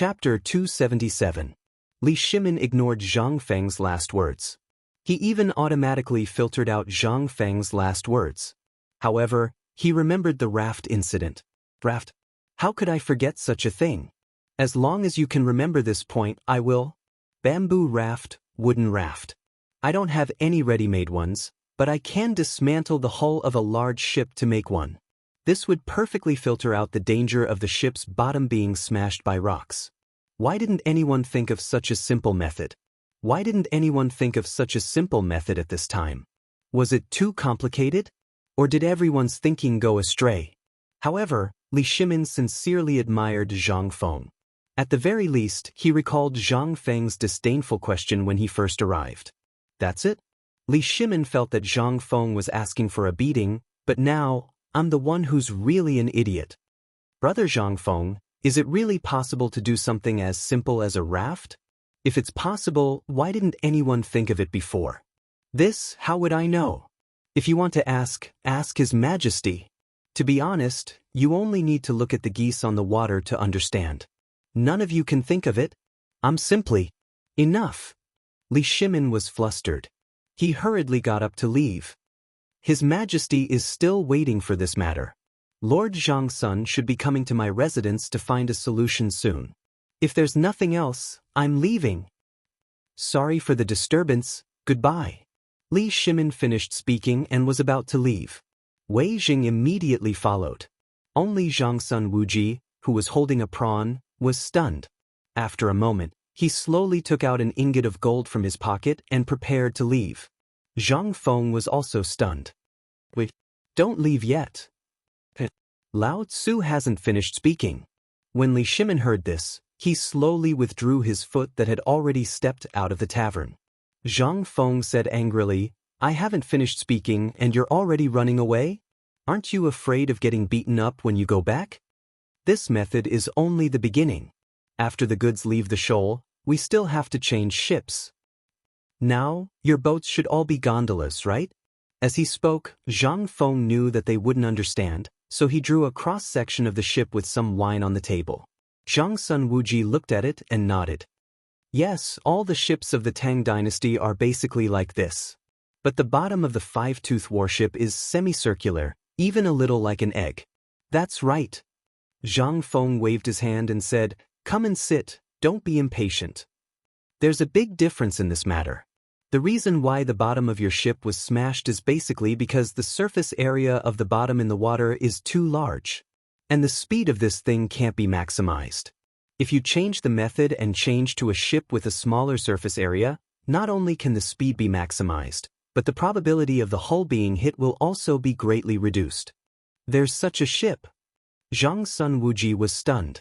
Chapter 277. Li Shimin ignored Zhang Feng's last words. He even automatically filtered out Zhang Feng's last words. However, he remembered the raft incident. Raft? How could I forget such a thing? As long as you can remember this point, I will. Bamboo raft, wooden raft. I don't have any ready-made ones, but I can dismantle the hull of a large ship to make one. This would perfectly filter out the danger of the ship's bottom being smashed by rocks. Why didn't anyone think of such a simple method? Why didn't anyone think of such a simple method at this time? Was it too complicated? Or did everyone's thinking go astray? However, Li Shimin sincerely admired Zhang Feng. At the very least, he recalled Zhang Feng's disdainful question when he first arrived. That's it? Li Shimin felt that Zhang Feng was asking for a beating, but now, I'm the one who's really an idiot. Brother Zhang Feng, is it really possible to do something as simple as a raft? If it's possible, why didn't anyone think of it before? This, how would I know? If you want to ask His Majesty. To be honest, you only need to look at the geese on the water to understand. None of you can think of it? I'm simply. Enough. Li Shimin was flustered. He hurriedly got up to leave. His Majesty is still waiting for this matter. Lord Zhangsun should be coming to my residence to find a solution soon. If there's nothing else, I'm leaving. Sorry for the disturbance, goodbye. Li Shimin finished speaking and was about to leave. Wei Jing immediately followed. Only Zhangsun Wuji, who was holding a prawn, was stunned. After a moment, he slowly took out an ingot of gold from his pocket and prepared to leave. Zhang Feng was also stunned. Wait, don't leave yet. Lao Tzu hasn't finished speaking. When Li Shimin heard this, he slowly withdrew his foot that had already stepped out of the tavern. Zhang Feng said angrily, I haven't finished speaking and you're already running away? Aren't you afraid of getting beaten up when you go back? This method is only the beginning. After the goods leave the shoal, we still have to change ships. Now, your boats should all be gondolas, right? As he spoke, Zhang Feng knew that they wouldn't understand, so he drew a cross-section of the ship with some wine on the table. Zhangsun Wuji looked at it and nodded. Yes, all the ships of the Tang dynasty are basically like this. But the bottom of the five-tooth warship is semicircular, even a little like an egg. That's right. Zhang Feng waved his hand and said, Come and sit, don't be impatient. There's a big difference in this matter. The reason why the bottom of your ship was smashed is basically because the surface area of the bottom in the water is too large. And the speed of this thing can't be maximized. If you change the method and change to a ship with a smaller surface area, not only can the speed be maximized, but the probability of the hull being hit will also be greatly reduced. There's such a ship. Zhangsun Wuji was stunned.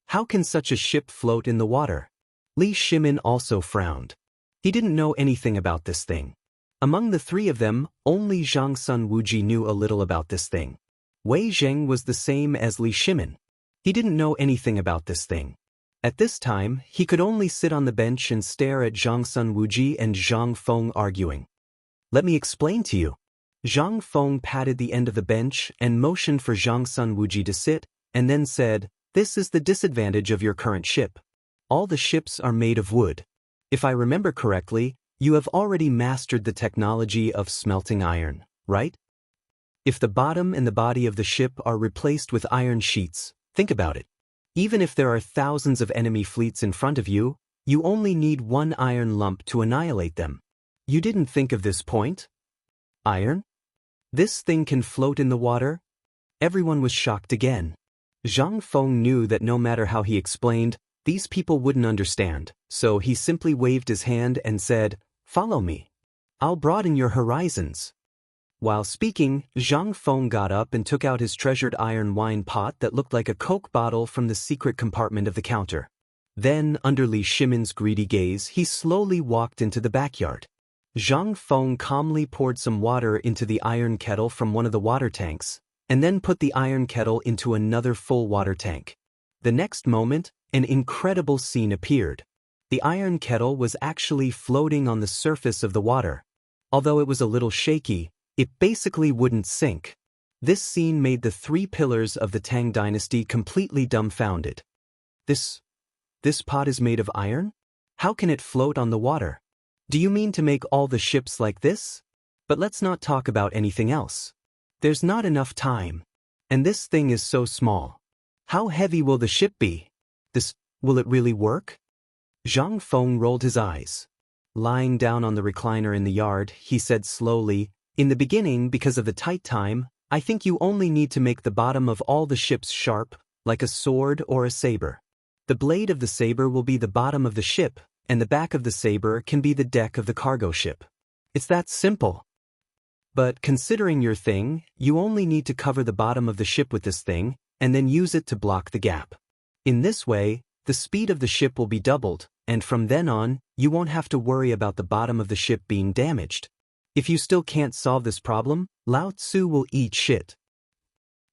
How can such a ship float in the water? Li Shimin also frowned. He didn't know anything about this thing. Among the three of them, only Zhangsun Wuji knew a little about this thing. Wei Zheng was the same as Li Shimin. He didn't know anything about this thing. At this time, he could only sit on the bench and stare at Zhangsun Wuji and Zhang Feng arguing. Let me explain to you. Zhang Feng patted the end of the bench and motioned for Zhangsun Wuji to sit, and then said, This is the disadvantage of your current ship. All the ships are made of wood. If I remember correctly, you have already mastered the technology of smelting iron, right? If the bottom and the body of the ship are replaced with iron sheets, think about it. Even if there are thousands of enemy fleets in front of you, you only need one iron lump to annihilate them. You didn't think of this point? Iron? This thing can float in the water? Everyone was shocked again. Zhang Feng knew that no matter how he explained, these people wouldn't understand, so he simply waved his hand and said, Follow me. I'll broaden your horizons. While speaking, Zhang Feng got up and took out his treasured iron wine pot that looked like a Coke bottle from the secret compartment of the counter. Then, under Li Shimin's greedy gaze, he slowly walked into the backyard. Zhang Feng calmly poured some water into the iron kettle from one of the water tanks, and then put the iron kettle into another full water tank. The next moment, an incredible scene appeared. The iron kettle was actually floating on the surface of the water. Although it was a little shaky, it basically wouldn't sink. This scene made the three pillars of the Tang dynasty completely dumbfounded. This This pot is made of iron? How can it float on the water? Do you mean to make all the ships like this? But let's not talk about anything else. There's not enough time. And this thing is so small. How heavy will the ship be? Will it really work? Zhang Feng rolled his eyes. Lying down on the recliner in the yard, he said slowly, "In the beginning, because of the tight time, I think you only need to make the bottom of all the ships sharp, like a sword or a saber. The blade of the saber will be the bottom of the ship, and the back of the saber can be the deck of the cargo ship. It's that simple. But considering your thing, you only need to cover the bottom of the ship with this thing, and then use it to block the gap. In this way, the speed of the ship will be doubled, and from then on, you won't have to worry about the bottom of the ship being damaged. If you still can't solve this problem, Lao Tzu will eat shit."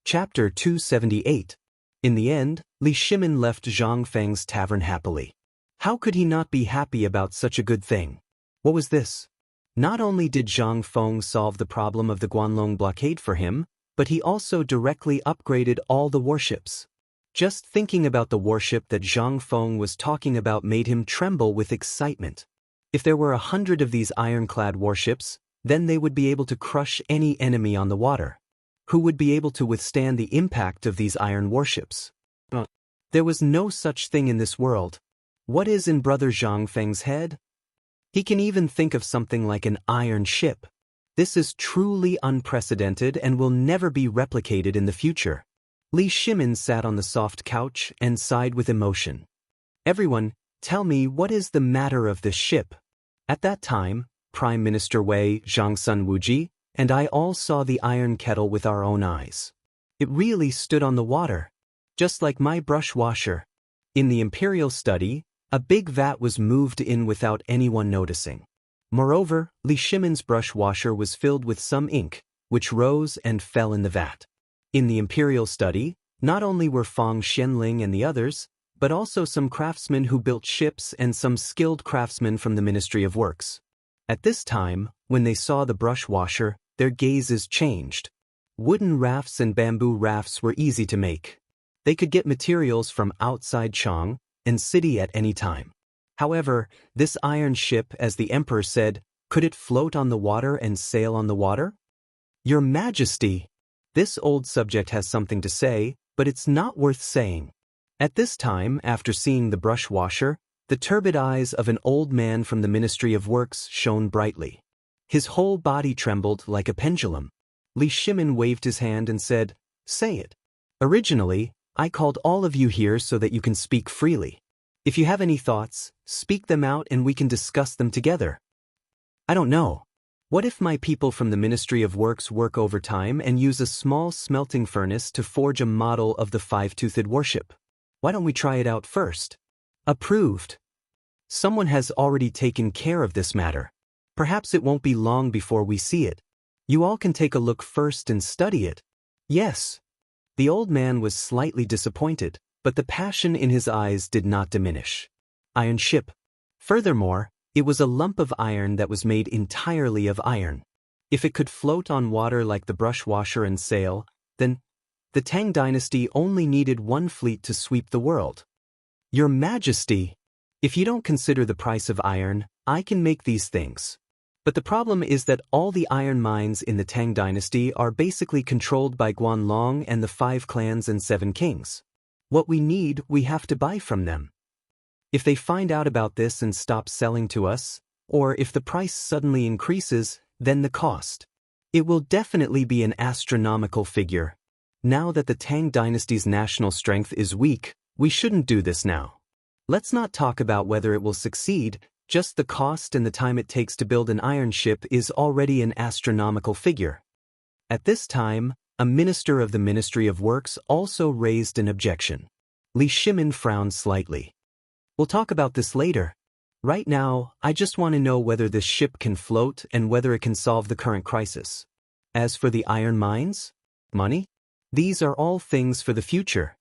Chapter 278. In the end, Li Shimin left Zhang Feng's tavern happily. How could he not be happy about such a good thing? What was this? Not only did Zhang Feng solve the problem of the Guanlong blockade for him, but he also directly upgraded all the warships. Just thinking about the warship that Zhang Feng was talking about made him tremble with excitement. If there were 100 of these ironclad warships, then they would be able to crush any enemy on the water. Who would be able to withstand the impact of these iron warships? There was no such thing in this world. What is in Brother Zhang Feng's head? He can even think of something like an iron ship. This is truly unprecedented and will never be replicated in the future. Li Shimin sat on the soft couch and sighed with emotion. "Everyone, tell me what is the matter of this ship?" At that time, Prime Minister Wei Zhangsun Wuji and I all saw the iron kettle with our own eyes. It really stood on the water, just like my brush washer. In the imperial study, a big vat was moved in without anyone noticing. Moreover, Li Shimin's brush washer was filled with some ink, which rose and fell in the vat. In the imperial study, not only were Fang Xianling and the others, but also some craftsmen who built ships and some skilled craftsmen from the Ministry of Works. At this time, when they saw the brush washer, their gazes changed. Wooden rafts and bamboo rafts were easy to make. They could get materials from outside Chang and city at any time. However, this iron ship, as the emperor said, could it float on the water and sail on the water? Your Majesty, this old subject has something to say, but it's not worth saying. At this time, after seeing the brush washer, the turbid eyes of an old man from the Ministry of Works shone brightly. His whole body trembled like a pendulum. Li Shimin waved his hand and said, "Say it. Originally, I called all of you here so that you can speak freely. If you have any thoughts, speak them out and we can discuss them together. I don't know. What if my people from the Ministry of Works work overtime and use a small smelting furnace to forge a model of the five-toothed warship? Why don't we try it out first?" Approved. Someone has already taken care of this matter. Perhaps it won't be long before we see it. You all can take a look first and study it. Yes. The old man was slightly disappointed, but the passion in his eyes did not diminish. Iron ship. Furthermore, it was a lump of iron that was made entirely of iron. If it could float on water like the brush washer and sail, then the Tang dynasty only needed one fleet to sweep the world. Your Majesty, if you don't consider the price of iron, I can make these things. But the problem is that all the iron mines in the Tang dynasty are basically controlled by Guanlong and the 5 clans and 7 kings. What we need, we have to buy from them. If they find out about this and stop selling to us, or if the price suddenly increases, then the cost. It will definitely be an astronomical figure. Now that the Tang dynasty's national strength is weak, we shouldn't do this now. Let's not talk about whether it will succeed. Just the cost and the time it takes to build an iron ship is already an astronomical figure. At this time, a minister of the Ministry of Works also raised an objection. Li Shimin frowned slightly. We'll talk about this later. Right now, I just want to know whether this ship can float and whether it can solve the current crisis. As for the iron mines, money, these are all things for the future.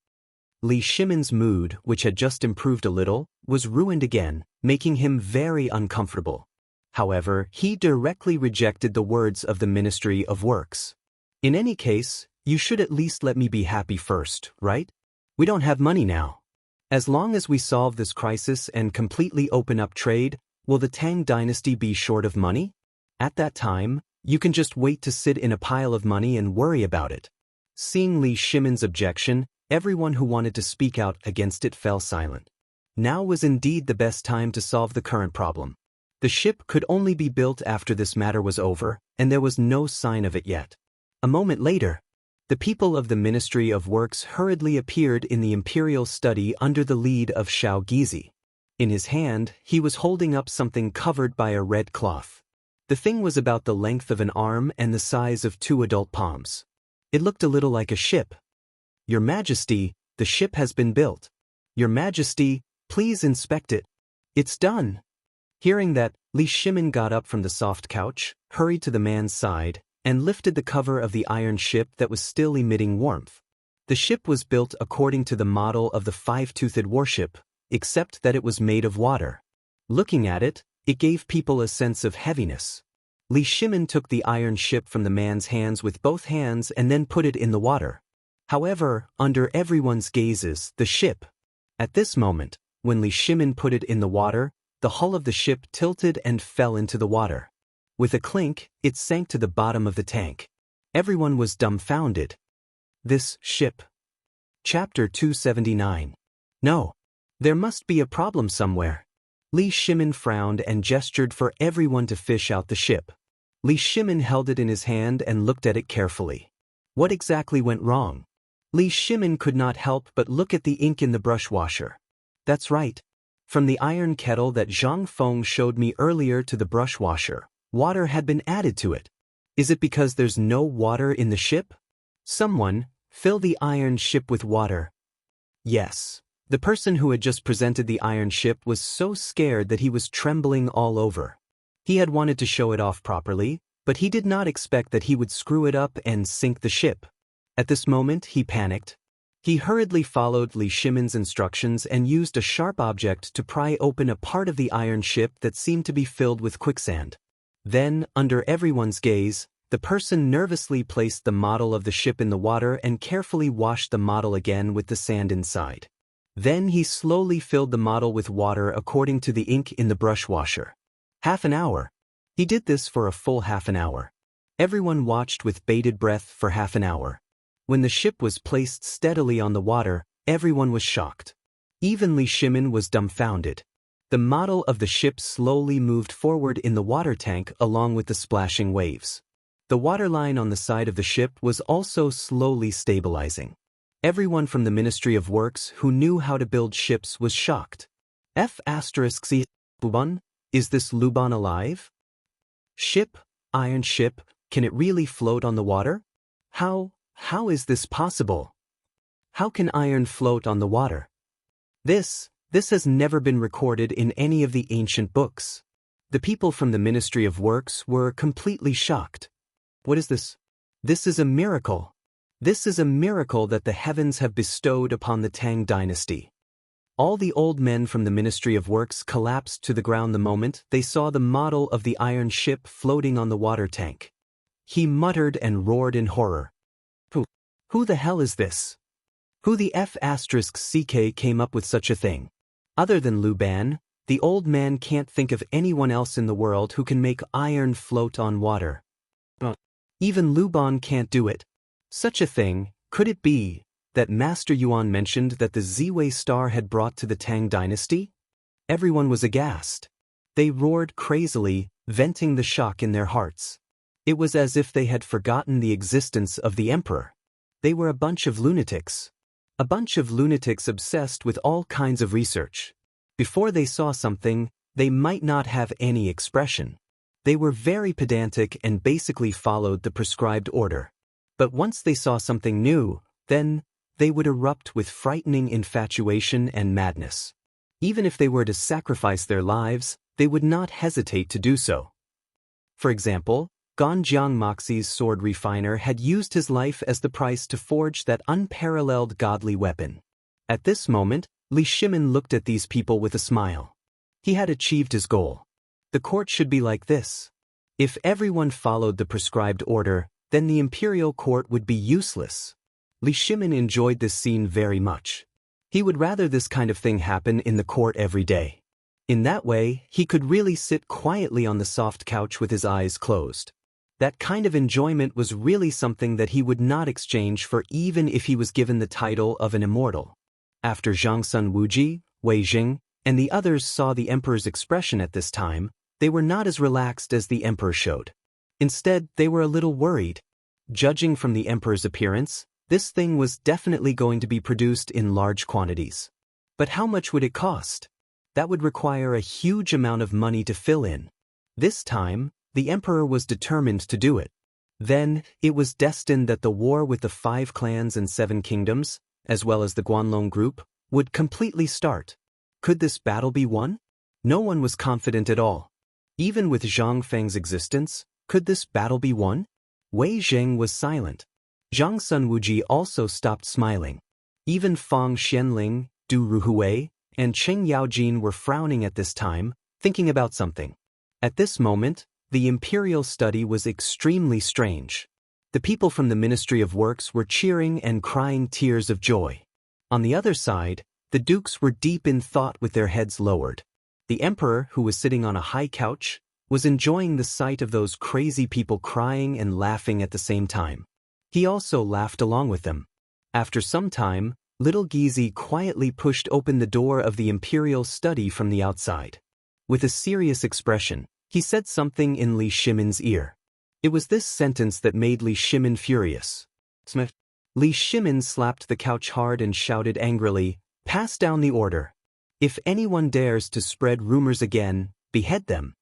Li Shimin's mood, which had just improved a little, was ruined again, making him very uncomfortable. However, he directly rejected the words of the Ministry of Works. In any case, you should at least let me be happy first, right? We don't have money now. As long as we solve this crisis and completely open up trade, will the Tang dynasty be short of money? At that time, you can just wait to sit in a pile of money and worry about it. Seeing Li Shimin's objection, everyone who wanted to speak out against it fell silent. Now was indeed the best time to solve the current problem. The ship could only be built after this matter was over, and there was no sign of it yet. A moment later, the people of the Ministry of Works hurriedly appeared in the imperial study under the lead of Xiao Gizi. In his hand, he was holding up something covered by a red cloth. The thing was about the length of an arm and the size of 2 adult palms. It looked a little like a ship. "Your Majesty, the ship has been built. Your Majesty, please inspect it. It's done." Hearing that, Li Shimin got up from the soft couch, hurried to the man's side, and lifted the cover of the iron ship that was still emitting warmth. The ship was built according to the model of the 5-toothed warship, except that it was made of water. Looking at it, it gave people a sense of heaviness. Li Shimin took the iron ship from the man's hands with both hands and then put it in the water. However, under everyone's gazes, the ship. At this moment, when Li Shimin put it in the water, the hull of the ship tilted and fell into the water. With a clink, it sank to the bottom of the tank. Everyone was dumbfounded. This ship. Chapter 279. No. There must be a problem somewhere. Li Shimin frowned and gestured for everyone to fish out the ship. Li Shimin held it in his hand and looked at it carefully. What exactly went wrong? Li Shimin could not help but look at the ink in the brush washer. That's right. From the iron kettle that Zhang Feng showed me earlier to the brush washer, water had been added to it. Is it because there's no water in the ship? Someone, fill the iron ship with water. Yes. The person who had just presented the iron ship was so scared that he was trembling all over. He had wanted to show it off properly, but he did not expect that he would screw it up and sink the ship. At this moment, he panicked. He hurriedly followed Li Shimin's instructions and used a sharp object to pry open a part of the iron ship that seemed to be filled with quicksand. Then, under everyone's gaze, the person nervously placed the model of the ship in the water and carefully washed the model again with the sand inside. Then he slowly filled the model with water according to the ink in the brush washer. Half an hour. He did this for a full half an hour. Everyone watched with bated breath for half an hour. When the ship was placed steadily on the water, everyone was shocked. Even Li Shimin was dumbfounded. The model of the ship slowly moved forward in the water tank along with the splashing waves. The waterline on the side of the ship was also slowly stabilizing. Everyone from the Ministry of Works who knew how to build ships was shocked. F***C Luban? Is this Luban alive? Ship, iron ship, can it really float on the water? How is this possible? How can iron float on the water? This has never been recorded in any of the ancient books. The people from the Ministry of Works were completely shocked. What is this? This is a miracle. This is a miracle that the heavens have bestowed upon the Tang dynasty. All the old men from the Ministry of Works collapsed to the ground the moment they saw the model of the iron ship floating on the water tank. He muttered and roared in horror. Who the hell is this? Who the F***ck came up with such a thing? Other than Lu Ban, the old man can't think of anyone else in the world who can make iron float on water. Even Lu Ban can't do it. Such a thing, could it be, that Master Yuan mentioned that the Ziwei star had brought to the Tang dynasty? Everyone was aghast. They roared crazily, venting the shock in their hearts. It was as if they had forgotten the existence of the emperor. They were a bunch of lunatics. A bunch of lunatics obsessed with all kinds of research. Before they saw something, they might not have any expression. They were very pedantic and basically followed the prescribed order. But once they saw something new, then they would erupt with frightening infatuation and madness. Even if they were to sacrifice their lives, they would not hesitate to do so. For example, Ganjiang Moxie's sword refiner had used his life as the price to forge that unparalleled godly weapon. At this moment, Li Shimin looked at these people with a smile. He had achieved his goal. The court should be like this. If everyone followed the prescribed order, then the imperial court would be useless. Li Shimin enjoyed this scene very much. He would rather this kind of thing happen in the court every day. In that way, he could really sit quietly on the soft couch with his eyes closed. That kind of enjoyment was really something that he would not exchange for even if he was given the title of an immortal. After Zhang Sun Wuji, Wei Jing, and the others saw the emperor's expression at this time, they were not as relaxed as the emperor showed. Instead, they were a little worried. Judging from the emperor's appearance, this thing was definitely going to be produced in large quantities. But how much would it cost? That would require a huge amount of money to fill in. This time, the emperor was determined to do it. Then, it was destined that the war with the 5 clans and 7 kingdoms, as well as the Guanlong group, would completely start. Could this battle be won? No one was confident at all. Even with Zhang Feng's existence, could this battle be won? Wei Zheng was silent. Zhang Sun Wuji also stopped smiling. Even Fang Xianling, Du Ruhui, and Cheng Yaojin were frowning at this time, thinking about something. At this moment, the imperial study was extremely strange. The people from the Ministry of Works were cheering and crying tears of joy. On the other side, the dukes were deep in thought with their heads lowered. The emperor, who was sitting on a high couch, was enjoying the sight of those crazy people crying and laughing at the same time. He also laughed along with them. After some time, little Gizi quietly pushed open the door of the imperial study from the outside. With a serious expression, he said something in Li Shimin's ear. It was this sentence that made Li Shimin furious. Li Shimin slapped the couch hard and shouted angrily, "Pass down the order. If anyone dares to spread rumors again, behead them."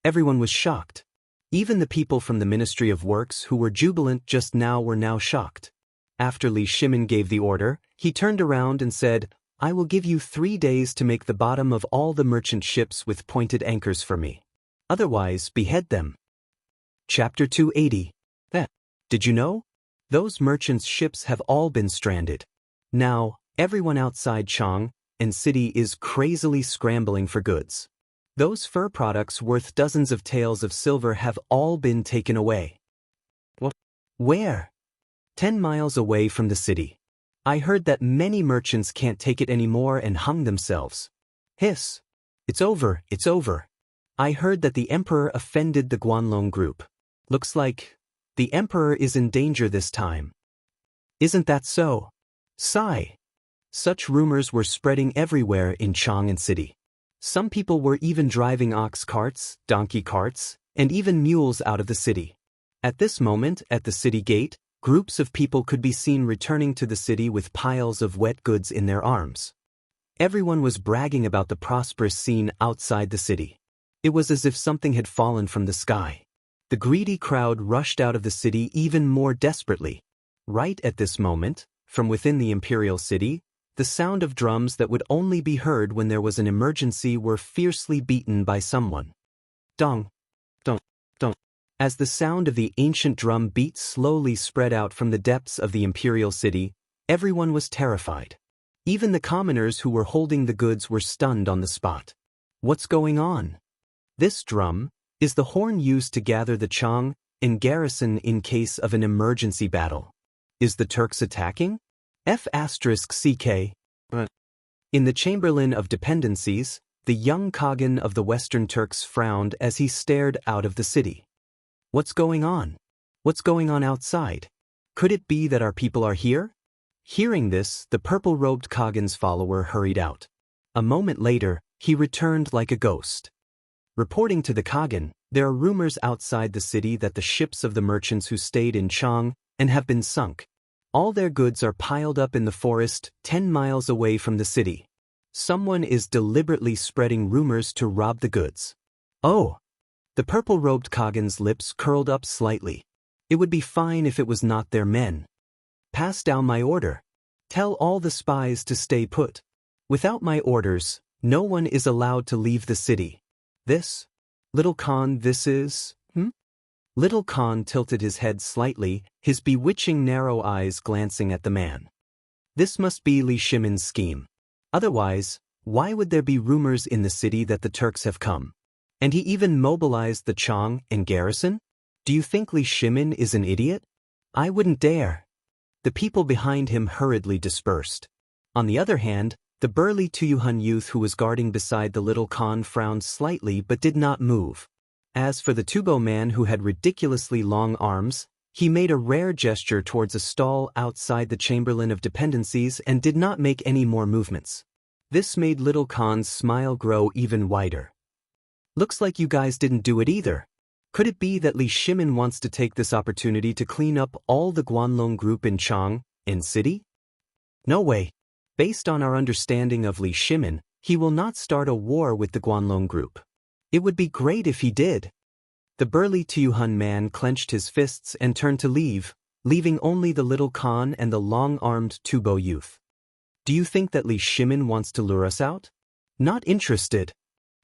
Everyone was shocked. Even the people from the Ministry of Works who were jubilant just now were now shocked. After Li Shimin gave the order, he turned around and said, "I will give you 3 days to make the bottom of all the merchant ships with pointed anchors for me. Otherwise, behead them." Chapter 280. Did you know? Those merchants' ships have all been stranded. Now, everyone outside Chang and city is crazily scrambling for goods. Those fur products worth dozens of taels of silver have all been taken away. What? Where? 10 miles away from the city. I heard that many merchants can't take it anymore and hung themselves. Hiss. It's over, it's over. I heard that the emperor offended the Guanlong group. Looks like the emperor is in danger this time. Isn't that so? Sigh. Such rumors were spreading everywhere in Chang and city. Some people were even driving ox carts, donkey carts, and even mules out of the city. At this moment, at the city gate, groups of people could be seen returning to the city with piles of wet goods in their arms. Everyone was bragging about the prosperous scene outside the city. It was as if something had fallen from the sky. The greedy crowd rushed out of the city even more desperately. Right at this moment, from within the imperial city, the sound of drums that would only be heard when there was an emergency were fiercely beaten by someone. Dong, dong, dong. As the sound of the ancient drum beat slowly spread out from the depths of the imperial city, everyone was terrified. Even the commoners who were holding the goods were stunned on the spot. What's going on? This drum is the horn used to gather the Chang and garrison in case of an emergency battle. Is the Turks attacking? F***CK. In the Chamberlain of Dependencies, the young Khagan of the Western Turks frowned as he stared out of the city. What's going on? What's going on outside? Could it be that our people are here? Hearing this, the purple-robed Khagan's follower hurried out. A moment later, he returned like a ghost. Reporting to the Khagan, there are rumors outside the city that the ships of the merchants who stayed in Chang and have been sunk. All their goods are piled up in the forest 10 miles away from the city. Someone is deliberately spreading rumors to rob the goods. Oh! The purple-robed Khagan's lips curled up slightly. It would be fine if it was not their men. Pass down my order. Tell all the spies to stay put. Without my orders, no one is allowed to leave the city. This? Little Khan, this is? Little Khan tilted his head slightly, his bewitching narrow eyes glancing at the man. This must be Li Shimin's scheme. Otherwise, why would there be rumors in the city that the Turks have come? And he even mobilized the Chang and garrison? Do you think Li Shimin is an idiot? I wouldn't dare. The people behind him hurriedly dispersed. On the other hand, the burly Tuyuhun youth who was guarding beside the little Khan frowned slightly but did not move. As for the Tubo man who had ridiculously long arms, he made a rare gesture towards a stall outside the Chamberlain of Dependencies and did not make any more movements. This made little Khan's smile grow even wider. Looks like you guys didn't do it either. Could it be that Li Shimin wants to take this opportunity to clean up all the Guanlong group in Chang, in city? No way. Based on our understanding of Li Shimin, he will not start a war with the Guanlong group. It would be great if he did. The burly Tuyuhun man clenched his fists and turned to leave, leaving only the little Khan and the long-armed Tubo youth. Do you think that Li Shimin wants to lure us out? Not interested.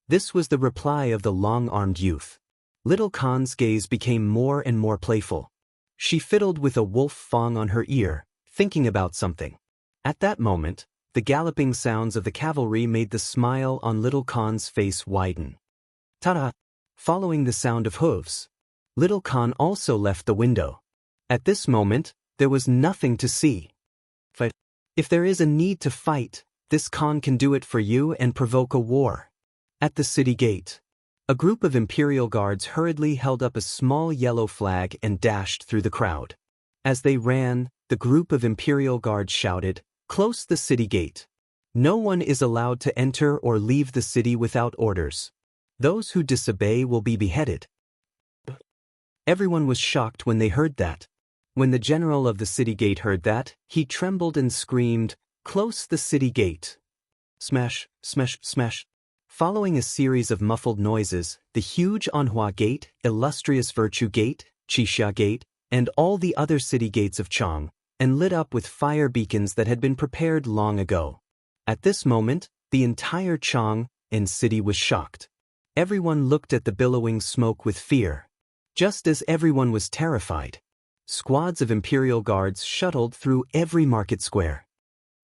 This was the reply of the long-armed youth. Little Khan's gaze became more and more playful. She fiddled with a wolf fong on her ear, thinking about something. At that moment, the galloping sounds of the cavalry made the smile on little Khan's face widen. Ta-da! Following the sound of hooves, little Khan also left the window. At this moment, there was nothing to see. But if there is a need to fight, this Khan can do it for you and provoke a war. At the city gate, a group of imperial guards hurriedly held up a small yellow flag and dashed through the crowd. As they ran, the group of imperial guards shouted, "Close the city gate. No one is allowed to enter or leave the city without orders. Those who disobey will be beheaded." Everyone was shocked when they heard that. When the general of the city gate heard that, he trembled and screamed, "Close the city gate." Smash, smash, smash. Following a series of muffled noises, the huge Anhua Gate, Illustrious Virtue Gate, Xianxia Gate, and all the other city gates of Chang, and lit up with fire beacons that had been prepared long ago. At this moment, the entire Chang and city was shocked. Everyone looked at the billowing smoke with fear. Just as everyone was terrified, squads of imperial guards shuttled through every market square.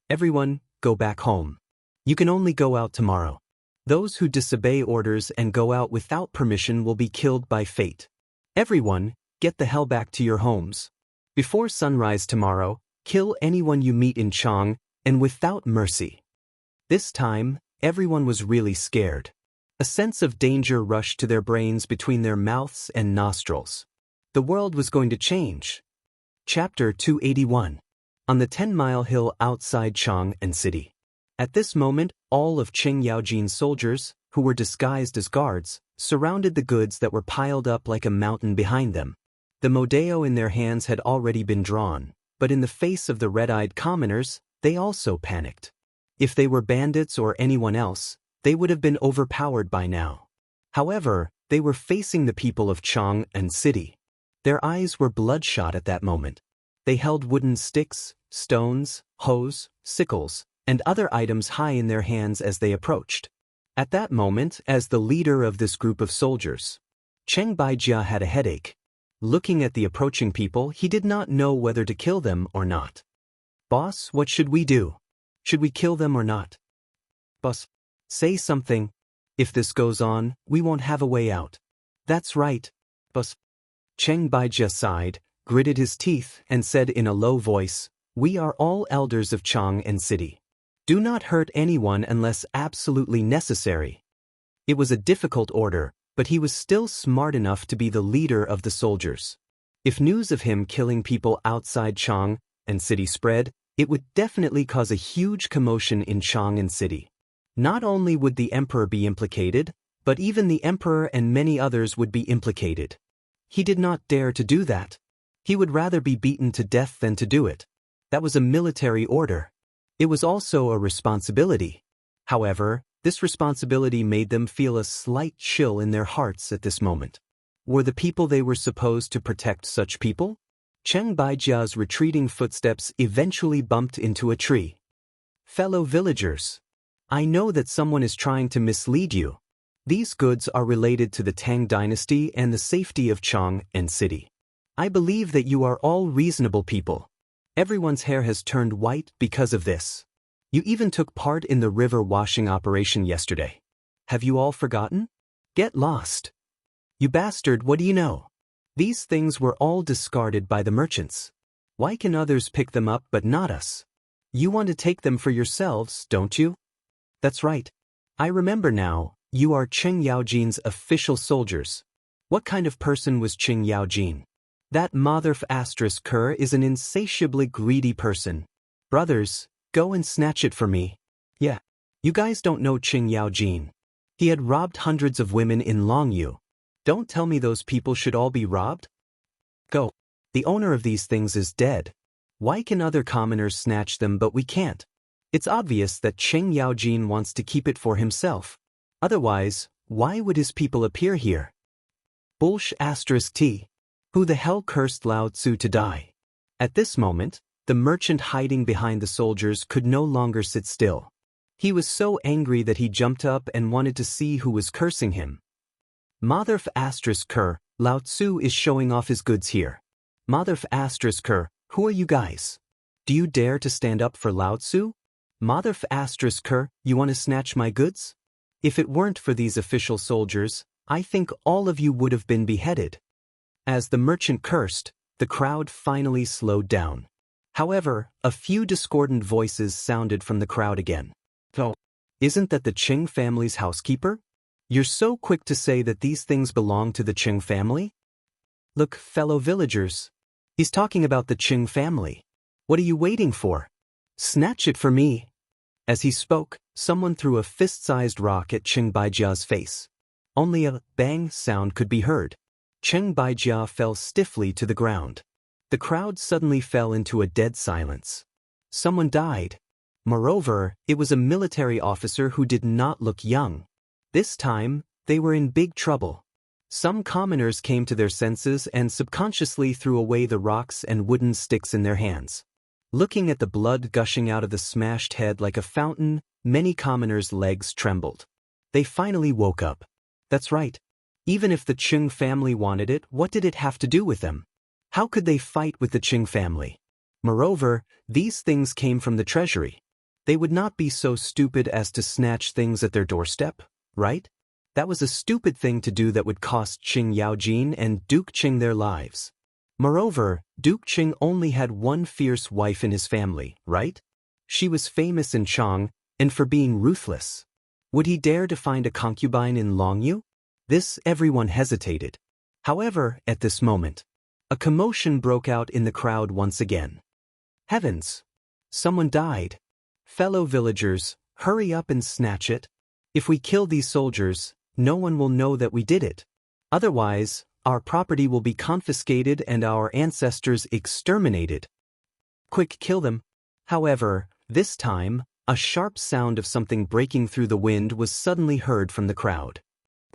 Everyone, go back home. You can only go out tomorrow. Those who disobey orders and go out without permission will be killed by fate. Everyone, get the hell back to your homes. Before sunrise tomorrow, kill anyone you meet in Chang, and without mercy. This time, everyone was really scared. A sense of danger rushed to their brains between their mouths and nostrils. The world was going to change. Chapter 281. On the 10-mile hill outside Chang and city. At this moment, all of Cheng Yaojin's soldiers, who were disguised as guards, surrounded the goods that were piled up like a mountain behind them. The modeo in their hands had already been drawn, but in the face of the red-eyed commoners, they also panicked. If they were bandits or anyone else, they would have been overpowered by now. However, they were facing the people of Chang and city. Their eyes were bloodshot at that moment. They held wooden sticks, stones, hoes, sickles, and other items high in their hands as they approached. At that moment, as the leader of this group of soldiers, Cheng Baijia had a headache. Looking at the approaching people, he did not know whether to kill them or not. "Boss, what should we do? Should we kill them or not?" "Boss, say something. If this goes on, we won't have a way out." "That's right, boss." Cheng Baijia sighed, gritted his teeth, and said in a low voice, "We are all elders of Chang and city. Do not hurt anyone unless absolutely necessary." It was a difficult order, but he was still smart enough to be the leader of the soldiers. If news of him killing people outside Chang and city spread, it would definitely cause a huge commotion in Chang and city. Not only would the emperor be implicated, but even the emperor and many others would be implicated. He did not dare to do that. He would rather be beaten to death than to do it. That was a military order. It was also a responsibility. However, this responsibility made them feel a slight chill in their hearts at this moment. Were the people they were supposed to protect such people? Cheng Baijia's retreating footsteps eventually bumped into a tree. "Fellow villagers, I know that someone is trying to mislead you. These goods are related to the Tang dynasty and the safety of Chang and city. I believe that you are all reasonable people. Everyone's hair has turned white because of this. You even took part in the river washing operation yesterday. Have you all forgotten? Get lost. You bastard, what do you know? These things were all discarded by the merchants. Why can others pick them up but not us? You want to take them for yourselves, don't you? That's right. I remember now, you are Qing Yaojin's official soldiers. What kind of person was Qing Yaojin? That mother f asterisk cur is an insatiably greedy person. Brothers, go and snatch it for me. Yeah. You guys don't know Qing Yaojin. He had robbed hundreds of women in Longyu. Don't tell me those people should all be robbed? Go. The owner of these things is dead. Why can other commoners snatch them but we can't? It's obvious that Qing Yaojin wants to keep it for himself. Otherwise, why would his people appear here? Bullsh asterisk T. Who the hell cursed Lao Tzu to die? At this moment, the merchant hiding behind the soldiers could no longer sit still. He was so angry that he jumped up and wanted to see who was cursing him. Mother f asterisk cur, Lao Tzu is showing off his goods here. Mother f asterisk cur, who are you guys? Do you dare to stand up for Lao Tzu? Mother f asterisk cur, you want to snatch my goods? If it weren't for these official soldiers, I think all of you would have been beheaded. As the merchant cursed, the crowd finally slowed down. However, a few discordant voices sounded from the crowd again. Oh, isn't that the Qing family's housekeeper? You're so quick to say that these things belong to the Qing family? Look, fellow villagers. He's talking about the Qing family. What are you waiting for? Snatch it for me. As he spoke, someone threw a fist-sized rock at Qing Baijia's face. Only a bang sound could be heard. Qing Baijia fell stiffly to the ground. The crowd suddenly fell into a dead silence. Someone died. Moreover, it was a military officer who did not look young. This time, they were in big trouble. Some commoners came to their senses and subconsciously threw away the rocks and wooden sticks in their hands. Looking at the blood gushing out of the smashed head like a fountain, many commoners' legs trembled. They finally woke up. That's right. Even if the Qing family wanted it, what did it have to do with them? How could they fight with the Qing family? Moreover, these things came from the treasury. They would not be so stupid as to snatch things at their doorstep, right? That was a stupid thing to do that would cost Qing Yaojin and Duke Qing their lives. Moreover, Duke Qing only had one fierce wife in his family, right? She was famous in Chang, and for being ruthless. Would he dare to find a concubine in Longyu? This everyone hesitated. However, at this moment, a commotion broke out in the crowd once again. Heavens! Someone died. Fellow villagers, hurry up and snatch it. If we kill these soldiers, no one will know that we did it. Otherwise, our property will be confiscated and our ancestors exterminated. Quick, kill them. However, this time, a sharp sound of something breaking through the wind was suddenly heard from the crowd.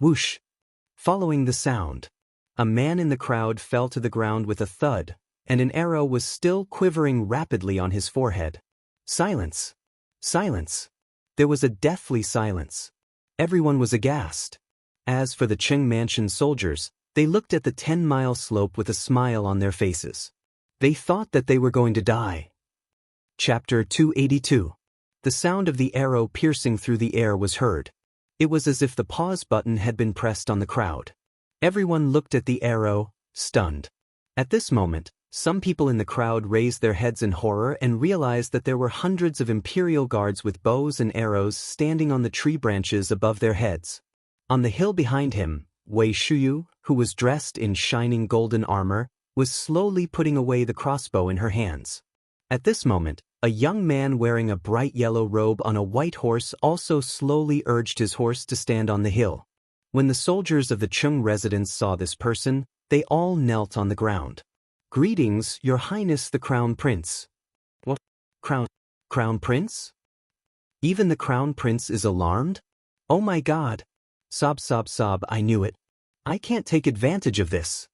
Whoosh! Following the sound, a man in the crowd fell to the ground with a thud, and an arrow was still quivering rapidly on his forehead. Silence! Silence! There was a deathly silence. Everyone was aghast. As for the Qing mansion soldiers, they looked at the 10-mile slope with a smile on their faces. They thought that they were going to die. Chapter 282. The sound of the arrow piercing through the air was heard. It was as if the pause button had been pressed on the crowd. Everyone looked at the arrow, stunned. At this moment, some people in the crowd raised their heads in horror and realized that there were hundreds of imperial guards with bows and arrows standing on the tree branches above their heads. On the hill behind him, Wei Shuyu, who was dressed in shining golden armor, was slowly putting away the crossbow in her hands. At this moment, a young man wearing a bright yellow robe on a white horse also slowly urged his horse to stand on the hill. When the soldiers of the Qing residence saw this person, they all knelt on the ground. Greetings, Your Highness the Crown Prince. What? Crown Prince? Even the Crown Prince is alarmed? Oh my God. Sob, I knew it. I can't take advantage of this.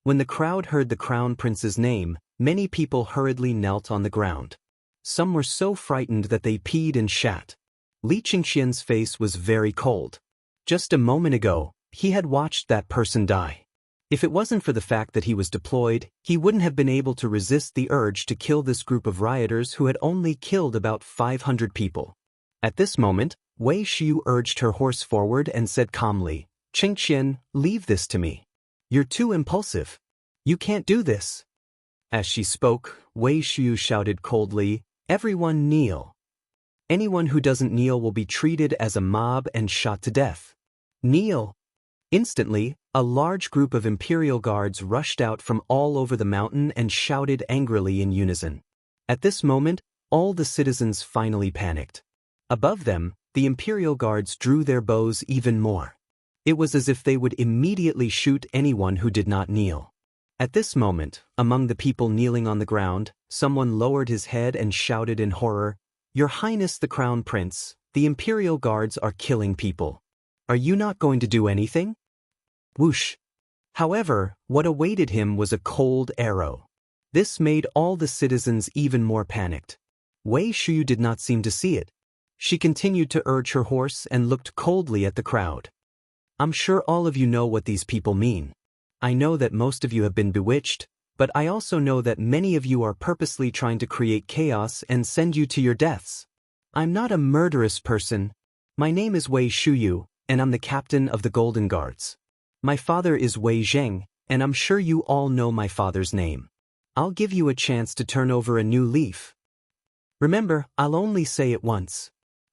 When the crowd heard the Crown Prince's name, many people hurriedly knelt on the ground. Some were so frightened that they peed and shat. Li Qingxian's face was very cold. Just a moment ago, he had watched that person die. If it wasn't for the fact that he was deployed, he wouldn't have been able to resist the urge to kill this group of rioters who had only killed about 500 people. At this moment, Wei Xiu urged her horse forward and said calmly, "Qingxian, leave this to me. You're too impulsive. You can't do this." As she spoke, Wei Xiu shouted coldly, Everyone kneel. Anyone who doesn't kneel will be treated as a mob and shot to death. Kneel. Instantly, a large group of imperial guards rushed out from all over the mountain and shouted angrily in unison. At this moment, all the citizens finally panicked. Above them, the imperial guards drew their bows even more. It was as if they would immediately shoot anyone who did not kneel. At this moment, among the people kneeling on the ground, someone lowered his head and shouted in horror, "Your Highness the Crown Prince, the imperial guards are killing people. Are you not going to do anything?" Whoosh! However, what awaited him was a cold arrow. This made all the citizens even more panicked. Wei Shuyu did not seem to see it. She continued to urge her horse and looked coldly at the crowd. "I'm sure all of you know what these people mean. I know that most of you have been bewitched, but I also know that many of you are purposely trying to create chaos and send you to your deaths. I'm not a murderous person. My name is Wei Shuyu, and I'm the captain of the Golden Guards. My father is Wei Zheng, and I'm sure you all know my father's name. I'll give you a chance to turn over a new leaf. Remember, I'll only say it once.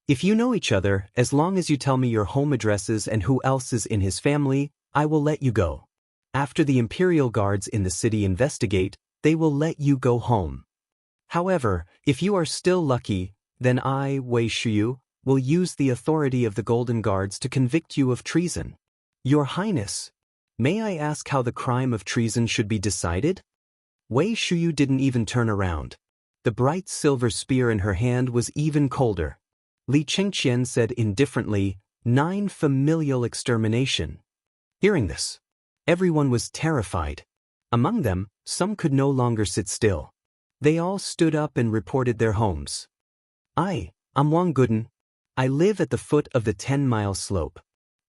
If you know each other, as long as you tell me your home addresses and who else is in his family, I will let you go. After the imperial guards in the city investigate, they will let you go home. However, if you are still lucky, then I, Wei Shuyu, will use the authority of the Golden Guards to convict you of treason. Your Highness, may I ask how the crime of treason should be decided?" Wei Shuyu didn't even turn around. The bright silver spear in her hand was even colder. Li Chengqian said indifferently, 9 familial extermination. Hearing this, everyone was terrified. Among them, some could no longer sit still. They all stood up and reported their homes. I'm Wang Guden. I live at the foot of the 10-mile slope.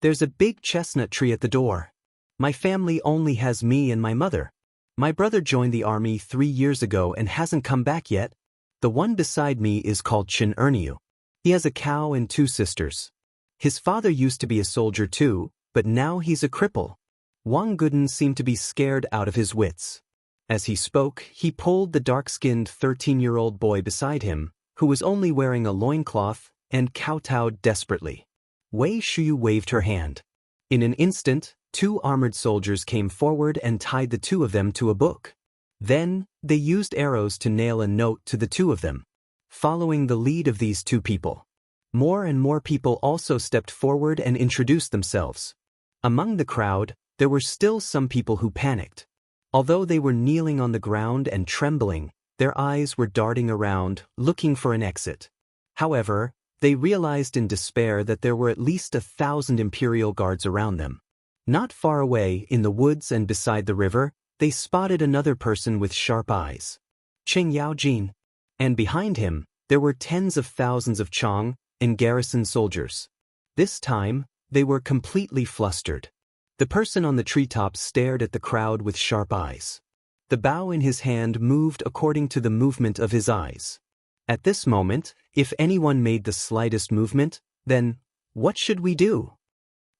There's a big chestnut tree at the door. My family only has me and my mother. My brother joined the army 3 years ago and hasn't come back yet. The one beside me is called Chen Erniu. He has a cow and 2 sisters. His father used to be a soldier too, but now he's a cripple. Wang Guden seemed to be scared out of his wits. As he spoke, he pulled the dark-skinned 13-year-old boy beside him, who was only wearing a loincloth, and kowtowed desperately. Wei Shuyu waved her hand. In an instant, 2 armored soldiers came forward and tied the 2 of them to a book. Then, they used arrows to nail a note to the 2 of them. Following the lead of these 2 people, more and more people also stepped forward and introduced themselves. Among the crowd, there were still some people who panicked. Although they were kneeling on the ground and trembling, their eyes were darting around, looking for an exit. However, they realized in despair that there were at least 1,000 imperial guards around them. Not far away, in the woods and beside the river, they spotted another person with sharp eyes. Cheng Yaojin. And behind him, there were tens of thousands of Chang and garrison soldiers. This time, they were completely flustered. The person on the treetop stared at the crowd with sharp eyes. The bow in his hand moved according to the movement of his eyes. At this moment, if anyone made the slightest movement, then, what should we do?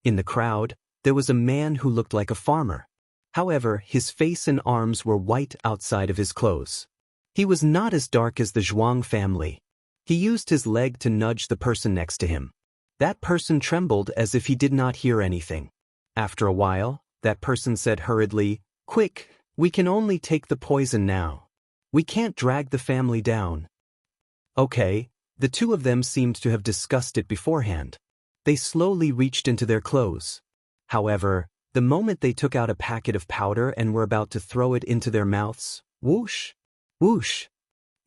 In the crowd, there was a man who looked like a farmer. However, his face and arms were white outside of his clothes. He was not as dark as the Zhuang family. He used his leg to nudge the person next to him. That person trembled as if he did not hear anything. After a while, that person said hurriedly, "Quick, we can only take the poison now. We can't drag the family down." Okay, the 2 of them seemed to have discussed it beforehand. They slowly reached into their clothes. However, the moment they took out a packet of powder and were about to throw it into their mouths, whoosh, whoosh.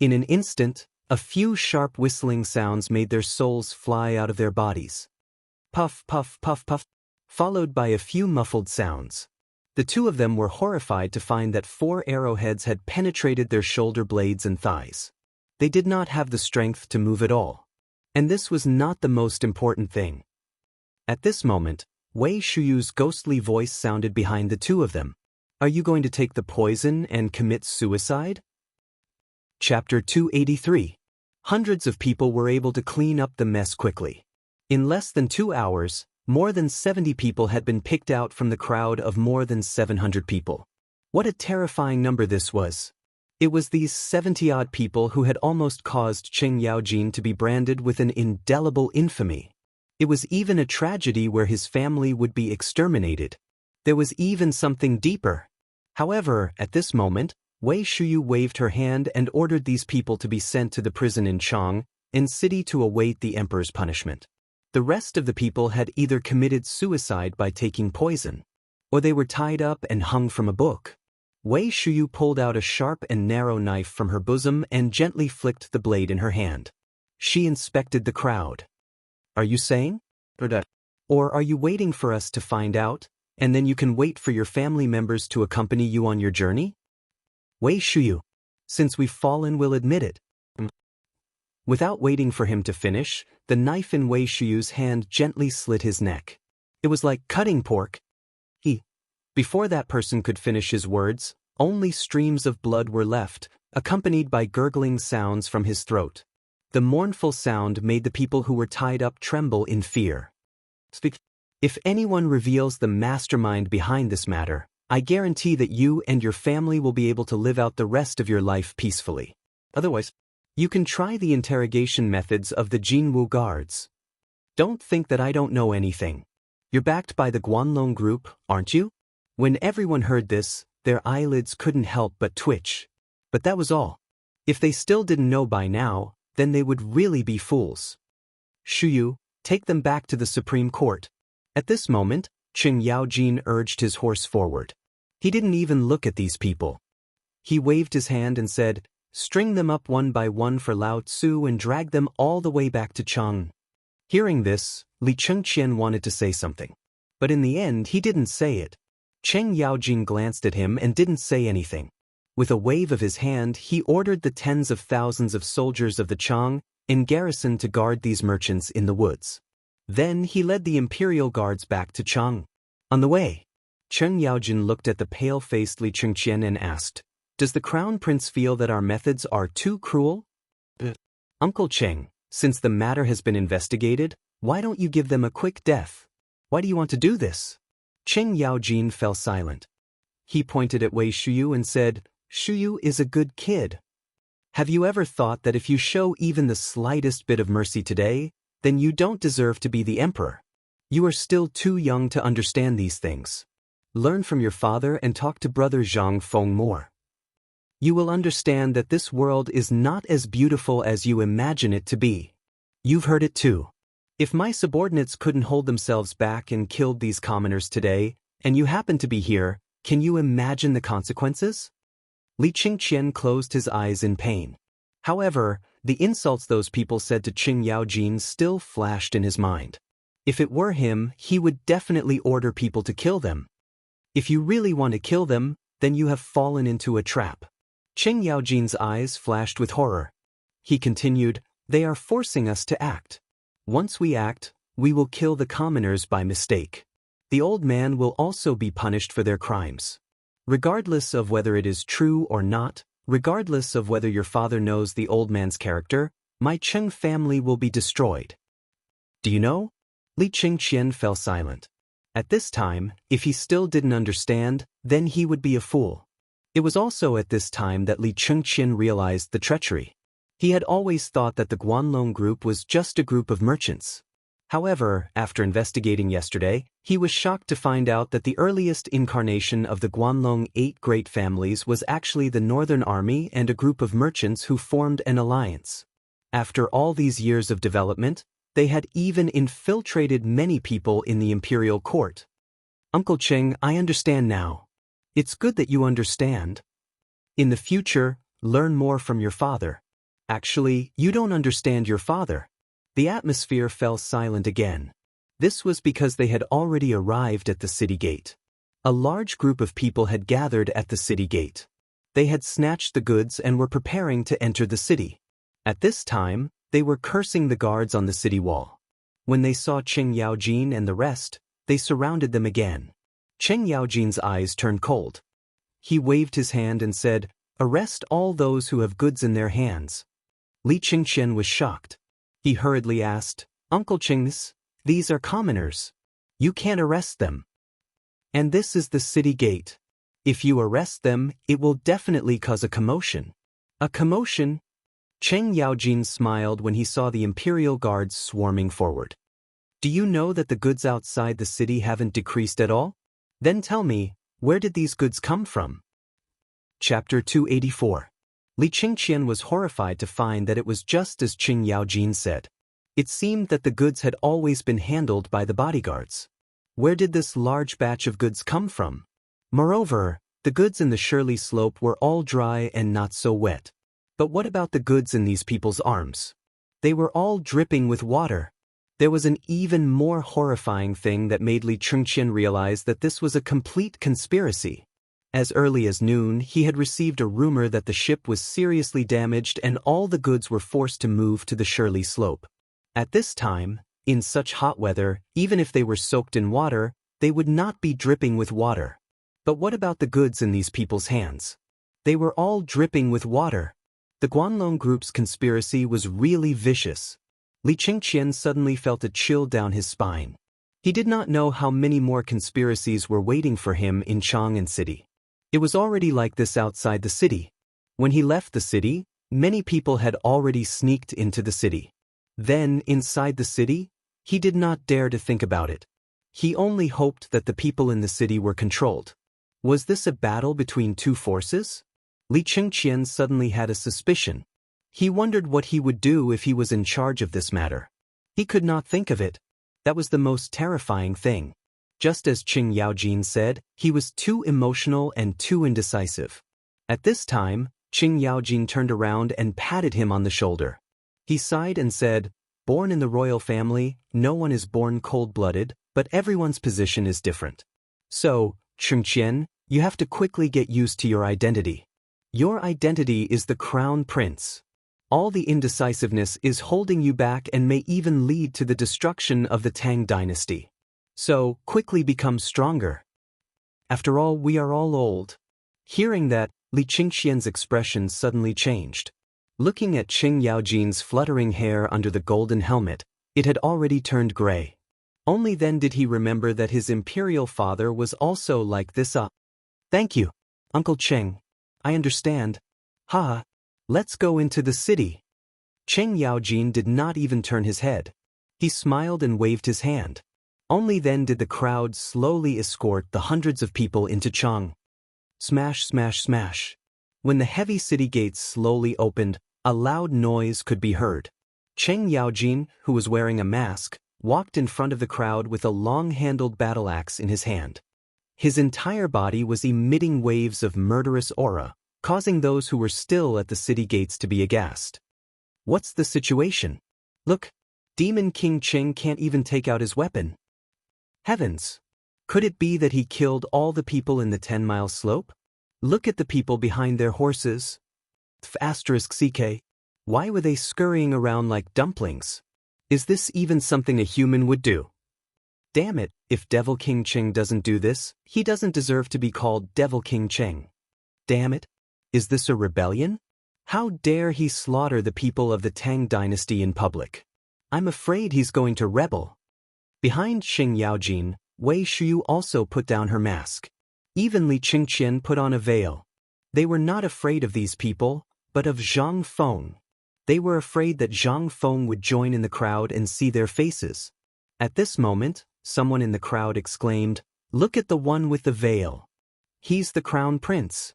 In an instant, a few sharp whistling sounds made their souls fly out of their bodies. Puff, puff, puff, puff, followed by a few muffled sounds. The 2 of them were horrified to find that 4 arrowheads had penetrated their shoulder blades and thighs. They did not have the strength to move at all. And this was not the most important thing. At this moment, Wei Shuyu's ghostly voice sounded behind the 2 of them. "Are you going to take the poison and commit suicide?" Chapter 283. Hundreds of people were able to clean up the mess quickly. In less than 2 hours, more than 70 people had been picked out from the crowd of more than 700 people. What a terrifying number this was. It was these 70-odd people who had almost caused Cheng Yaojin to be branded with an indelible infamy. It was even a tragedy where his family would be exterminated. There was even something deeper. However, at this moment, Wei Shuyu waved her hand and ordered these people to be sent to the prison in Chang, in city to await the emperor's punishment. The rest of the people had either committed suicide by taking poison, or they were tied up and hung from a book. Wei Shuyu pulled out a sharp and narrow knife from her bosom and gently flicked the blade in her hand. She inspected the crowd. Are you saying? Or are you waiting for us to find out, and then you can wait for your family members to accompany you on your journey? Wei Shuyu, since we've fallen, we'll admit it. Without waiting for him to finish, the knife in Wei Shuyu's hand gently slit his neck. It was like cutting pork. Before that person could finish his words, only streams of blood were left, accompanied by gurgling sounds from his throat. The mournful sound made the people who were tied up tremble in fear. If anyone reveals the mastermind behind this matter, I guarantee that you and your family will be able to live out the rest of your life peacefully. Otherwise, you can try the interrogation methods of the Jinwu guards. Don't think that I don't know anything. You're backed by the Guanlong group, aren't you? When everyone heard this, their eyelids couldn't help but twitch. But that was all. If they still didn't know by now, then they would really be fools. Shuyu, take them back to the Supreme Court. At this moment, Cheng Yaojin urged his horse forward. He didn't even look at these people. He waved his hand and said, "String them up one by one for Lao Tzu and drag them all the way back to Chang." Hearing this, Li Chengqian wanted to say something. But in the end, he didn't say it. Cheng Yaojin glanced at him and didn't say anything. With a wave of his hand, he ordered the tens of thousands of soldiers of the Chang in garrison to guard these merchants in the woods. Then he led the imperial guards back to Chang. On the way, Cheng Yaojin looked at the pale-faced Li Chengqian and asked, "Does the crown prince feel that our methods are too cruel?" "Uncle Cheng, since the matter has been investigated, why don't you give them a quick death? Why do you want to do this?" Cheng Yaojin fell silent. He pointed at Wei Shuyu and said, "Shuyu is a good kid. Have you ever thought that if you show even the slightest bit of mercy today, then you don't deserve to be the emperor? You are still too young to understand these things. Learn from your father and talk to brother Zhang Feng more. You will understand that this world is not as beautiful as you imagine it to be. You've heard it too. If my subordinates couldn't hold themselves back and killed these commoners today, and you happen to be here, can you imagine the consequences?" Li Chengqian closed his eyes in pain. However, the insults those people said to Cheng Yaojin still flashed in his mind. If it were him, he would definitely order people to kill them. If you really want to kill them, then you have fallen into a trap. Cheng Yaojin's eyes flashed with horror. He continued, "They are forcing us to act. Once we act, we will kill the commoners by mistake. The old man will also be punished for their crimes. Regardless of whether it is true or not, regardless of whether your father knows the old man's character, my Cheng family will be destroyed. Do you know?" Li Chengqian fell silent. At this time, if he still didn't understand, then he would be a fool. It was also at this time that Li Chengqian realized the treachery. He had always thought that the Guanlong group was just a group of merchants. However, after investigating yesterday, he was shocked to find out that the earliest incarnation of the Guanlong 8 great families was actually the Northern Army and a group of merchants who formed an alliance. After all these years of development, they had even infiltrated many people in the imperial court. "Uncle Cheng, I understand now. It's good that you understand. In the future, learn more from your father. Actually, you don't understand your father." The atmosphere fell silent again. This was because they had already arrived at the city gate. A large group of people had gathered at the city gate. They had snatched the goods and were preparing to enter the city. At this time, they were cursing the guards on the city wall. When they saw Cheng Yaojin and the rest, they surrounded them again. Cheng Yaojin's eyes turned cold. He waved his hand and said, "Arrest all those who have goods in their hands." Li Chengqian was shocked. He hurriedly asked, "Uncle Cheng, these are commoners. You can't arrest them. And this is the city gate. If you arrest them, it will definitely cause a commotion. A commotion? Cheng Yaojin smiled when he saw the imperial guards swarming forward. Do you know that the goods outside the city haven't decreased at all? Then tell me, where did these goods come from? Chapter 284. Li Qingqian was horrified to find that it was just as Cheng Yaojin said. It seemed that the goods had always been handled by the bodyguards. Where did this large batch of goods come from? Moreover, the goods in the Shirley slope were all dry and not so wet. But what about the goods in these people's arms? They were all dripping with water. There was an even more horrifying thing that made Li Qingqian realize that this was a complete conspiracy. As early as noon, he had received a rumor that the ship was seriously damaged and all the goods were forced to move to the Shirley slope. At this time, in such hot weather, even if they were soaked in water, they would not be dripping with water. But what about the goods in these people's hands? They were all dripping with water. The Guanlong group's conspiracy was really vicious. Li Qingqian suddenly felt a chill down his spine. He did not know how many more conspiracies were waiting for him in Chang'an City. It was already like this outside the city. When he left the city, many people had already sneaked into the city. Then, inside the city, he did not dare to think about it. He only hoped that the people in the city were controlled. Was this a battle between two forces? Li Qingqian suddenly had a suspicion. He wondered what he would do if he was in charge of this matter. He could not think of it. That was the most terrifying thing. Just as Cheng Yaojin said, he was too emotional and too indecisive. At this time, Cheng Yaojin turned around and patted him on the shoulder. He sighed and said, "Born in the royal family, no one is born cold-blooded, but everyone's position is different. So, Qingqian, you have to quickly get used to your identity. Your identity is the crown prince. All the indecisiveness is holding you back and may even lead to the destruction of the Tang dynasty. So, quickly become stronger. After all, we are all old." Hearing that, Li Qingqian's expression suddenly changed. Looking at Cheng Yaojin's fluttering hair under the golden helmet, it had already turned gray. Only then did he remember that his imperial father was also like this. Thank you, Uncle Cheng. I understand. Ha! Let's go into the city. Cheng Yaojin did not even turn his head. He smiled and waved his hand. Only then did the crowd slowly escort the hundreds of people into Chang. Smash, smash, smash. When the heavy city gates slowly opened, a loud noise could be heard. Cheng Yaojin, who was wearing a mask, walked in front of the crowd with a long-handled battle axe in his hand. His entire body was emitting waves of murderous aura, causing those who were still at the city gates to be aghast. What's the situation? Look, Demon King Cheng can't even take out his weapon. Heavens! Could it be that he killed all the people in the 10-mile slope? Look at the people behind their horses. *CK. Why were they scurrying around like dumplings? Is this even something a human would do? Damn it, if Devil King Cheng doesn't do this, he doesn't deserve to be called Devil King Cheng. Damn it. Is this a rebellion? How dare he slaughter the people of the Tang dynasty in public? I'm afraid he's going to rebel. Behind Cheng Yaojin, Wei Shuyu also put down her mask. Even Li Qingqian put on a veil. They were not afraid of these people, but of Zhang Feng. They were afraid that Zhang Feng would join in the crowd and see their faces. At this moment, someone in the crowd exclaimed, "Look at the one with the veil. He's the crown prince."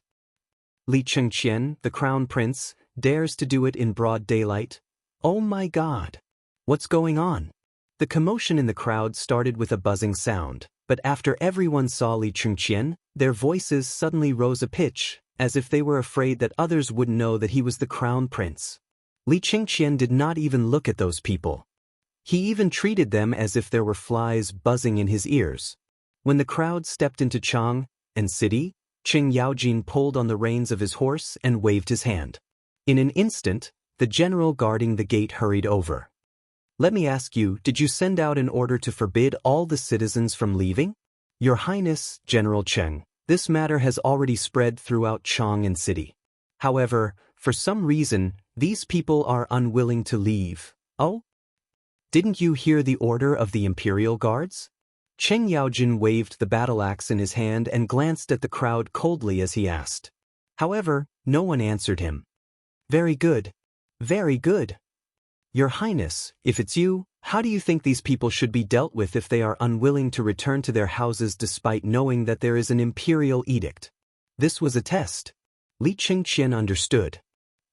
Li Qingqian, the crown prince, dares to do it in broad daylight? Oh my God! What's going on? The commotion in the crowd started with a buzzing sound, but after everyone saw Li Qingqian, their voices suddenly rose a pitch, as if they were afraid that others wouldn't know that he was the crown prince. Li Qingqian did not even look at those people. He even treated them as if there were flies buzzing in his ears. When the crowd stepped into Chang'an City, Cheng Yaojin pulled on the reins of his horse and waved his hand. In an instant, the general guarding the gate hurried over. "Let me ask you, did you send out an order to forbid all the citizens from leaving?" "Your Highness, General Cheng, this matter has already spread throughout Chang'an City. However, for some reason, these people are unwilling to leave." "Oh? Didn't you hear the order of the Imperial Guards? Cheng Yaojin waved the battle axe in his hand and glanced at the crowd coldly as he asked. However, no one answered him. Very good. Very good. Your Highness, if it's you, how do you think these people should be dealt with if they are unwilling to return to their houses despite knowing that there is an imperial edict? This was a test. Li Qingqian understood.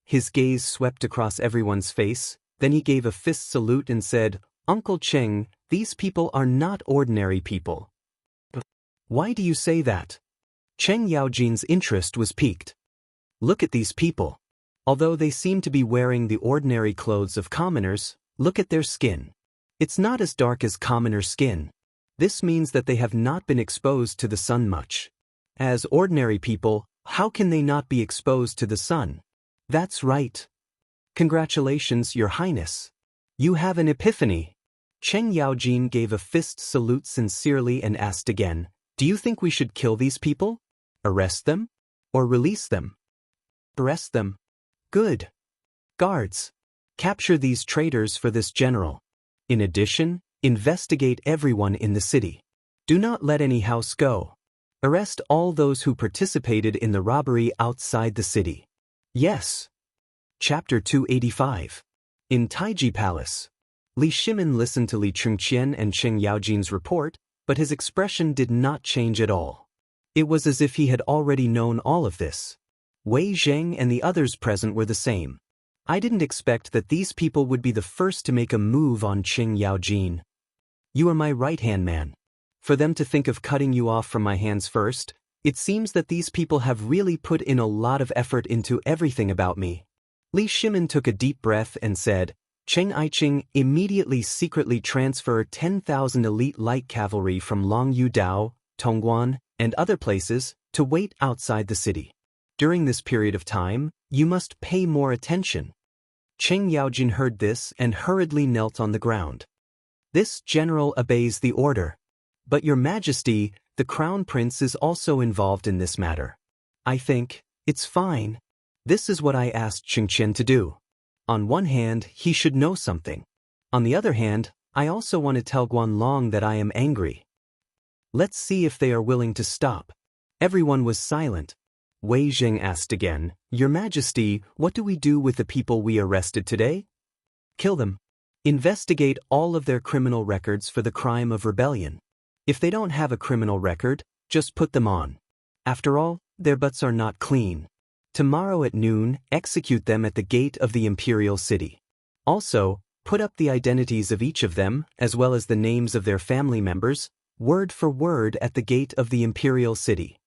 His gaze swept across everyone's face, then he gave a fist salute and said, Uncle Cheng, these people are not ordinary people. Why do you say that? Cheng Yaojin's interest was piqued. Look at these people. Although they seem to be wearing the ordinary clothes of commoners, look at their skin. It's not as dark as commoner skin. This means that they have not been exposed to the sun much. As ordinary people, how can they not be exposed to the sun? That's right. Congratulations, Your Highness. You have an epiphany. Cheng Yaojin gave a fist salute sincerely and asked again, do you think we should kill these people? Arrest them? Or release them? Arrest them. Good. Guards, capture these traitors for this general. In addition, investigate everyone in the city. Do not let any house go. Arrest all those who participated in the robbery outside the city. Yes. Chapter 285. In Taiji Palace. Li Shimin listened to Li Qingqian and Cheng Yaojin's report, but his expression did not change at all. It was as if he had already known all of this. Wei Zheng and the others present were the same. I didn't expect that these people would be the first to make a move on Cheng Yaojin. You are my right-hand man. For them to think of cutting you off from my hands first, it seems that these people have really put in a lot of effort into everything about me. Li Shimin took a deep breath and said, Cheng Aiqing, immediately secretly transfer 10,000 elite light cavalry from Longyu Dao, Tongguan, and other places to wait outside the city. During this period of time, you must pay more attention. Cheng Yaojin heard this and hurriedly knelt on the ground. This general obeys the order. But Your Majesty, the Crown Prince is also involved in this matter. I think, it's fine. This is what I asked Qingqian to do. On one hand, he should know something. On the other hand, I also want to tell Guanlong that I am angry. Let's see if they are willing to stop. Everyone was silent. Wei Zheng asked again, Your Majesty, what do we do with the people we arrested today? Kill them. Investigate all of their criminal records for the crime of rebellion. If they don't have a criminal record, just put them on. After all, their butts are not clean. Tomorrow at noon, execute them at the gate of the imperial city. Also, put up the identities of each of them, as well as the names of their family members, word for word at the gate of the imperial city.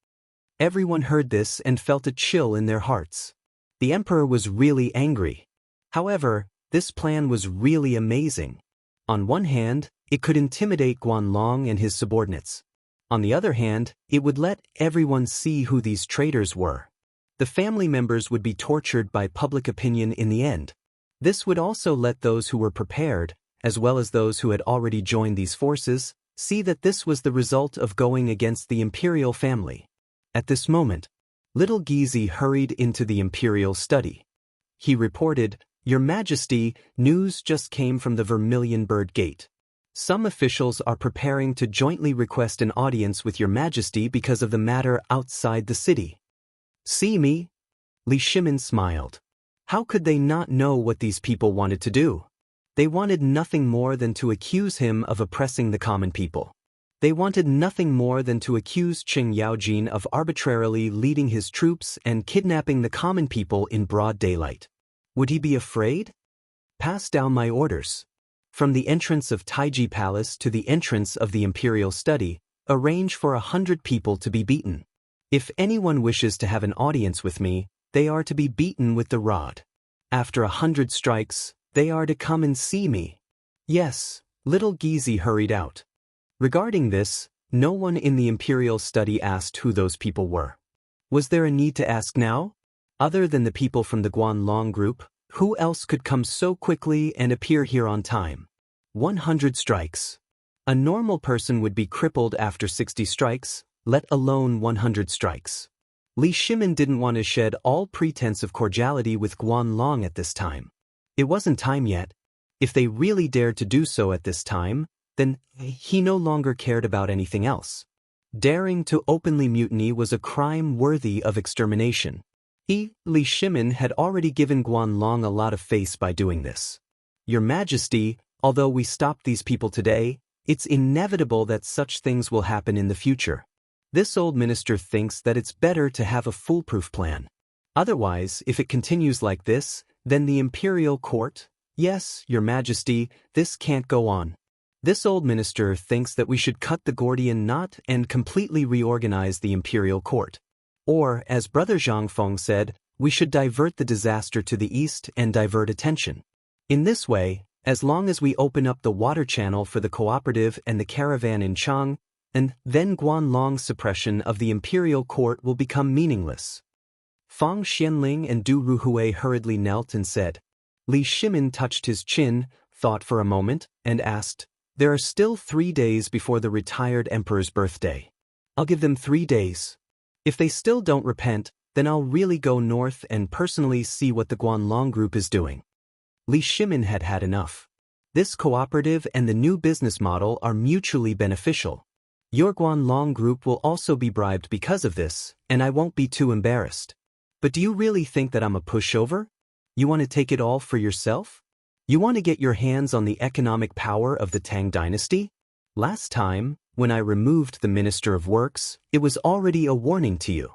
Everyone heard this and felt a chill in their hearts. The emperor was really angry. However, this plan was really amazing. On one hand, it could intimidate Guanlong and his subordinates. On the other hand, it would let everyone see who these traitors were. The family members would be tortured by public opinion in the end. This would also let those who were prepared, as well as those who had already joined these forces, see that this was the result of going against the imperial family. At this moment, little Gizi hurried into the imperial study. He reported, Your Majesty, news just came from the Vermilion Bird Gate. Some officials are preparing to jointly request an audience with Your Majesty because of the matter outside the city. See me? Li Shimin smiled. How could they not know what these people wanted to do? They wanted nothing more than to accuse him of oppressing the common people. They wanted nothing more than to accuse Cheng Yaojin of arbitrarily leading his troops and kidnapping the common people in broad daylight. Would he be afraid? Pass down my orders. From the entrance of Taiji Palace to the entrance of the imperial study, arrange for 100 people to be beaten. If anyone wishes to have an audience with me, they are to be beaten with the rod. After 100 strikes, they are to come and see me. Yes, little Gizi hurried out. Regarding this, no one in the imperial study asked who those people were. Was there a need to ask now? Other than the people from the Guanlong group, who else could come so quickly and appear here on time? 100 strikes. A normal person would be crippled after 60 strikes, let alone 100 strikes. Li Shimin didn't want to shed all pretense of cordiality with Guanlong at this time. It wasn't time yet. If they really dared to do so at this time, then he no longer cared about anything else. Daring to openly mutiny was a crime worthy of extermination. Li Shimin had already given Guanlong a lot of face by doing this. Your Majesty, although we stopped these people today, it's inevitable that such things will happen in the future. This old minister thinks that it's better to have a foolproof plan. Otherwise, if it continues like this, then the imperial court— Yes, Your Majesty, this can't go on. This old minister thinks that we should cut the Gordian knot and completely reorganize the imperial court. Or, as Brother Zhang Feng said, we should divert the disaster to the east and divert attention. In this way, as long as we open up the water channel for the cooperative and the caravan in Chang, and then Guanlong's suppression of the imperial court will become meaningless. Fang Xianling and Du Ruhui hurriedly knelt and said. Li Shimin touched his chin, thought for a moment, and asked, There are still 3 days before the retired emperor's birthday. I'll give them 3 days. If they still don't repent, then I'll really go north and personally see what the Guanlong group is doing. Li Shimin had had enough. This cooperative and the new business model are mutually beneficial. Your Guanlong group will also be bribed because of this, and I won't be too embarrassed. But do you really think that I'm a pushover? You want to take it all for yourself? You want to get your hands on the economic power of the Tang dynasty? Last time, when I removed the Minister of Works, it was already a warning to you.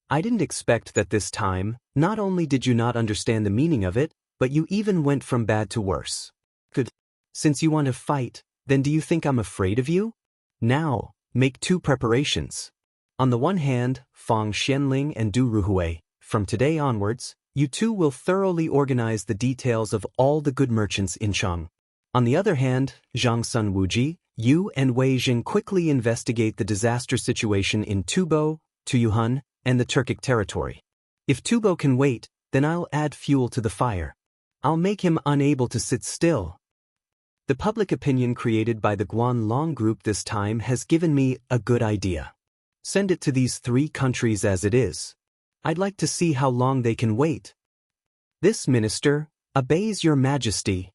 I didn't expect that this time, not only did you not understand the meaning of it, but you even went from bad to worse. Good. Since you want to fight, then do you think I'm afraid of you? Now, make 2 preparations. On the one hand, Fang Xianling and Du Ruhui, from today onwards, you 2 will thoroughly organize the details of all the good merchants in Chang. On the other hand, Zhang Sun Wuji, you and Wei Jing quickly investigate the disaster situation in Tubo, Tuyuhun, and the Turkic territory. If Tubo can wait, then I'll add fuel to the fire. I'll make him unable to sit still. The public opinion created by the Guanlong group this time has given me a good idea. Send it to these 3 countries as it is. I'd like to see how long they can wait. This minister obeys Your Majesty.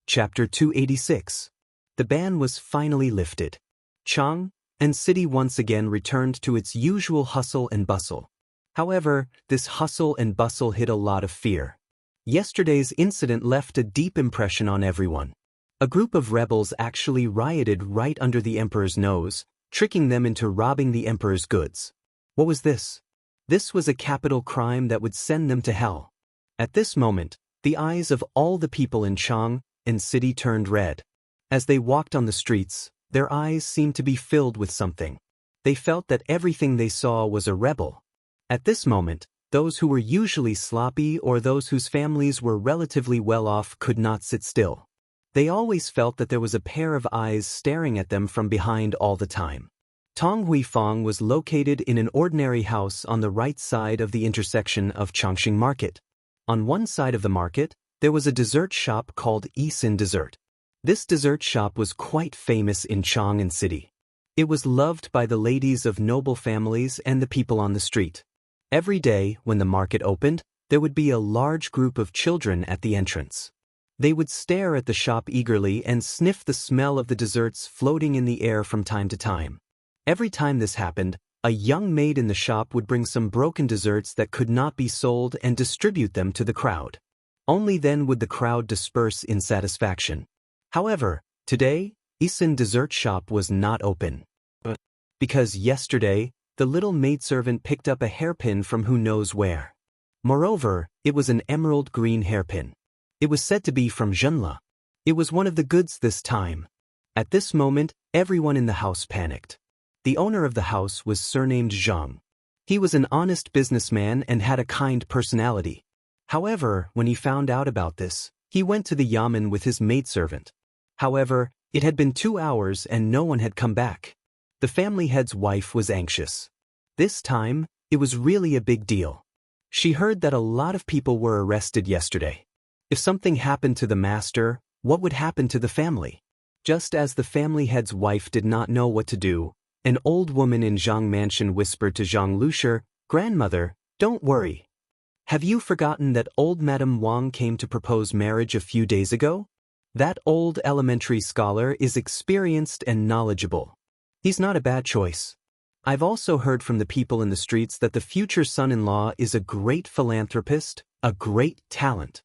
Chapter 286. The ban was finally lifted. Chang and city once again returned to its usual hustle and bustle. However, this hustle and bustle hid a lot of fear. Yesterday's incident left a deep impression on everyone. A group of rebels actually rioted right under the emperor's nose, tricking them into robbing the emperor's goods. What was this? This was a capital crime that would send them to hell. At this moment, the eyes of all the people in Chang and city turned red. As they walked on the streets, their eyes seemed to be filled with something. They felt that everything they saw was a rebel. At this moment, those who were usually sloppy or those whose families were relatively well off could not sit still. They always felt that there was a pair of eyes staring at them from behind all the time. Tong Huifang was located in an ordinary house on the right side of the intersection of Changxing Market. On one side of the market, there was a dessert shop called Yisin Dessert. This dessert shop was quite famous in Chang'an City. It was loved by the ladies of noble families and the people on the street. Every day, when the market opened, there would be a large group of children at the entrance. They would stare at the shop eagerly and sniff the smell of the desserts floating in the air from time to time. Every time this happened, a young maid in the shop would bring some broken desserts that could not be sold and distribute them to the crowd. Only then would the crowd disperse in satisfaction. However, today, Yisin Dessert Shop was not open. Because yesterday, the little maidservant picked up a hairpin from who knows where. Moreover, it was an emerald green hairpin. It was said to be from Zhenla. It was one of the goods this time. At this moment, everyone in the house panicked. The owner of the house was surnamed Zhang. He was an honest businessman and had a kind personality. However, when he found out about this, he went to the yamen with his maidservant. However, it had been 2 hours and no one had come back. The family head's wife was anxious. This time, it was really a big deal. She heard that a lot of people were arrested yesterday. If something happened to the master, what would happen to the family? Just as the family head's wife did not know what to do, an old woman in Zhang Mansion whispered to Zhang Lushi, "Grandmother, don't worry. Have you forgotten that old Madame Wang came to propose marriage a few days ago? That old elementary scholar is experienced and knowledgeable. He's not a bad choice. I've also heard from the people in the streets that the future son-in-law is a great philanthropist, a great talent.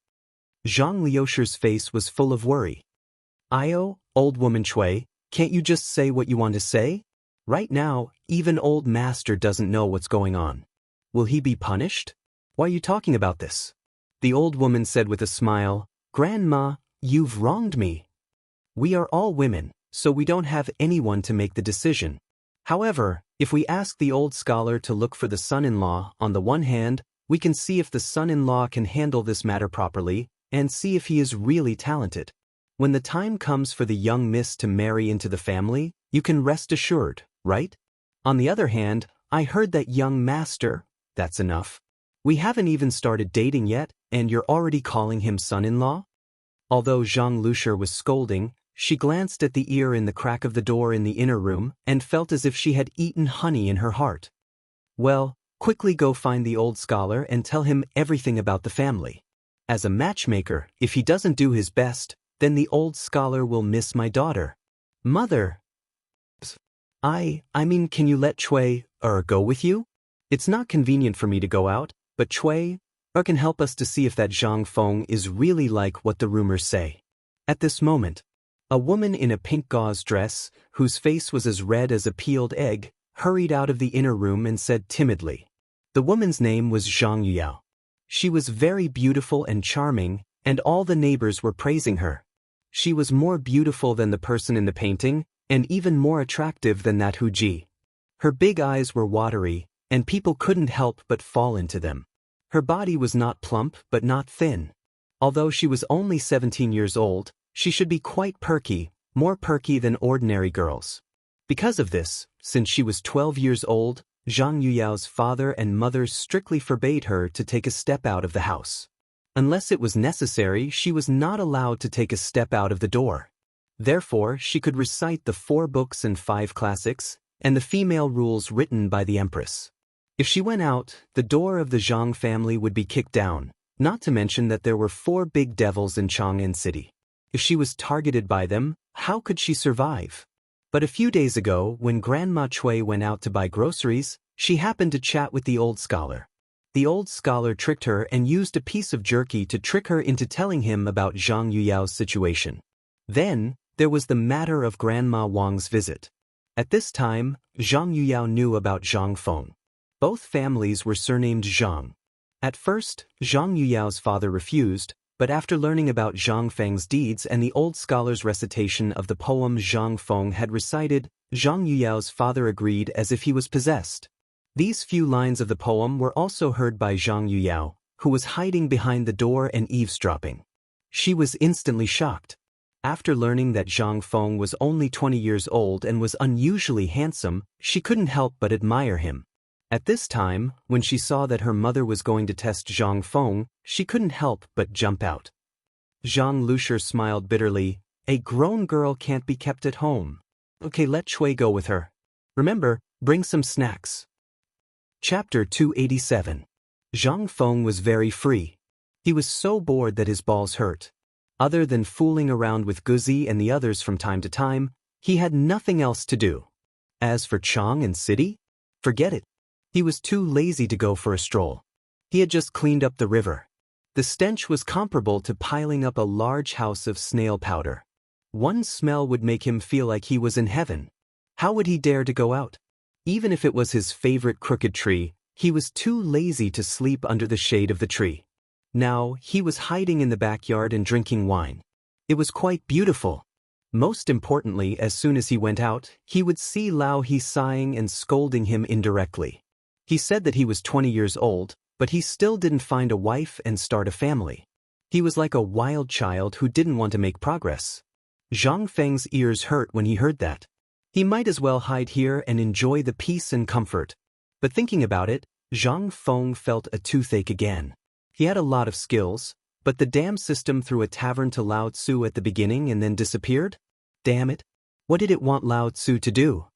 Zhang Liushir's face was full of worry. Io, old woman Cui, can't you just say what you want to say? Right now, even old master doesn't know what's going on. Will he be punished? Why are you talking about this? The old woman said with a smile, Grandma, you've wronged me. We are all women, so we don't have anyone to make the decision. However, if we ask the old scholar to look for the son-in-law, on the one hand, we can see if the son-in-law can handle this matter properly, and see if he is really talented. When the time comes for the young miss to marry into the family, you can rest assured, right? On the other hand, I heard that young master. That's enough. We haven't even started dating yet, and you're already calling him son-in-law? Although Zhang Liushir was scolding, she glanced at the ear in the crack of the door in the inner room and felt as if she had eaten honey in her heart. Well, quickly go find the old scholar and tell him everything about the family. As a matchmaker, if he doesn't do his best, then the old scholar will miss my daughter. Mother. I mean, can you let Cui, go with you? It's not convenient for me to go out, but Cui, can help us to see if that Zhang Feng is really like what the rumors say. At this moment, a woman in a pink gauze dress, whose face was as red as a peeled egg, hurried out of the inner room and said timidly. The woman's name was Zhang Yuyao. She was very beautiful and charming, and all the neighbors were praising her. She was more beautiful than the person in the painting, and even more attractive than that Huji. Her big eyes were watery, and people couldn't help but fall into them. Her body was not plump but not thin. Although she was only 17 years old, she should be quite perky, more perky than ordinary girls. Because of this, since she was 12 years old, Zhang Yuyao's father and mother strictly forbade her to take a step out of the house. Unless it was necessary, she was not allowed to take a step out of the door. Therefore, she could recite the 4 books and 5 classics, and the female rules written by the empress. If she went out, the door of the Zhang family would be kicked down, not to mention that there were 4 big devils in Chang'an City. If she was targeted by them, how could she survive? But a few days ago, when Grandma Cui went out to buy groceries, she happened to chat with the old scholar. The old scholar tricked her and used a piece of jerky to trick her into telling him about Zhang Yuyao's situation. Then, there was the matter of Grandma Wang's visit. At this time, Zhang Yuyao knew about Zhang Feng. Both families were surnamed Zhang. At first, Zhang Yuyao's father refused, but after learning about Zhang Feng's deeds and the old scholar's recitation of the poem Zhang Feng had recited, Zhang Yuyao's father agreed as if he was possessed. These few lines of the poem were also heard by Zhang Yuyao, who was hiding behind the door and eavesdropping. She was instantly shocked. After learning that Zhang Feng was only 20 years old and was unusually handsome, she couldn't help but admire him. At this time, when she saw that her mother was going to test Zhang Feng, she couldn't help but jump out. Zhang Liushir smiled bitterly. A grown girl can't be kept at home. Okay, let Cui go with her. Remember, bring some snacks. Chapter 287. Zhang Feng was very free. He was so bored that his balls hurt. Other than fooling around with Guzi and the others from time to time, he had nothing else to do. As for Chang'an City, forget it. He was too lazy to go for a stroll. He had just cleaned up the river. The stench was comparable to piling up a large house of snail powder. One smell would make him feel like he was in heaven. How would he dare to go out? Even if it was his favorite crooked tree, he was too lazy to sleep under the shade of the tree. Now, he was hiding in the backyard and drinking wine. It was quite beautiful. Most importantly, as soon as he went out, he would see Lao He sighing and scolding him indirectly. He said that he was 20 years old, but he still didn't find a wife and start a family. He was like a wild child who didn't want to make progress. Zhang Feng's ears hurt when he heard that. He might as well hide here and enjoy the peace and comfort. But thinking about it, Zhang Feng felt a toothache again. He had a lot of skills, but the dam system threw a tavern to Lao Tzu at the beginning and then disappeared? Damn it. What did it want Lao Tzu to do?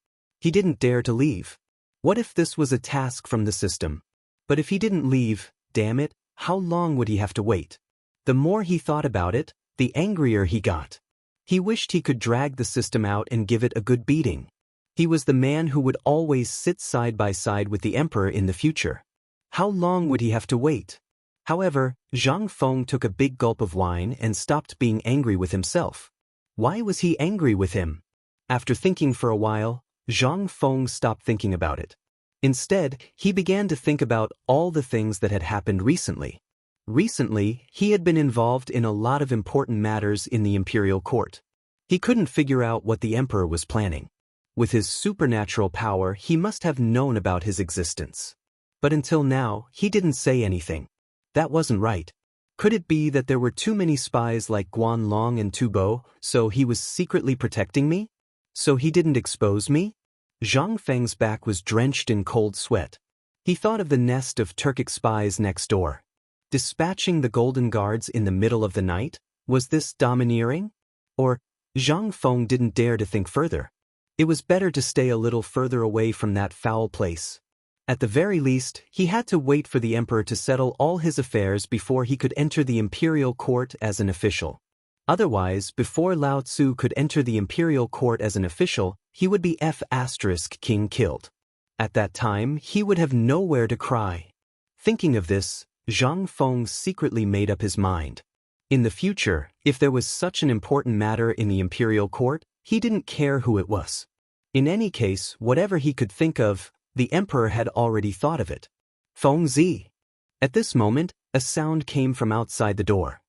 He didn't dare to leave. What if this was a task from the system? But if he didn't leave, damn it, how long would he have to wait? The more he thought about it, the angrier he got. He wished he could drag the system out and give it a good beating. He was the man who would always sit side by side with the emperor in the future. How long would he have to wait? However, Zhang Feng took a big gulp of wine and stopped being angry with himself. Why was he angry with him? After thinking for a while, Zhang Feng stopped thinking about it. Instead, he began to think about all the things that had happened recently. Recently, he had been involved in a lot of important matters in the imperial court. He couldn't figure out what the emperor was planning. With his supernatural power, he must have known about his existence. But until now, he didn't say anything. That wasn't right. Could it be that there were too many spies like Guan Long and Tu Bo, so he was secretly protecting me? So he didn't expose me? Zhang Feng's back was drenched in cold sweat. He thought of the nest of Turkic spies next door. Dispatching the golden guards in the middle of the night? Was this domineering? Or, Zhang Feng didn't dare to think further. It was better to stay a little further away from that foul place. At the very least, he had to wait for the emperor to settle all his affairs before he could enter the imperial court as an official. Otherwise, before Lao Tzu could enter the imperial court as an official, he would be King killed. At that time, he would have nowhere to cry. Thinking of this, Zhang Feng secretly made up his mind. In the future, if there was such an important matter in the imperial court, he didn't care who it was. In any case, whatever he could think of, the emperor had already thought of it. Feng Zi. At this moment, a sound came from outside the door.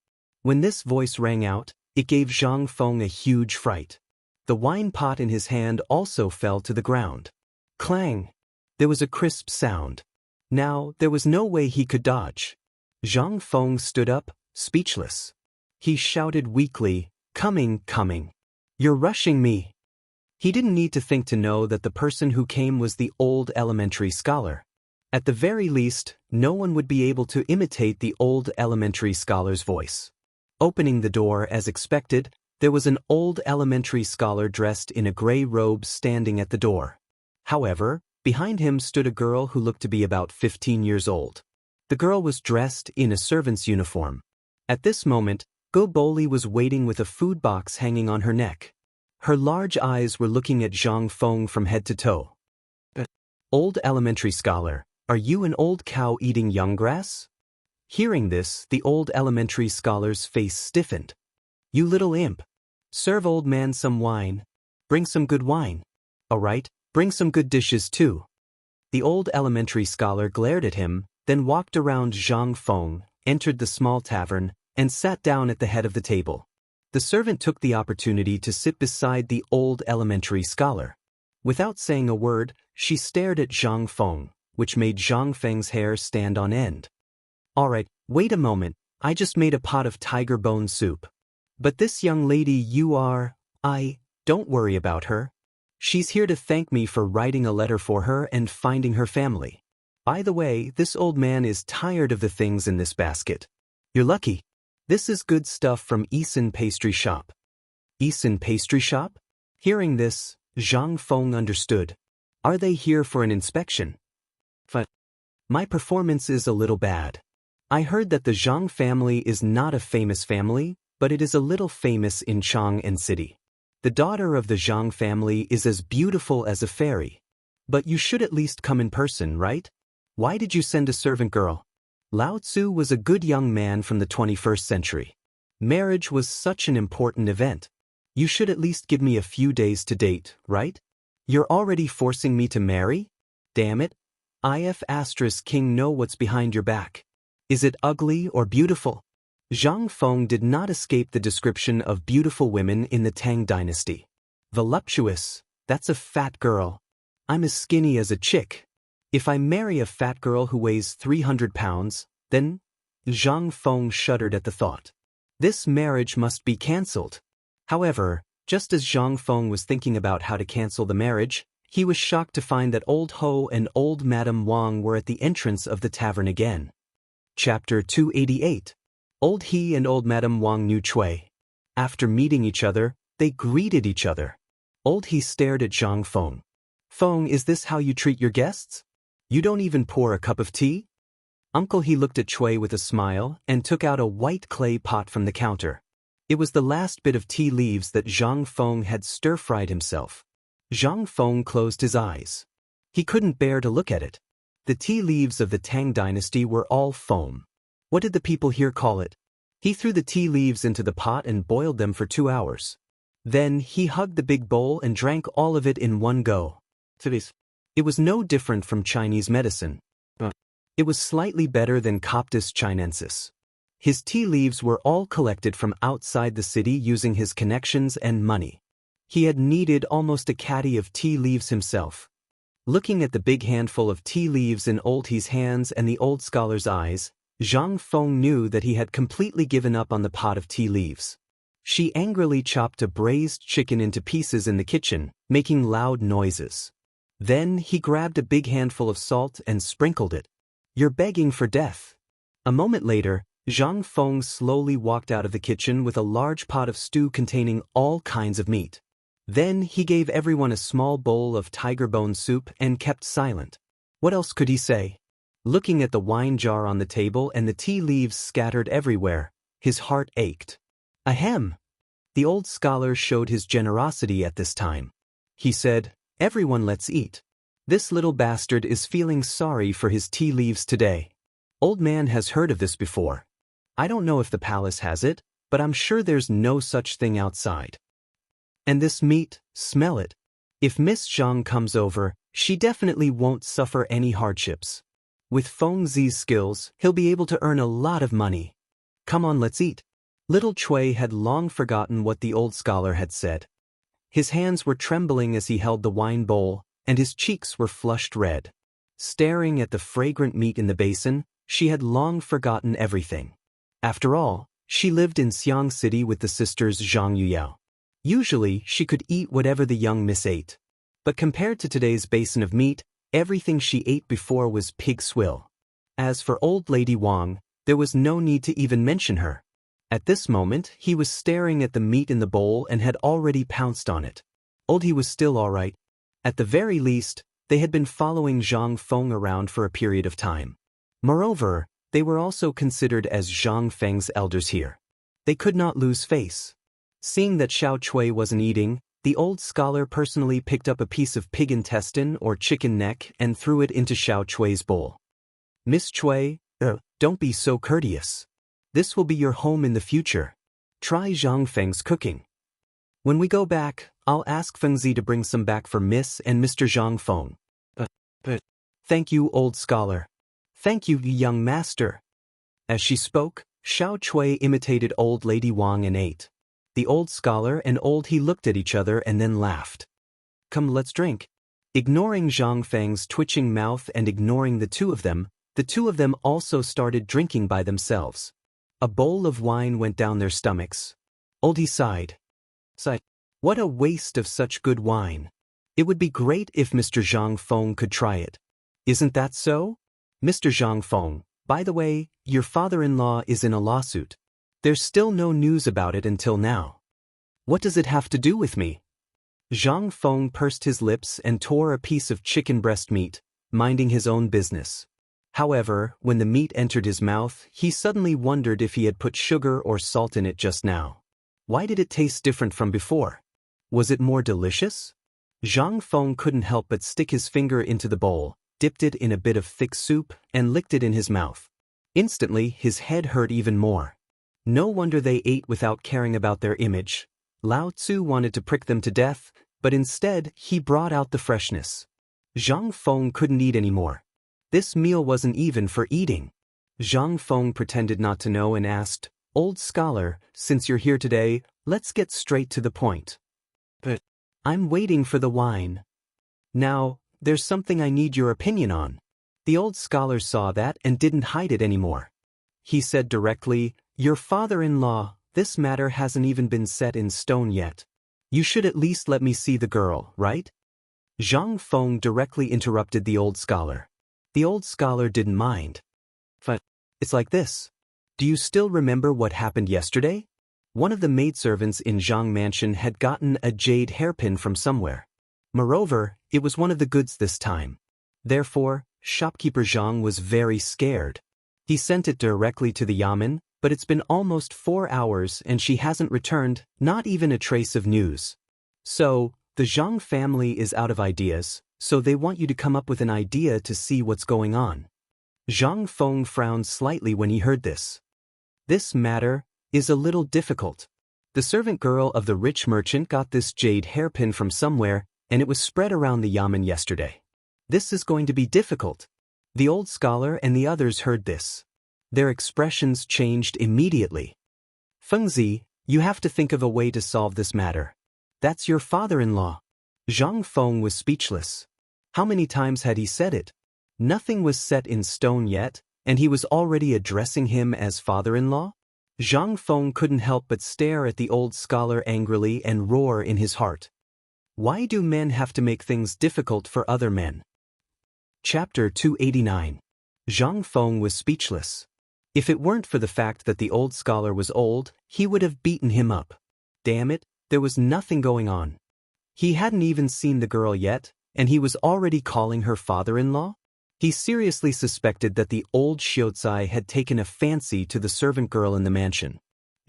When this voice rang out, it gave Zhang Feng a huge fright. The wine pot in his hand also fell to the ground. Clang! There was a crisp sound. Now, there was no way he could dodge. Zhang Feng stood up, speechless. He shouted weakly, "Coming, coming. You're rushing me." He didn't need to think to know that the person who came was the old elementary scholar. At the very least, no one would be able to imitate the old elementary scholar's voice. Opening the door as expected, there was an old elementary scholar dressed in a gray robe standing at the door. However, behind him stood a girl who looked to be about 15 years old. The girl was dressed in a servant's uniform. At this moment, Go Boli was waiting with a food box hanging on her neck. Her large eyes were looking at Zhang Feng from head to toe. "Old elementary scholar, are you an old cow eating young grass?" Hearing this, the old elementary scholar's face stiffened. "You little imp. Serve old man some wine. Bring some good wine. All right, bring some good dishes too." The old elementary scholar glared at him, then walked around Zhang Feng, entered the small tavern, and sat down at the head of the table. The servant took the opportunity to sit beside the old elementary scholar. Without saying a word, she stared at Zhang Feng, which made Zhang Feng's hair stand on end. "All right, wait a moment, I just made a pot of tiger bone soup. But this young lady you are, don't worry about her. She's here to thank me for writing a letter for her and finding her family. By the way, this old man is tired of the things in this basket. You're lucky. This is good stuff from Eason Pastry Shop." Eason Pastry Shop? Hearing this, Zhang Feng understood. Are they here for an inspection? My performance is a little bad. I heard that the Zhang family is not a famous family, but it is a little famous in Chang'an City. The daughter of the Zhang family is as beautiful as a fairy. But you should at least come in person, right? Why did you send a servant girl? Lao Tzu was a good young man from the 21st century. Marriage was such an important event. You should at least give me a few days to date, right? You're already forcing me to marry? Damn it. King know what's behind your back. Is it ugly or beautiful? Zhang Feng did not escape the description of beautiful women in the Tang dynasty. Voluptuous, that's a fat girl. I'm as skinny as a chick. If I marry a fat girl who weighs 300 pounds, then... Zhang Feng shuddered at the thought. This marriage must be cancelled. However, just as Zhang Feng was thinking about how to cancel the marriage, he was shocked to find that Old Ho and Old Madam Wang were at the entrance of the tavern again. Chapter 288. Old He and Old Madam Wang knew Chui. After meeting each other, they greeted each other. Old He stared at Zhang Feng. "Feng, is this how you treat your guests? You don't even pour a cup of tea?" Uncle He looked at Chui with a smile and took out a white clay pot from the counter. It was the last bit of tea leaves that Zhang Feng had stir-fried himself. Zhang Feng closed his eyes. He couldn't bear to look at it. The tea leaves of the Tang dynasty were all foam. What did the people here call it? He threw the tea leaves into the pot and boiled them for 2 hours. Then he hugged the big bowl and drank all of it in one go. It was no different from Chinese medicine. It was slightly better than Coptis chinensis. His tea leaves were all collected from outside the city using his connections and money. He had kneaded almost a caddy of tea leaves himself. Looking at the big handful of tea leaves in Old He's hands and the old scholar's eyes, Zhang Feng knew that he had completely given up on the pot of tea leaves. She angrily chopped a braised chicken into pieces in the kitchen, making loud noises. Then he grabbed a big handful of salt and sprinkled it. "You're begging for death." A moment later, Zhang Feng slowly walked out of the kitchen with a large pot of stew containing all kinds of meat. Then he gave everyone a small bowl of tiger bone soup and kept silent. What else could he say? Looking at the wine jar on the table and the tea leaves scattered everywhere, his heart ached. Ahem! The old scholar showed his generosity at this time. He said, "Everyone, let's eat. This little bastard is feeling sorry for his tea leaves today. Old man has heard of this before. I don't know if the palace has it, but I'm sure there's no such thing outside. And this meat, smell it. If Miss Zhang comes over, she definitely won't suffer any hardships. With Feng Zi's skills, he'll be able to earn a lot of money. Come on, let's eat." Little Cui had long forgotten what the old scholar had said. His hands were trembling as he held the wine bowl, and his cheeks were flushed red. Staring at the fragrant meat in the basin, she had long forgotten everything. After all, she lived in Xiang City with the sisters Zhang Yuyao. Usually, she could eat whatever the young miss ate. But compared to today's basin of meat, everything she ate before was pig swill. As for old Lady Wang, there was no need to even mention her. At this moment, he was staring at the meat in the bowl and had already pounced on it. Old He was still all right. At the very least, they had been following Zhang Feng around for a period of time. Moreover, they were also considered as Zhang Feng's elders here. They could not lose face. Seeing that Xiao Cui wasn't eating, the old scholar personally picked up a piece of pig intestine or chicken neck and threw it into Xiao Cui's bowl. "Miss Cui, don't be so courteous. This will be your home in the future. Try Zhang Feng's cooking. When we go back, I'll ask Feng Zi to bring some back for Miss and Mr. Zhang Feng." Thank you, old scholar. Thank you, young master." As she spoke, Xiao Cui imitated old Lady Wang and ate. The old scholar and old He looked at each other and then laughed. "Come, let's drink." Ignoring Zhang Feng's twitching mouth and ignoring the two of them also started drinking by themselves. A bowl of wine went down their stomachs. Old He sighed. What a waste of such good wine. It would be great if Mr. Zhang Feng could try it. Isn't that so? Mr. Zhang Feng, by the way, your father-in-law is in a lawsuit. There's still no news about it until now. What does it have to do with me? Zhang Feng pursed his lips and tore a piece of chicken breast meat, minding his own business. However, when the meat entered his mouth, he suddenly wondered if he had put sugar or salt in it just now. Why did it taste different from before? Was it more delicious? Zhang Feng couldn't help but stick his finger into the bowl, dipped it in a bit of thick soup, and licked it in his mouth. Instantly, his head hurt even more. No wonder they ate without caring about their image. Lao Tzu wanted to prick them to death, but instead, he brought out the freshness. Zhang Feng couldn't eat anymore. This meal wasn't even for eating. Zhang Feng pretended not to know and asked, "Old scholar, since you're here today, let's get straight to the point." "But I'm waiting for the wine. Now, there's something I need your opinion on." The old scholar saw that and didn't hide it anymore. He said directly, "Your father-in-law, this matter hasn't even been set in stone yet. You should at least let me see the girl, right?" Zhang Feng directly interrupted the old scholar. The old scholar didn't mind. "But it's like this. Do you still remember what happened yesterday? One of the maidservants in Zhang Mansion had gotten a jade hairpin from somewhere. Moreover, it was one of the goods this time. Therefore, shopkeeper Zhang was very scared. He sent it directly to the yamen, but it's been almost 4 hours and she hasn't returned, not even a trace of news. So, the Zhang family is out of ideas, so they want you to come up with an idea to see what's going on. Zhang Feng frowned slightly when he heard this. This matter is a little difficult. The servant girl of the rich merchant got this jade hairpin from somewhere, and it was spread around the yamen yesterday. This is going to be difficult. The old scholar and the others heard this. Their expressions changed immediately. Fengzi, you have to think of a way to solve this matter. That's your father-in-law. Zhang Feng was speechless. How many times had he said it? Nothing was set in stone yet, and he was already addressing him as father-in-law? Zhang Feng couldn't help but stare at the old scholar angrily and roar in his heart. Why do men have to make things difficult for other men? Chapter 289. Zhang Feng was speechless. If it weren't for the fact that the old scholar was old, he would have beaten him up. Damn it, there was nothing going on. He hadn't even seen the girl yet, and he was already calling her father-in-law? He seriously suspected that the old Xiaozi had taken a fancy to the servant girl in the mansion.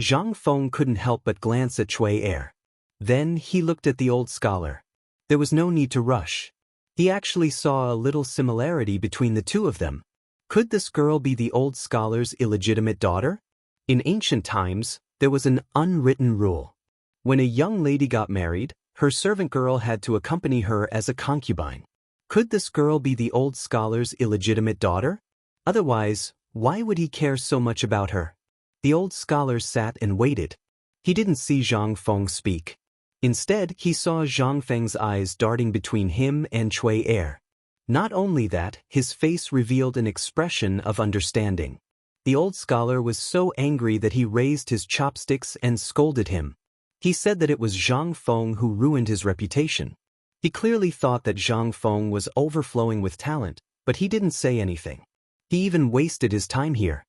Zhang Feng couldn't help but glance at Cui Er. Then he looked at the old scholar. There was no need to rush. He actually saw a little similarity between the two of them. Could this girl be the old scholar's illegitimate daughter? In ancient times, there was an unwritten rule. When a young lady got married, her servant girl had to accompany her as a concubine. Could this girl be the old scholar's illegitimate daughter? Otherwise, why would he care so much about her? The old scholar sat and waited. He didn't see Zhang Feng speak. Instead, he saw Zhang Feng's eyes darting between him and Cui Er. Not only that, his face revealed an expression of understanding. The old scholar was so angry that he raised his chopsticks and scolded him. He said that it was Zhang Feng who ruined his reputation. He clearly thought that Zhang Feng was overflowing with talent, but he didn't say anything. He even wasted his time here.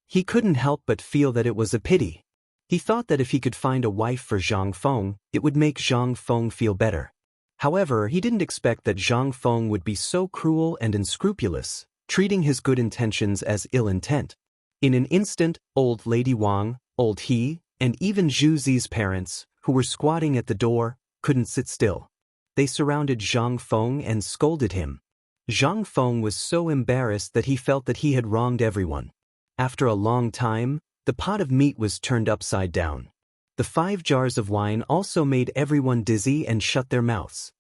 He couldn't help but feel that it was a pity. He thought that if he could find a wife for Zhang Feng, it would make Zhang Feng feel better. However, he didn't expect that Zhang Feng would be so cruel and unscrupulous, treating his good intentions as ill intent. In an instant, old Lady Wang, old He, and even Zhu Zi's parents, who were squatting at the door, couldn't sit still. They surrounded Zhang Feng and scolded him. Zhang Feng was so embarrassed that he felt that he had wronged everyone. After a long time, the pot of meat was turned upside down. The 5 jars of wine also made everyone dizzy and shut their mouths.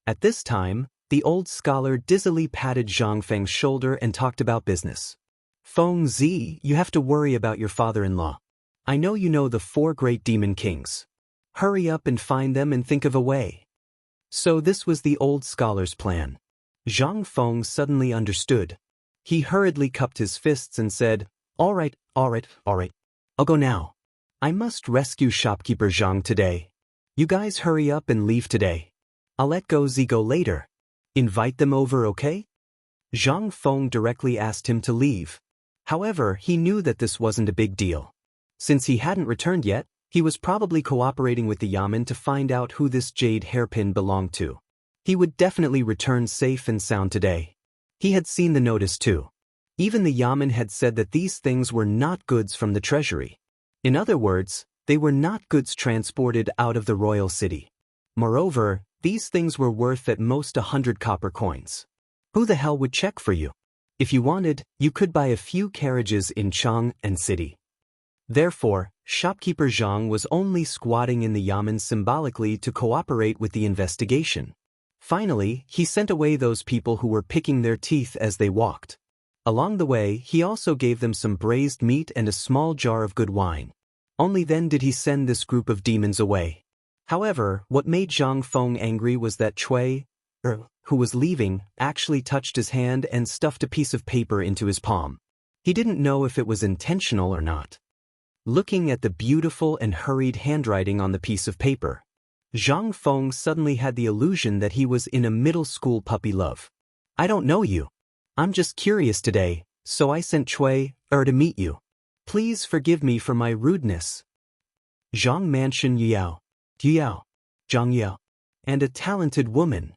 At this time, the old scholar dizzily patted Zhang Feng's shoulder and talked about business. Feng Zi, you have to worry about your father-in-law. I know you know the 4 great demon kings. Hurry up and find them and think of a way. So this was the old scholar's plan. Zhang Feng suddenly understood. He hurriedly cupped his fists and said, All right. I'll go now. I must rescue shopkeeper Zhang today. You guys hurry up and leave today. I'll let Zi go later. Invite them over, okay? Zhang Feng directly asked him to leave. However, he knew that this wasn't a big deal. Since he hadn't returned yet, he was probably cooperating with the yamen to find out who this jade hairpin belonged to. He would definitely return safe and sound today. He had seen the notice too. Even the yamen had said that these things were not goods from the treasury. In other words, they were not goods transported out of the royal city. Moreover, these things were worth at most 100 copper coins. Who the hell would check for you? If you wanted, you could buy a few carriages in Chang and city. Therefore, shopkeeper Zhang was only squatting in the yamen symbolically to cooperate with the investigation. Finally, he sent away those people who were picking their teeth as they walked. Along the way, he also gave them some braised meat and a small jar of good wine. Only then did he send this group of demons away. However, what made Zhang Feng angry was that Cui Er, who was leaving, actually touched his hand and stuffed a piece of paper into his palm. He didn't know if it was intentional or not. Looking at the beautiful and hurried handwriting on the piece of paper, Zhang Feng suddenly had the illusion that he was in a middle school puppy love. I don't know you. I'm just curious today, so I sent Cui Er to meet you. Please forgive me for my rudeness. Zhang Mansion Yao, Zhang Yao, and a talented woman.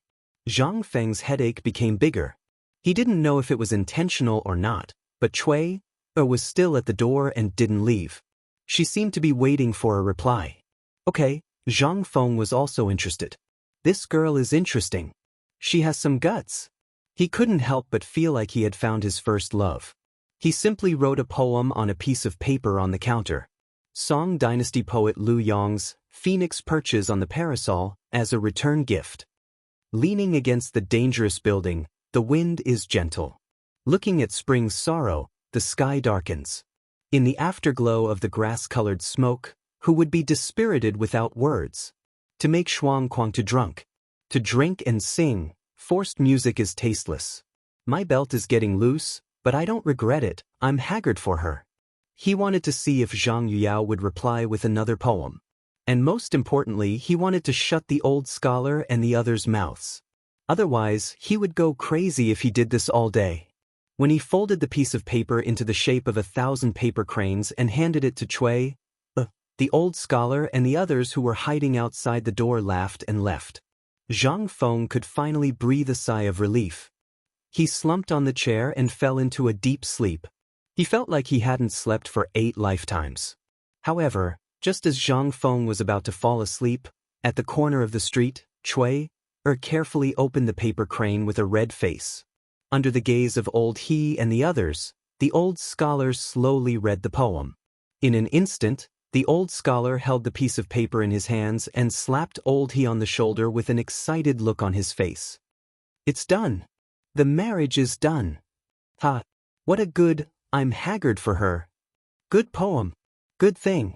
Zhang Feng's headache became bigger. He didn't know if it was intentional or not, but Cui was still at the door and didn't leave. She seemed to be waiting for a reply. Okay, Zhang Feng was also interested. This girl is interesting. She has some guts. He couldn't help but feel like he had found his first love. He simply wrote a poem on a piece of paper on the counter. Song Dynasty poet Lu Yong's Phoenix perches on the parasol as a return gift. Leaning against the dangerous building, the wind is gentle. Looking at spring's sorrow, the sky darkens. In the afterglow of the grass-colored smoke, who would be dispirited without words? To make Shuang Kuang to drunk. To drink and sing, forced music is tasteless. My belt is getting loose, but I don't regret it, I'm haggard for her. He wanted to see if Zhang Yuyao would reply with another poem. And most importantly, he wanted to shut the old scholar and the others' mouths. Otherwise, he would go crazy if he did this all day. When he folded the piece of paper into the shape of 1,000 paper cranes and handed it to Cui, the old scholar and the others who were hiding outside the door laughed and left. Zhang Feng could finally breathe a sigh of relief. He slumped on the chair and fell into a deep sleep. He felt like he hadn't slept for 8 lifetimes. However, just as Zhang Feng was about to fall asleep, at the corner of the street, Cui carefully opened the paper crane with a red face. Under the gaze of old he and the others, the old scholar slowly read the poem. In an instant, the old scholar held the piece of paper in his hands and slapped old he on the shoulder with an excited look on his face. It's done. The marriage is done. Ha! What a good, I'm haggard for her. Good poem. Good thing.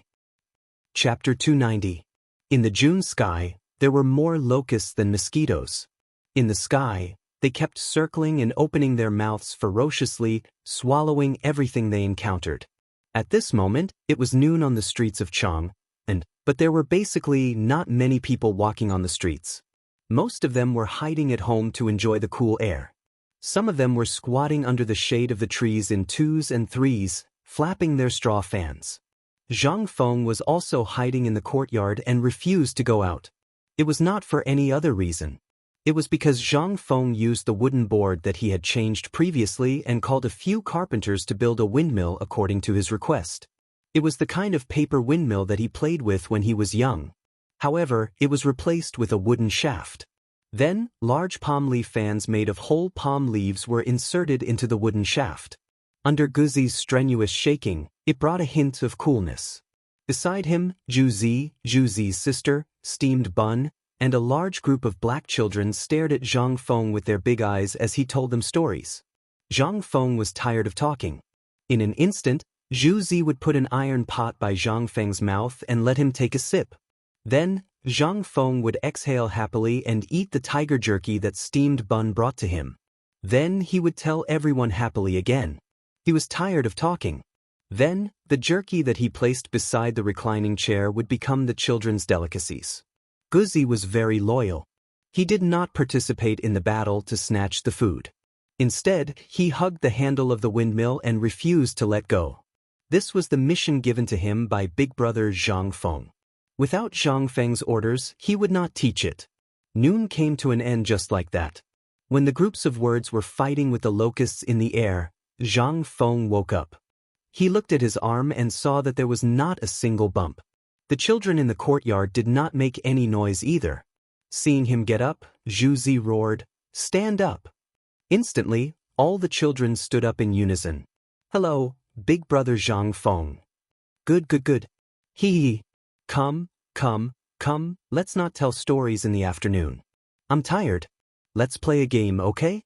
Chapter 290. In the June sky, there were more locusts than mosquitoes. In the sky, they kept circling and opening their mouths ferociously, swallowing everything they encountered. At this moment, it was noon on the streets of Chang, but there were basically not many people walking on the streets. Most of them were hiding at home to enjoy the cool air. Some of them were squatting under the shade of the trees in 2s and 3s, flapping their straw fans. Zhang Feng was also hiding in the courtyard and refused to go out. It was not for any other reason. It was because Zhang Feng used the wooden board that he had changed previously and called a few carpenters to build a windmill according to his request. It was the kind of paper windmill that he played with when he was young. However, it was replaced with a wooden shaft. Then, large palm leaf fans made of whole palm leaves were inserted into the wooden shaft. Under Guzi's strenuous shaking, it brought a hint of coolness. Beside him, Zhuzi's sister, steamed bun, and a large group of black children stared at Zhang Feng with their big eyes as he told them stories. Zhang Feng was tired of talking. In an instant, Zhuzi would put an iron pot by Zhang Feng's mouth and let him take a sip. Then, Zhang Feng would exhale happily and eat the tiger jerky that steamed bun brought to him. Then he would tell everyone happily again. He was tired of talking. Then, the jerky that he placed beside the reclining chair would become the children's delicacies. Guzi was very loyal. He did not participate in the battle to snatch the food. Instead, he hugged the handle of the windmill and refused to let go. This was the mission given to him by big brother Zhang Feng. Without Zhang Feng's orders, he would not teach it. Noon came to an end just like that. When the groups of words were fighting with the locusts in the air, Zhang Feng woke up. He looked at his arm and saw that there was not a single bump. The children in the courtyard did not make any noise either. Seeing him get up, Zhuzi roared, "Stand up!" Instantly, all the children stood up in unison. "Hello, big brother Zhang Feng." Good. Hee. Come, let's not tell stories in the afternoon. I'm tired. Let's play a game, okay?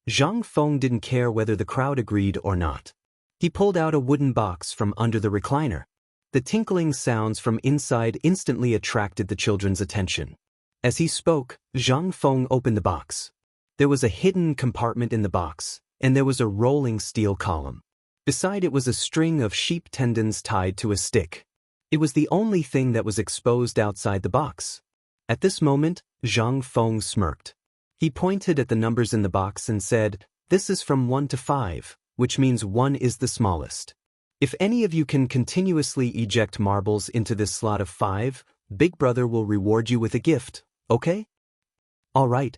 Zhang Feng didn't care whether the crowd agreed or not. He pulled out a wooden box from under the recliner. The tinkling sounds from inside instantly attracted the children's attention. As he spoke, Zhang Feng opened the box. There was a hidden compartment in the box, and there was a rolling steel column. Beside it was a string of sheep tendons tied to a stick. It was the only thing that was exposed outside the box. At this moment, Zhang Feng smirked. He pointed at the numbers in the box and said, "This is from 1 to 5, which means 1 is the smallest. If any of you can continuously eject marbles into this slot of 5, Big Brother will reward you with a gift, okay?" All right.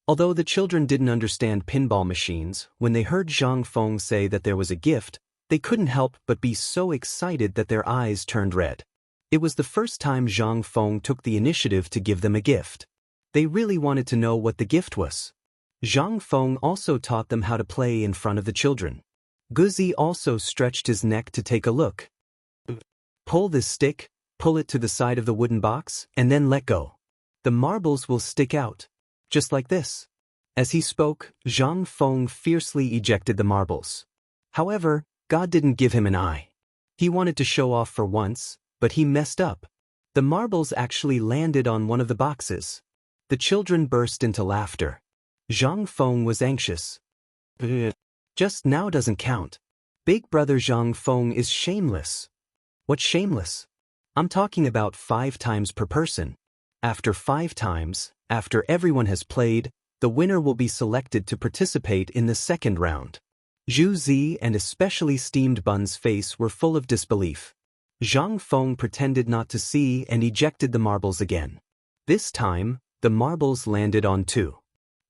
Although the children didn't understand pinball machines, when they heard Zhang Feng say that there was a gift, they couldn't help but be so excited that their eyes turned red. It was the first time Zhang Feng took the initiative to give them a gift. They really wanted to know what the gift was. Zhang Feng also taught them how to play in front of the children. Guzi also stretched his neck to take a look. Pull this stick, pull it to the side of the wooden box, and then let go. The marbles will stick out. Just like this. As he spoke, Zhang Feng fiercely ejected the marbles. However, God didn't give him an eye. He wanted to show off for once, but he messed up. The marbles actually landed on one of the boxes. The children burst into laughter. Zhang Feng was anxious. Just now doesn't count. Big brother Zhang Feng is shameless. What's shameless? I'm talking about 5 times per person. After 5 times, after everyone has played, the winner will be selected to participate in the second round. Zhu Zi and especially Steamed Bun's face were full of disbelief. Zhang Feng pretended not to see and ejected the marbles again. This time, the marbles landed on 2.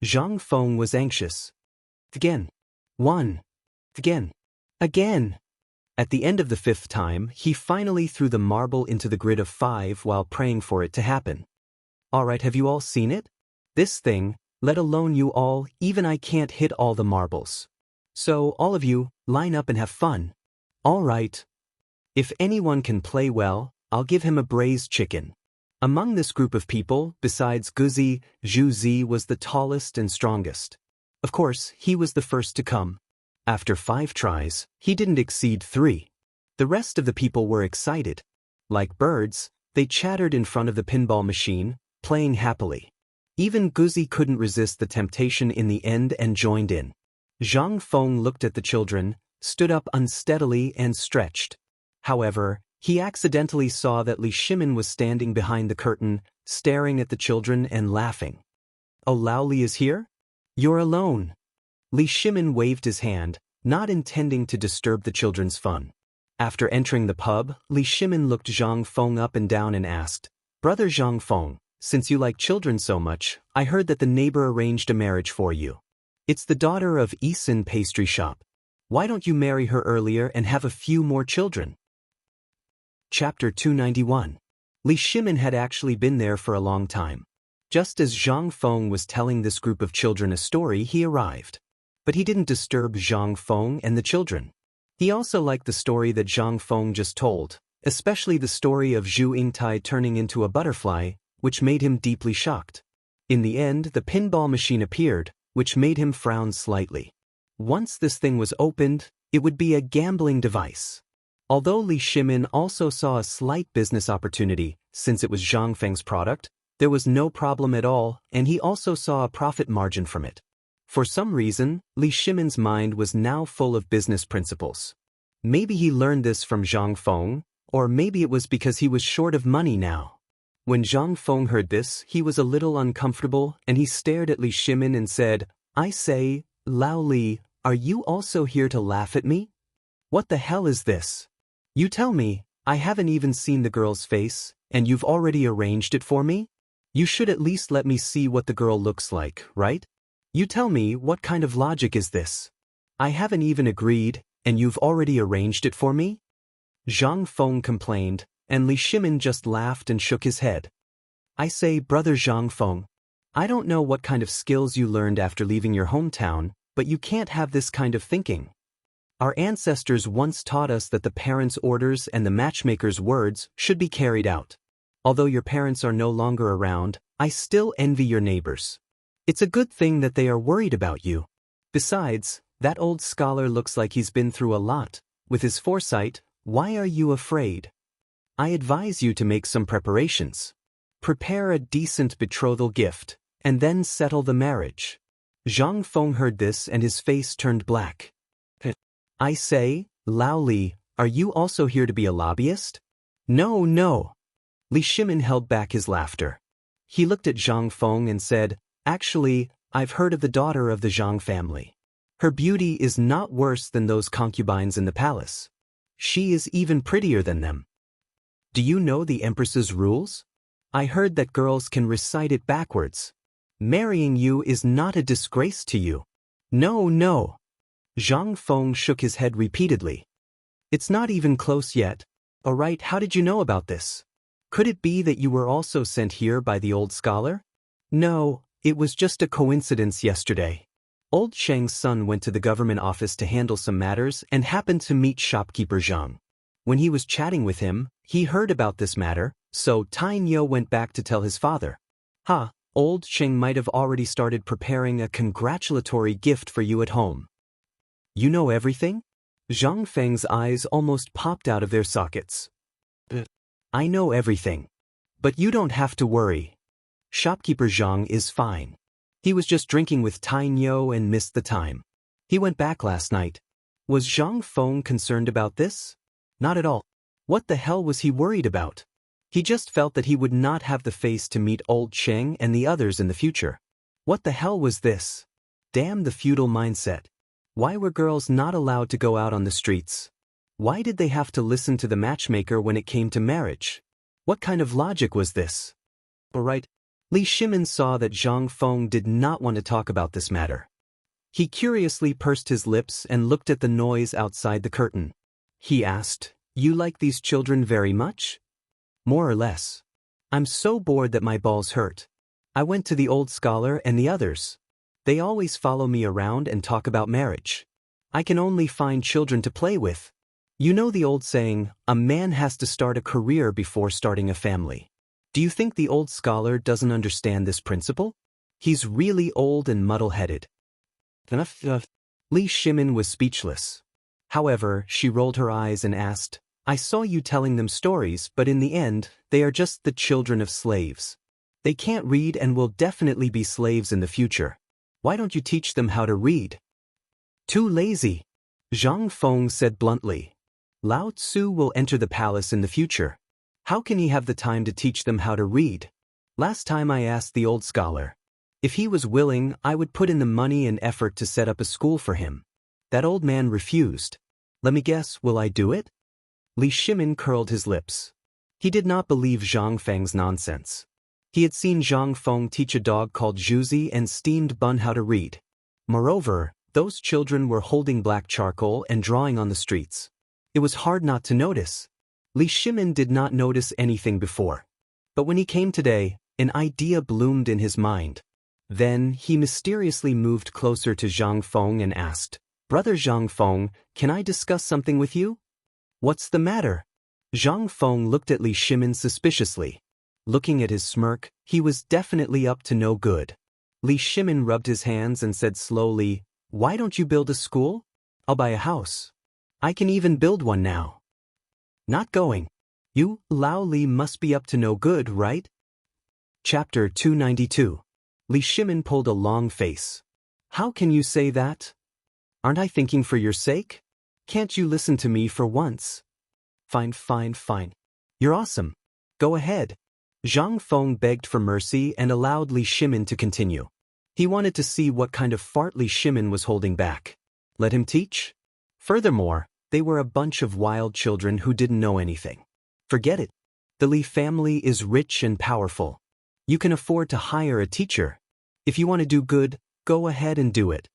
Zhang Feng was anxious. Again. 1. Again. Again. At the end of the 5th time, he finally threw the marble into the grid of 5 while praying for it to happen. Alright, have you all seen it? This thing, let alone you all, even I can't hit all the marbles. So, all of you, line up and have fun. Alright. If anyone can play well, I'll give him a braised chicken. Among this group of people, besides Guzi, Zhu Zi was the tallest and strongest. Of course, he was the first to come. After 5 tries, he didn't exceed 3. The rest of the people were excited. Like birds, they chattered in front of the pinball machine, playing happily. Even Guzi couldn't resist the temptation in the end and joined in. Zhang Feng looked at the children, stood up unsteadily and stretched. However, he accidentally saw that Li Shimin was standing behind the curtain, staring at the children and laughing. Oh, Lao Li is here? You're alone. Li Shimin waved his hand, not intending to disturb the children's fun. After entering the pub, Li Shimin looked Zhang Feng up and down and asked, Brother Zhang Feng, since you like children so much, I heard that the neighbor arranged a marriage for you. It's the daughter of Yisin pastry shop. Why don't you marry her earlier and have a few more children? Chapter 291. Li Shimin had actually been there for a long time. Just as Zhang Feng was telling this group of children a story, he arrived. But he didn't disturb Zhang Feng and the children. He also liked the story that Zhang Feng just told, especially the story of Zhu Yingtai turning into a butterfly, which made him deeply shocked. In the end, the pinball machine appeared, which made him frown slightly. Once this thing was opened, it would be a gambling device. Although Li Shimin also saw a slight business opportunity, since it was Zhang Feng's product, there was no problem at all, and he also saw a profit margin from it. For some reason, Li Shimin's mind was now full of business principles. Maybe he learned this from Zhang Feng, or maybe it was because he was short of money now. When Zhang Feng heard this, he was a little uncomfortable, and he stared at Li Shimin and said, I say, Lao Li, are you also here to laugh at me? What the hell is this? You tell me, I haven't even seen the girl's face, and you've already arranged it for me? You should at least let me see what the girl looks like, right? You tell me, what kind of logic is this? I haven't even agreed, and you've already arranged it for me? Zhang Feng complained, and Li Shimin just laughed and shook his head. I say, Brother Zhang Feng, I don't know what kind of skills you learned after leaving your hometown, but you can't have this kind of thinking. Our ancestors once taught us that the parents' orders and the matchmaker's words should be carried out. Although your parents are no longer around, I still envy your neighbors. It's a good thing that they are worried about you. Besides, that old scholar looks like he's been through a lot. With his foresight, why are you afraid? I advise you to make some preparations. Prepare a decent betrothal gift, and then settle the marriage. Zhang Feng heard this and his face turned black. I say, Lao Li, are you also here to be a lobbyist? No, no. Li Shimin held back his laughter. He looked at Zhang Feng and said, Actually, I've heard of the daughter of the Zhang family. Her beauty is not worse than those concubines in the palace. She is even prettier than them. Do you know the Empress's rules? I heard that girls can recite it backwards. Marrying you is not a disgrace to you. No, no. Zhang Feng shook his head repeatedly. It's not even close yet. Alright, how did you know about this? Could it be that you were also sent here by the old scholar? No, it was just a coincidence yesterday. Old Sheng's son went to the government office to handle some matters and happened to meet shopkeeper Zhang. When he was chatting with him, he heard about this matter, so Tang went back to tell his father. Old Sheng might have already started preparing a congratulatory gift for you at home. You know everything? Zhang Feng's eyes almost popped out of their sockets. I know everything. But you don't have to worry. Shopkeeper Zhang is fine. He was just drinking with Tang and missed the time. He went back last night. Was Zhang Feng concerned about this? Not at all. What the hell was he worried about? He just felt that he would not have the face to meet old Sheng and the others in the future. What the hell was this? Damn the feudal mindset. Why were girls not allowed to go out on the streets? Why did they have to listen to the matchmaker when it came to marriage? What kind of logic was this? Alright. Li Shimin saw that Zhang Feng did not want to talk about this matter. He curiously pursed his lips and looked at the noise outside the curtain. He asked, "You like these children very much?" "More or less. I'm so bored that my balls hurt. I went to the old scholar and the others. They always follow me around and talk about marriage. I can only find children to play with. You know the old saying, a man has to start a career before starting a family. Do you think the old scholar doesn't understand this principle? He's really old and muddle-headed." Li Shimin was speechless. However, she rolled her eyes and asked, "I saw you telling them stories, but in the end, they are just the children of slaves. They can't read and will definitely be slaves in the future. Why don't you teach them how to read?" "Too lazy," Zhang Feng said bluntly. "Lao Tzu will enter the palace in the future. How can he have the time to teach them how to read? Last time I asked the old scholar. If he was willing, I would put in the money and effort to set up a school for him. That old man refused. Let me guess, will I do it?" Li Shimin curled his lips. He did not believe Zhang Feng's nonsense. He had seen Zhang Feng teach a dog called Zhuzi and steamed bun how to read. Moreover, those children were holding black charcoal and drawing on the streets. It was hard not to notice. Li Shimin did not notice anything before. But when he came today, an idea bloomed in his mind. Then, he mysteriously moved closer to Zhang Feng and asked, "Brother Zhang Feng, can I discuss something with you?" "What's the matter?" Zhang Feng looked at Li Shimin suspiciously. Looking at his smirk, he was definitely up to no good. Li Shimin rubbed his hands and said slowly, "Why don't you build a school? I'll buy a house. I can even build one now." "Not going. You, Lao Li, must be up to no good, right?" Chapter 292. Li Shimin pulled a long face. "How can you say that? Aren't I thinking for your sake? Can't you listen to me for once?" Fine. You're awesome. Go ahead." Zhang Feng begged for mercy and allowed Li Shimin to continue. He wanted to see what kind of fart Li Shimin was holding back. Let him teach? Furthermore, they were a bunch of wild children who didn't know anything. Forget it. The Li family is rich and powerful. You can afford to hire a teacher. If you want to do good, go ahead and do it.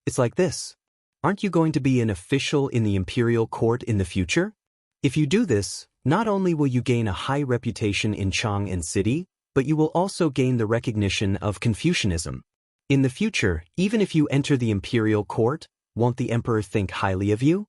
It's like this. Aren't you going to be an official in the imperial court in the future? If you do this, not only will you gain a high reputation in Chang'an City, but you will also gain the recognition of Confucianism. In the future, even if you enter the imperial court, won't the emperor think highly of you?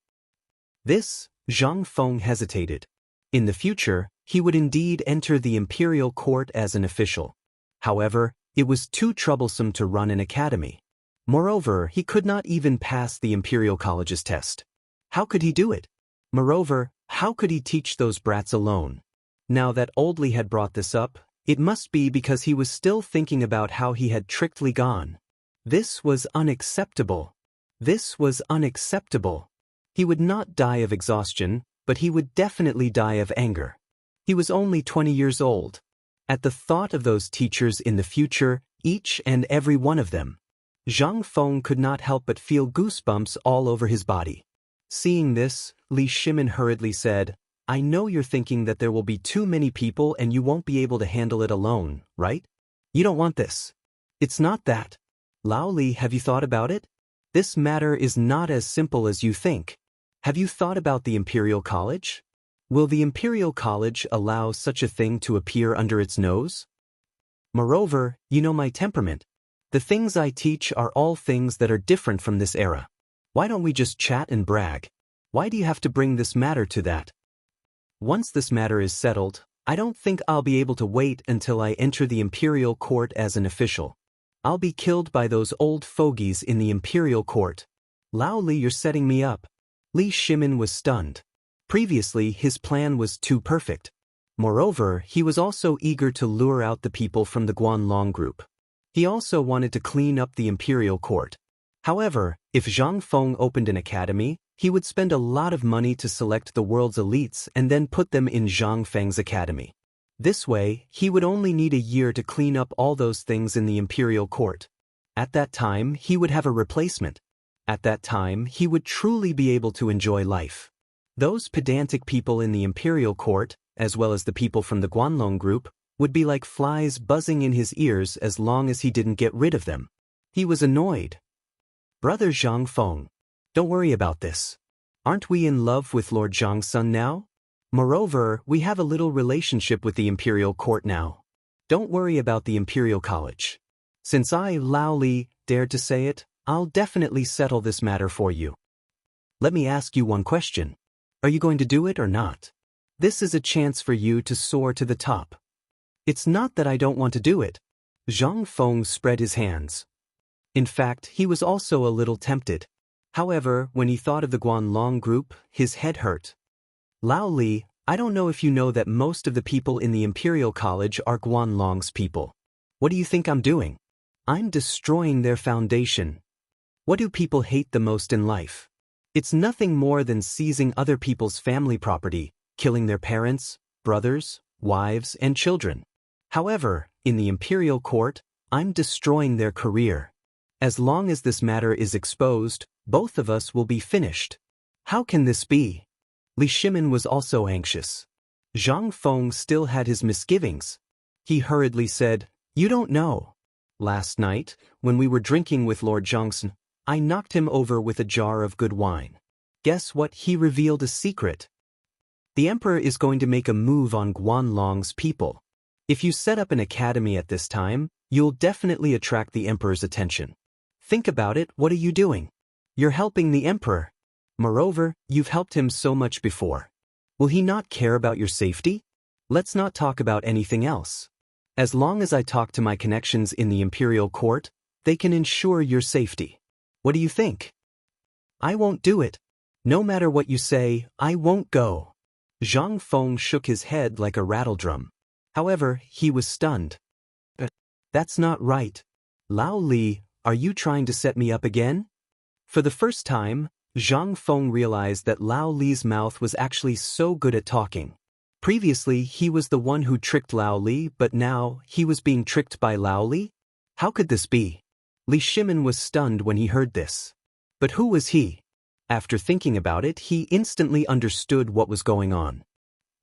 This, Zhang Feng hesitated. In the future, he would indeed enter the imperial court as an official. However, it was too troublesome to run an academy. Moreover, he could not even pass the imperial college's test. How could he do it? Moreover, how could he teach those brats alone? Now that Old Li had brought this up, it must be because he was still thinking about how he had tricked Li Gan. This was unacceptable. This was unacceptable. He would not die of exhaustion, but he would definitely die of anger. He was only 20 years old. At the thought of those teachers in the future, each and every one of them, Zhang Feng could not help but feel goosebumps all over his body. Seeing this, Li Shimin hurriedly said, "I know you're thinking that there will be too many people and you won't be able to handle it alone, right? You don't want this. It's not that. Lao Li, have you thought about it? This matter is not as simple as you think. Have you thought about the Imperial College? Will the Imperial College allow such a thing to appear under its nose? Moreover, you know my temperament. The things I teach are all things that are different from this era. Why don't we just chat and brag? Why do you have to bring this matter to that? Once this matter is settled, I don't think I'll be able to wait until I enter the Imperial Court as an official. I'll be killed by those old fogies in the Imperial Court. Lao Li, you're setting me up. Li Shimin was stunned. Previously, his plan was too perfect. Moreover, he was also eager to lure out the people from the Guanlong group. He also wanted to clean up the Imperial Court. However, if Zhang Feng opened an academy, he would spend a lot of money to select the world's elites and then put them in Zhang Feng's academy. This way, he would only need a year to clean up all those things in the Imperial Court. At that time, he would have a replacement. At that time, he would truly be able to enjoy life. Those pedantic people in the Imperial Court, as well as the people from the Guanlong group, would be like flies buzzing in his ears as long as he didn't get rid of them. He was annoyed. Brother Zhang Feng, don't worry about this. Aren't we in love with Lord Zhang's son now? Moreover, we have a little relationship with the Imperial Court now. Don't worry about the Imperial College. Since I, Lao Li, dared to say it, I'll definitely settle this matter for you. Let me ask you one question. Are you going to do it or not? This is a chance for you to soar to the top. It's not that I don't want to do it. Zhang Feng spread his hands. In fact, he was also a little tempted. However, when he thought of the Guanlong group, his head hurt. Lao Li, I don't know if you know that most of the people in the Imperial College are Guanlong's people. What do you think I'm doing? I'm destroying their foundation. What do people hate the most in life? It's nothing more than seizing other people's family property, killing their parents, brothers, wives, and children. However, in the Imperial Court, I'm destroying their career. As long as this matter is exposed, both of us will be finished. How can this be? Li Shimin was also anxious. Zhang Feng still had his misgivings. He hurriedly said, "You don't know. Last night, when we were drinking with Lord Zhangsun, I knocked him over with a jar of good wine. Guess what? He revealed a secret. The Emperor is going to make a move on Guanlong's people. If you set up an academy at this time, you'll definitely attract the Emperor's attention. Think about it, what are you doing? You're helping the Emperor. Moreover, you've helped him so much before. Will he not care about your safety? Let's not talk about anything else. As long as I talk to my connections in the Imperial Court, they can ensure your safety. What do you think?" "I won't do it. No matter what you say, I won't go." Zhang Feng shook his head like a rattledrum. However, he was stunned. That's not right. Lao Li, are you trying to set me up again?" For the first time, Zhang Feng realized that Lao Li's mouth was actually so good at talking. Previously, he was the one who tricked Lao Li, but now, he was being tricked by Lao Li? How could this be? Li Shimin was stunned when he heard this. But who was he? After thinking about it, he instantly understood what was going on.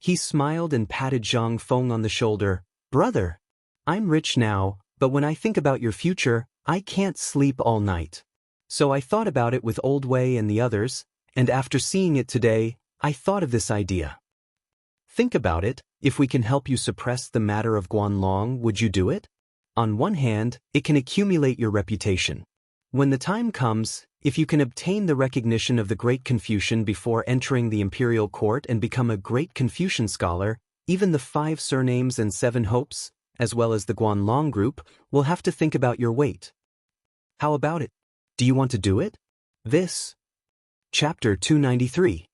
He smiled and patted Zhang Feng on the shoulder. "Brother, I'm rich now, but when I think about your future, I can't sleep all night. So I thought about it with Old Wei and the others, and after seeing it today, I thought of this idea. Think about it, if we can help you suppress the matter of Guanlong, would you do it? On one hand, it can accumulate your reputation. When the time comes, if you can obtain the recognition of the Great Confucian before entering the Imperial Court and become a Great Confucian scholar, even the 5 surnames and 7 hopes, as well as the Guanlong group, will have to think about your weight. How about it? Do you want to do it?" This. Chapter 293.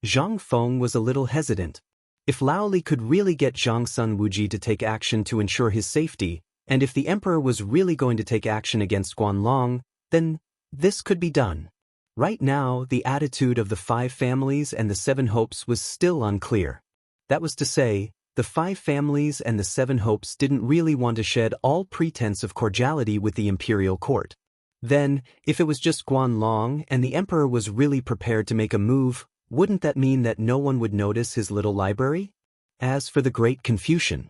Zhang Feng was a little hesitant. If Lao Li could really get Zhang Sun Wuji to take action to ensure his safety, and if the Emperor was really going to take action against Guanlong, then this could be done. Right now, the attitude of the 5 families and the 7 hopes was still unclear. That was to say, the 5 families and the 7 hopes didn't really want to shed all pretense of cordiality with the Imperial Court. Then, if it was just Guanlong and the Emperor was really prepared to make a move, wouldn't that mean that no one would notice his little library? As for the Great Confucian,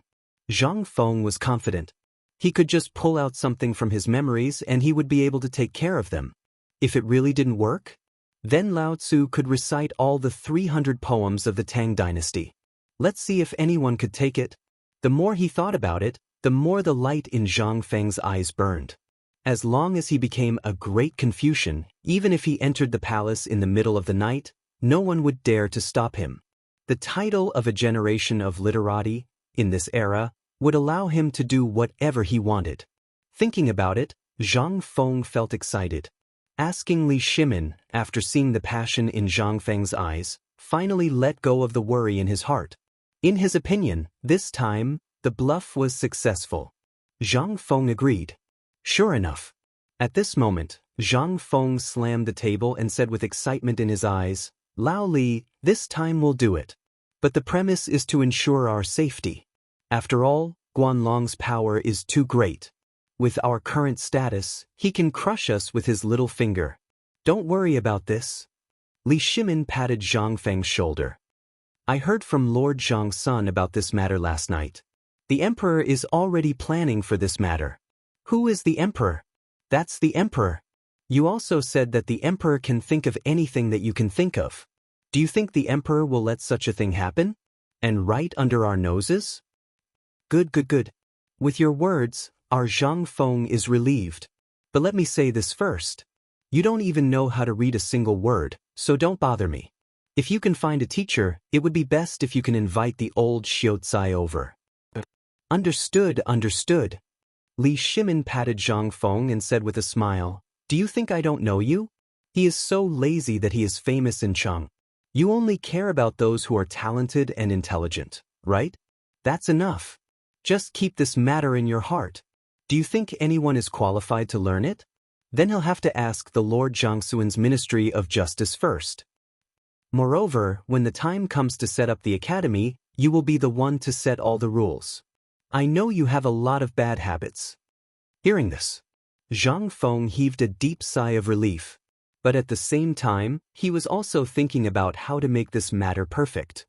Zhang Feng was confident. He could just pull out something from his memories and he would be able to take care of them. If it really didn't work? Then Lao Tzu could recite all the 300 poems of the Tang dynasty. Let's see if anyone could take it. The more he thought about it, the more the light in Zhang Feng's eyes burned. As long as he became a great Confucian, even if he entered the palace in the middle of the night, no one would dare to stop him. The title of a generation of literati, in this era, would allow him to do whatever he wanted. Thinking about it, Zhang Feng felt excited. Asking Li Shimin, after seeing the passion in Zhang Feng's eyes, finally let go of the worry in his heart. In his opinion, this time, the bluff was successful. Zhang Feng agreed. Sure enough. At this moment, Zhang Feng slammed the table and said with excitement in his eyes, Lao Li, this time we'll do it. But the premise is to ensure our safety. After all, Guanlong's power is too great. With our current status, he can crush us with his little finger. Don't worry about this. Li Shimin patted Zhang Feng's shoulder. I heard from Lord Zhang's son about this matter last night. The emperor is already planning for this matter. Who is the emperor? That's the emperor. You also said that the emperor can think of anything that you can think of. Do you think the emperor will let such a thing happen? And right under our noses? Good. With your words, our Zhang Feng is relieved. But let me say this first. You don't even know how to read a single word, so don't bother me. If you can find a teacher, it would be best if you can invite the old Xiaotsai over. Understood. Li Shimin patted Zhang Feng and said with a smile, Do you think I don't know you? He is so lazy that he is famous in Cheng. You only care about those who are talented and intelligent, right? That's enough. Just keep this matter in your heart. Do you think anyone is qualified to learn it? Then he'll have to ask the Lord Jiangxuan's Ministry of Justice first. Moreover, when the time comes to set up the academy, you will be the one to set all the rules. I know you have a lot of bad habits. Hearing this, Zhang Feng heaved a deep sigh of relief. But at the same time, he was also thinking about how to make this matter perfect.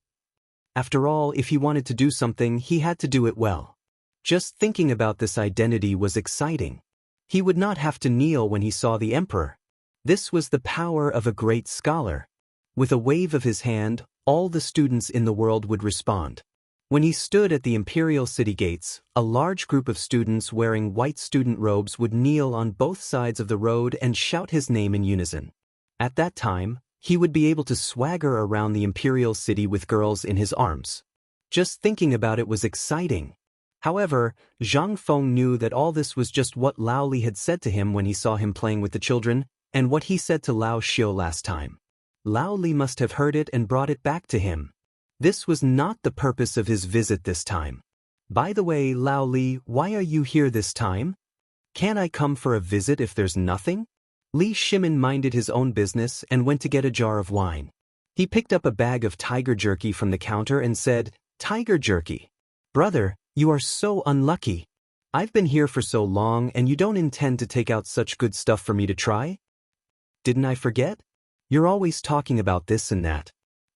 After all, if he wanted to do something, he had to do it well. Just thinking about this identity was exciting. He would not have to kneel when he saw the emperor. This was the power of a great scholar. With a wave of his hand, all the students in the world would respond. When he stood at the imperial city gates, a large group of students wearing white student robes would kneel on both sides of the road and shout his name in unison. At that time, he would be able to swagger around the imperial city with girls in his arms. Just thinking about it was exciting. However, Zhang Feng knew that all this was just what Lao Li had said to him when he saw him playing with the children, and what he said to Lao Xiu last time. Lao Li must have heard it and brought it back to him. This was not the purpose of his visit this time. By the way, Lao Li, why are you here this time? Can't I come for a visit if there's nothing? Li Shimin minded his own business and went to get a jar of wine. He picked up a bag of tiger jerky from the counter and said, Tiger jerky. Brother, you are so unlucky. I've been here for so long and you don't intend to take out such good stuff for me to try? Didn't I forget? You're always talking about this and that.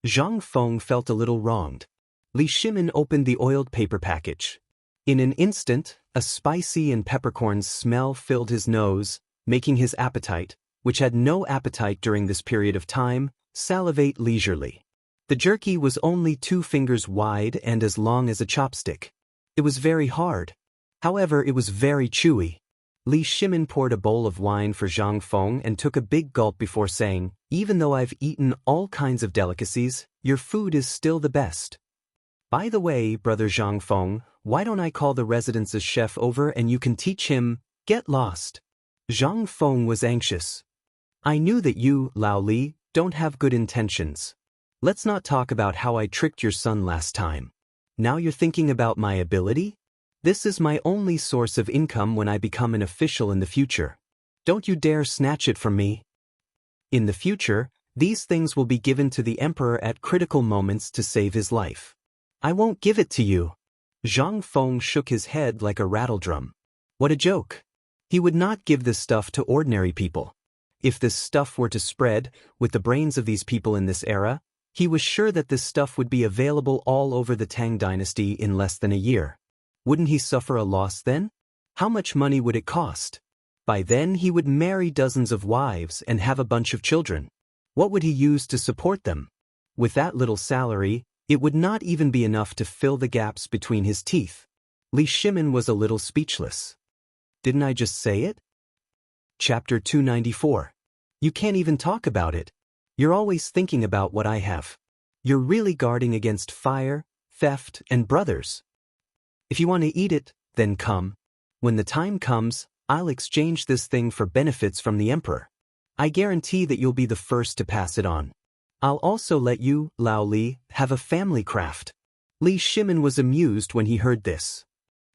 Zhang Feng felt a little wronged. Li Shimin opened the oiled paper package. In an instant, a spicy and peppercorn smell filled his nose, making his appetite, which had no appetite during this period of time, salivate leisurely. The jerky was only 2 fingers wide and as long as a chopstick. It was very hard. However, it was very chewy. Li Shimin poured a bowl of wine for Zhang Feng and took a big gulp before saying, Even though I've eaten all kinds of delicacies, your food is still the best. By the way, brother Zhang Feng, why don't I call the residence's chef over and you can teach him, get lost? Zhang Feng was anxious. I knew that you, Lao Li, don't have good intentions. Let's not talk about how I tricked your son last time. Now you're thinking about my ability? This is my only source of income when I become an official in the future. Don't you dare snatch it from me. In the future, these things will be given to the emperor at critical moments to save his life. I won't give it to you. Zhang Feng shook his head like a rattledrum. What a joke. He would not give this stuff to ordinary people. If this stuff were to spread, with the brains of these people in this era, he was sure that this stuff would be available all over the Tang dynasty in less than a year. Wouldn't he suffer a loss then? How much money would it cost? By then he would marry dozens of wives and have a bunch of children. What would he use to support them? With that little salary, it would not even be enough to fill the gaps between his teeth. Li Shimin was a little speechless. Didn't I just say it? Chapter 294. You can't even talk about it. You're always thinking about what I have. You're really guarding against fire, theft, and brothers. If you want to eat it, then come. When the time comes, I'll exchange this thing for benefits from the emperor. I guarantee that you'll be the first to pass it on. I'll also let you, Lao Li, have a family craft. Li Shimin was amused when he heard this.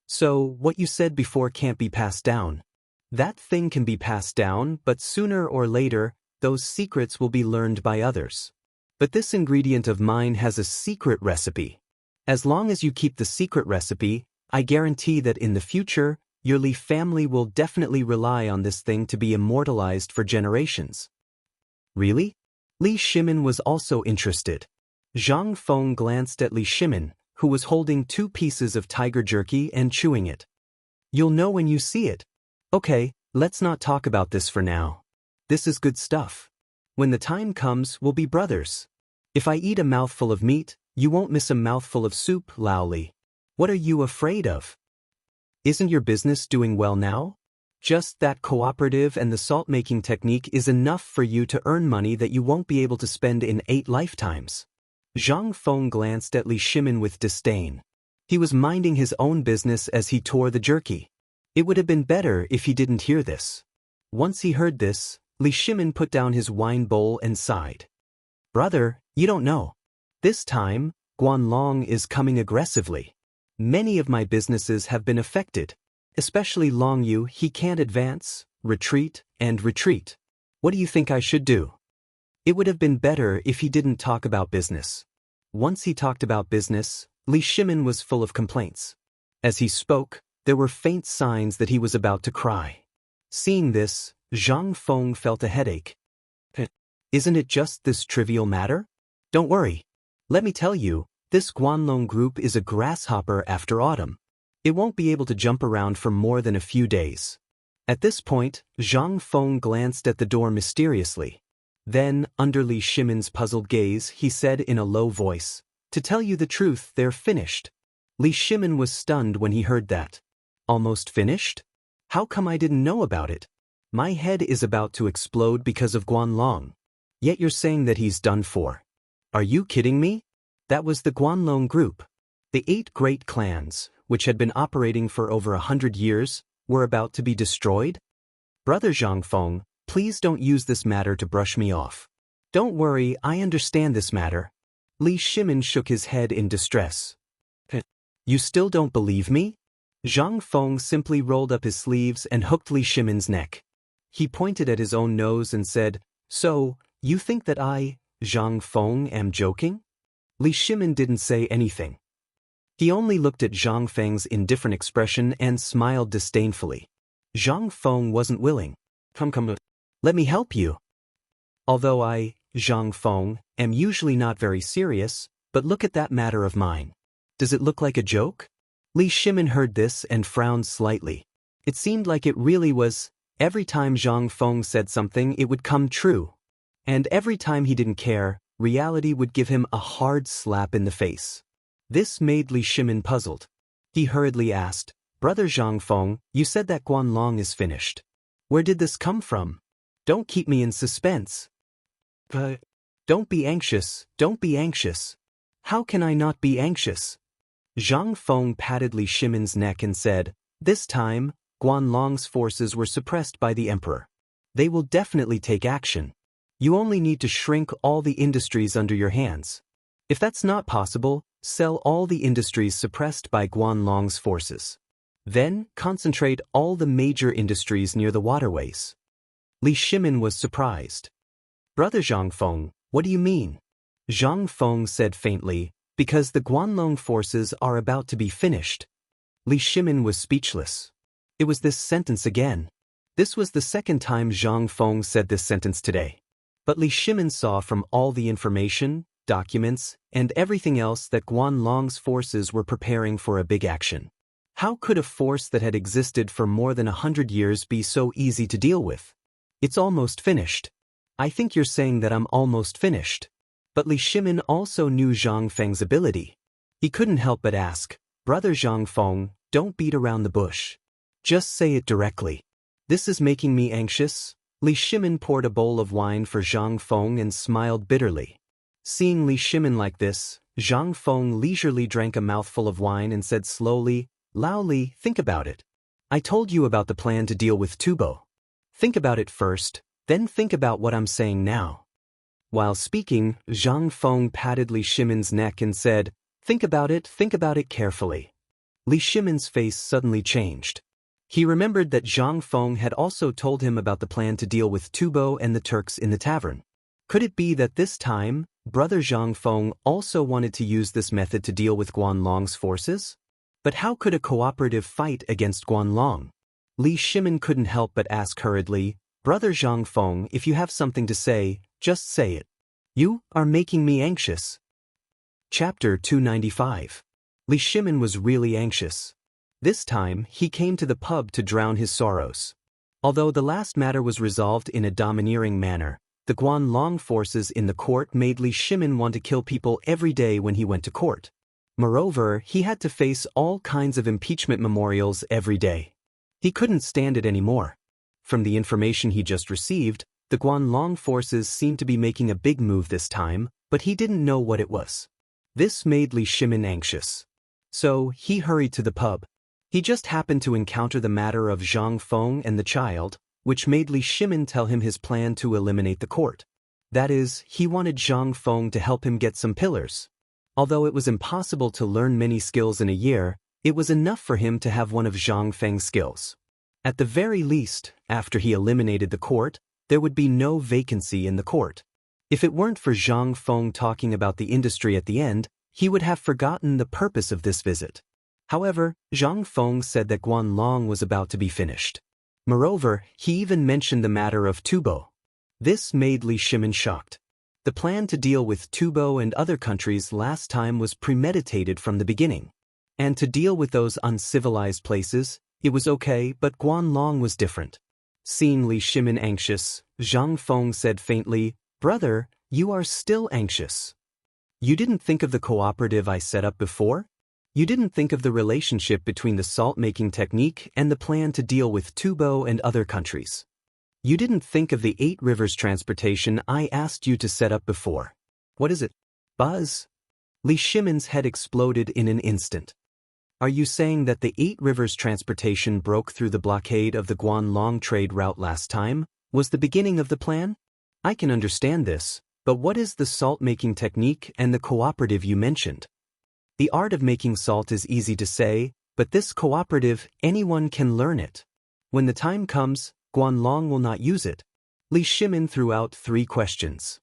So, what you said before can't be passed down. That thing can be passed down, but sooner or later, those secrets will be learned by others. But this ingredient of mine has a secret recipe. As long as you keep the secret recipe, I guarantee that in the future, your Li family will definitely rely on this thing to be immortalized for generations. Really? Li Shimin was also interested. Zhang Feng glanced at Li Shimin, who was holding 2 pieces of tiger jerky and chewing it. You'll know when you see it. Okay, let's not talk about this for now. This is good stuff. When the time comes, we'll be brothers. If I eat a mouthful of meat, you won't miss a mouthful of soup, Lao Li. What are you afraid of? Isn't your business doing well now? Just that cooperative and the salt-making technique is enough for you to earn money that you won't be able to spend in 8 lifetimes. Zhang Feng glanced at Li Shimin with disdain. He was minding his own business as he tore the jerky. It would have been better if he didn't hear this. Once he heard this, Li Shimin put down his wine bowl and sighed. Brother, you don't know. This time, Guanlong is coming aggressively. Many of my businesses have been affected. Especially Longyu, he can't advance, retreat, and retreat. What do you think I should do? It would have been better if he didn't talk about business. Once he talked about business, Li Shimin was full of complaints. As he spoke, there were faint signs that he was about to cry. Seeing this, Zhang Feng felt a headache. Isn't it just this trivial matter? Don't worry. Let me tell you, this Guanlong group is a grasshopper after autumn. It won't be able to jump around for more than a few days. At this point, Zhang Feng glanced at the door mysteriously. Then, under Li Shimin's puzzled gaze, he said in a low voice, To tell you the truth, they're finished. Li Shimin was stunned when he heard that. Almost finished? How come I didn't know about it? My head is about to explode because of Guanlong. Yet you're saying that he's done for. Are you kidding me? That was the Guanlong group. The 8 great clans, which had been operating for over 100 years, were about to be destroyed? Brother Zhang Feng, please don't use this matter to brush me off. Don't worry, I understand this matter. Li Shimin shook his head in distress. You still don't believe me? Zhang Feng simply rolled up his sleeves and hooked Li Shimin's neck. He pointed at his own nose and said, So, you think that I, Zhang Feng, am joking? Li Shimin didn't say anything. He only looked at Zhang Feng's indifferent expression and smiled disdainfully. Zhang Feng wasn't willing. Come, let me help you. Although I, Zhang Feng, am usually not very serious, but look at that matter of mine. Does it look like a joke? Li Shimin heard this and frowned slightly. It seemed like it really was. Every time Zhang Feng said something, it would come true. And every time he didn't care, reality would give him a hard slap in the face. This made Li Shimin puzzled. He hurriedly asked, Brother Zhang Feng, you said that Guanlong is finished. Where did this come from? Don't keep me in suspense. Don't be anxious, don't be anxious. How can I not be anxious? Zhang Feng patted Li Shimin's neck and said, This time, Guanlong's forces were suppressed by the emperor. They will definitely take action. You only need to shrink all the industries under your hands. If that's not possible, sell all the industries suppressed by Guanlong's forces. Then, concentrate all the major industries near the waterways. Li Shimin was surprised. Brother Zhang Feng, what do you mean? Zhang Feng said faintly, Because the Guanlong forces are about to be finished. Li Shimin was speechless. It was this sentence again. This was the second time Zhang Feng said this sentence today. But Li Shimin saw from all the information, documents, and everything else that Guanlong's forces were preparing for a big action. How could a force that had existed for more than 100 years be so easy to deal with? It's almost finished. I think you're saying that I'm almost finished. But Li Shimin also knew Zhang Feng's ability. He couldn't help but ask, Brother Zhang Feng, don't beat around the bush. Just say it directly. This is making me anxious. Li Shimin poured a bowl of wine for Zhang Feng and smiled bitterly. Seeing Li Shimin like this, Zhang Feng leisurely drank a mouthful of wine and said slowly, Lao Li, think about it. I told you about the plan to deal with Tubo. Think about it first, then think about what I'm saying now. While speaking, Zhang Feng patted Li Shimin's neck and said, think about it carefully. Li Shimin's face suddenly changed. He remembered that Zhang Feng had also told him about the plan to deal with Tubo and the Turks in the tavern. Could it be that this time, Brother Zhang Feng also wanted to use this method to deal with Guanlong's forces? But how could a cooperative fight against Guanlong? Li Shimin couldn't help but ask hurriedly, Brother Zhang Feng, if you have something to say, just say it. You are making me anxious. Chapter 295. Li Shimin was really anxious. This time, he came to the pub to drown his sorrows. Although the last matter was resolved in a domineering manner, the Guanlong forces in the court made Li Shimin want to kill people every day when he went to court. Moreover, he had to face all kinds of impeachment memorials every day. He couldn't stand it anymore. From the information he just received, the Guanlong forces seemed to be making a big move this time, but he didn't know what it was. This made Li Shimin anxious. So, he hurried to the pub. He just happened to encounter the matter of Zhang Feng and the child, which made Li Shimin tell him his plan to eliminate the court. That is, he wanted Zhang Feng to help him get some pillars. Although it was impossible to learn many skills in a year, it was enough for him to have one of Zhang Feng's skills. At the very least, after he eliminated the court, there would be no vacancy in the court. If it weren't for Zhang Feng talking about the industry at the end, he would have forgotten the purpose of this visit. However, Zhang Feng said that Guanlong was about to be finished. Moreover, he even mentioned the matter of Tubo. This made Li Shimin shocked. The plan to deal with Tubo and other countries last time was premeditated from the beginning. And to deal with those uncivilized places, it was okay, but Guanlong was different. Seeing Li Shimin anxious, Zhang Feng said faintly, Brother, you are still anxious. You didn't think of the cooperative I set up before? You didn't think of the relationship between the salt-making technique and the plan to deal with Tubo and other countries. You didn't think of the 8 rivers transportation I asked you to set up before. What is it? Buzz? Li Shimin's head exploded in an instant. Are you saying that the 8 rivers transportation broke through the blockade of the Guanlong trade route last time, was the beginning of the plan? I can understand this, but what is the salt-making technique and the cooperative you mentioned? The art of making salt is easy to say, but this cooperative, anyone can learn it. When the time comes, Guanlong will not use it. Li Shimin threw out 3 questions.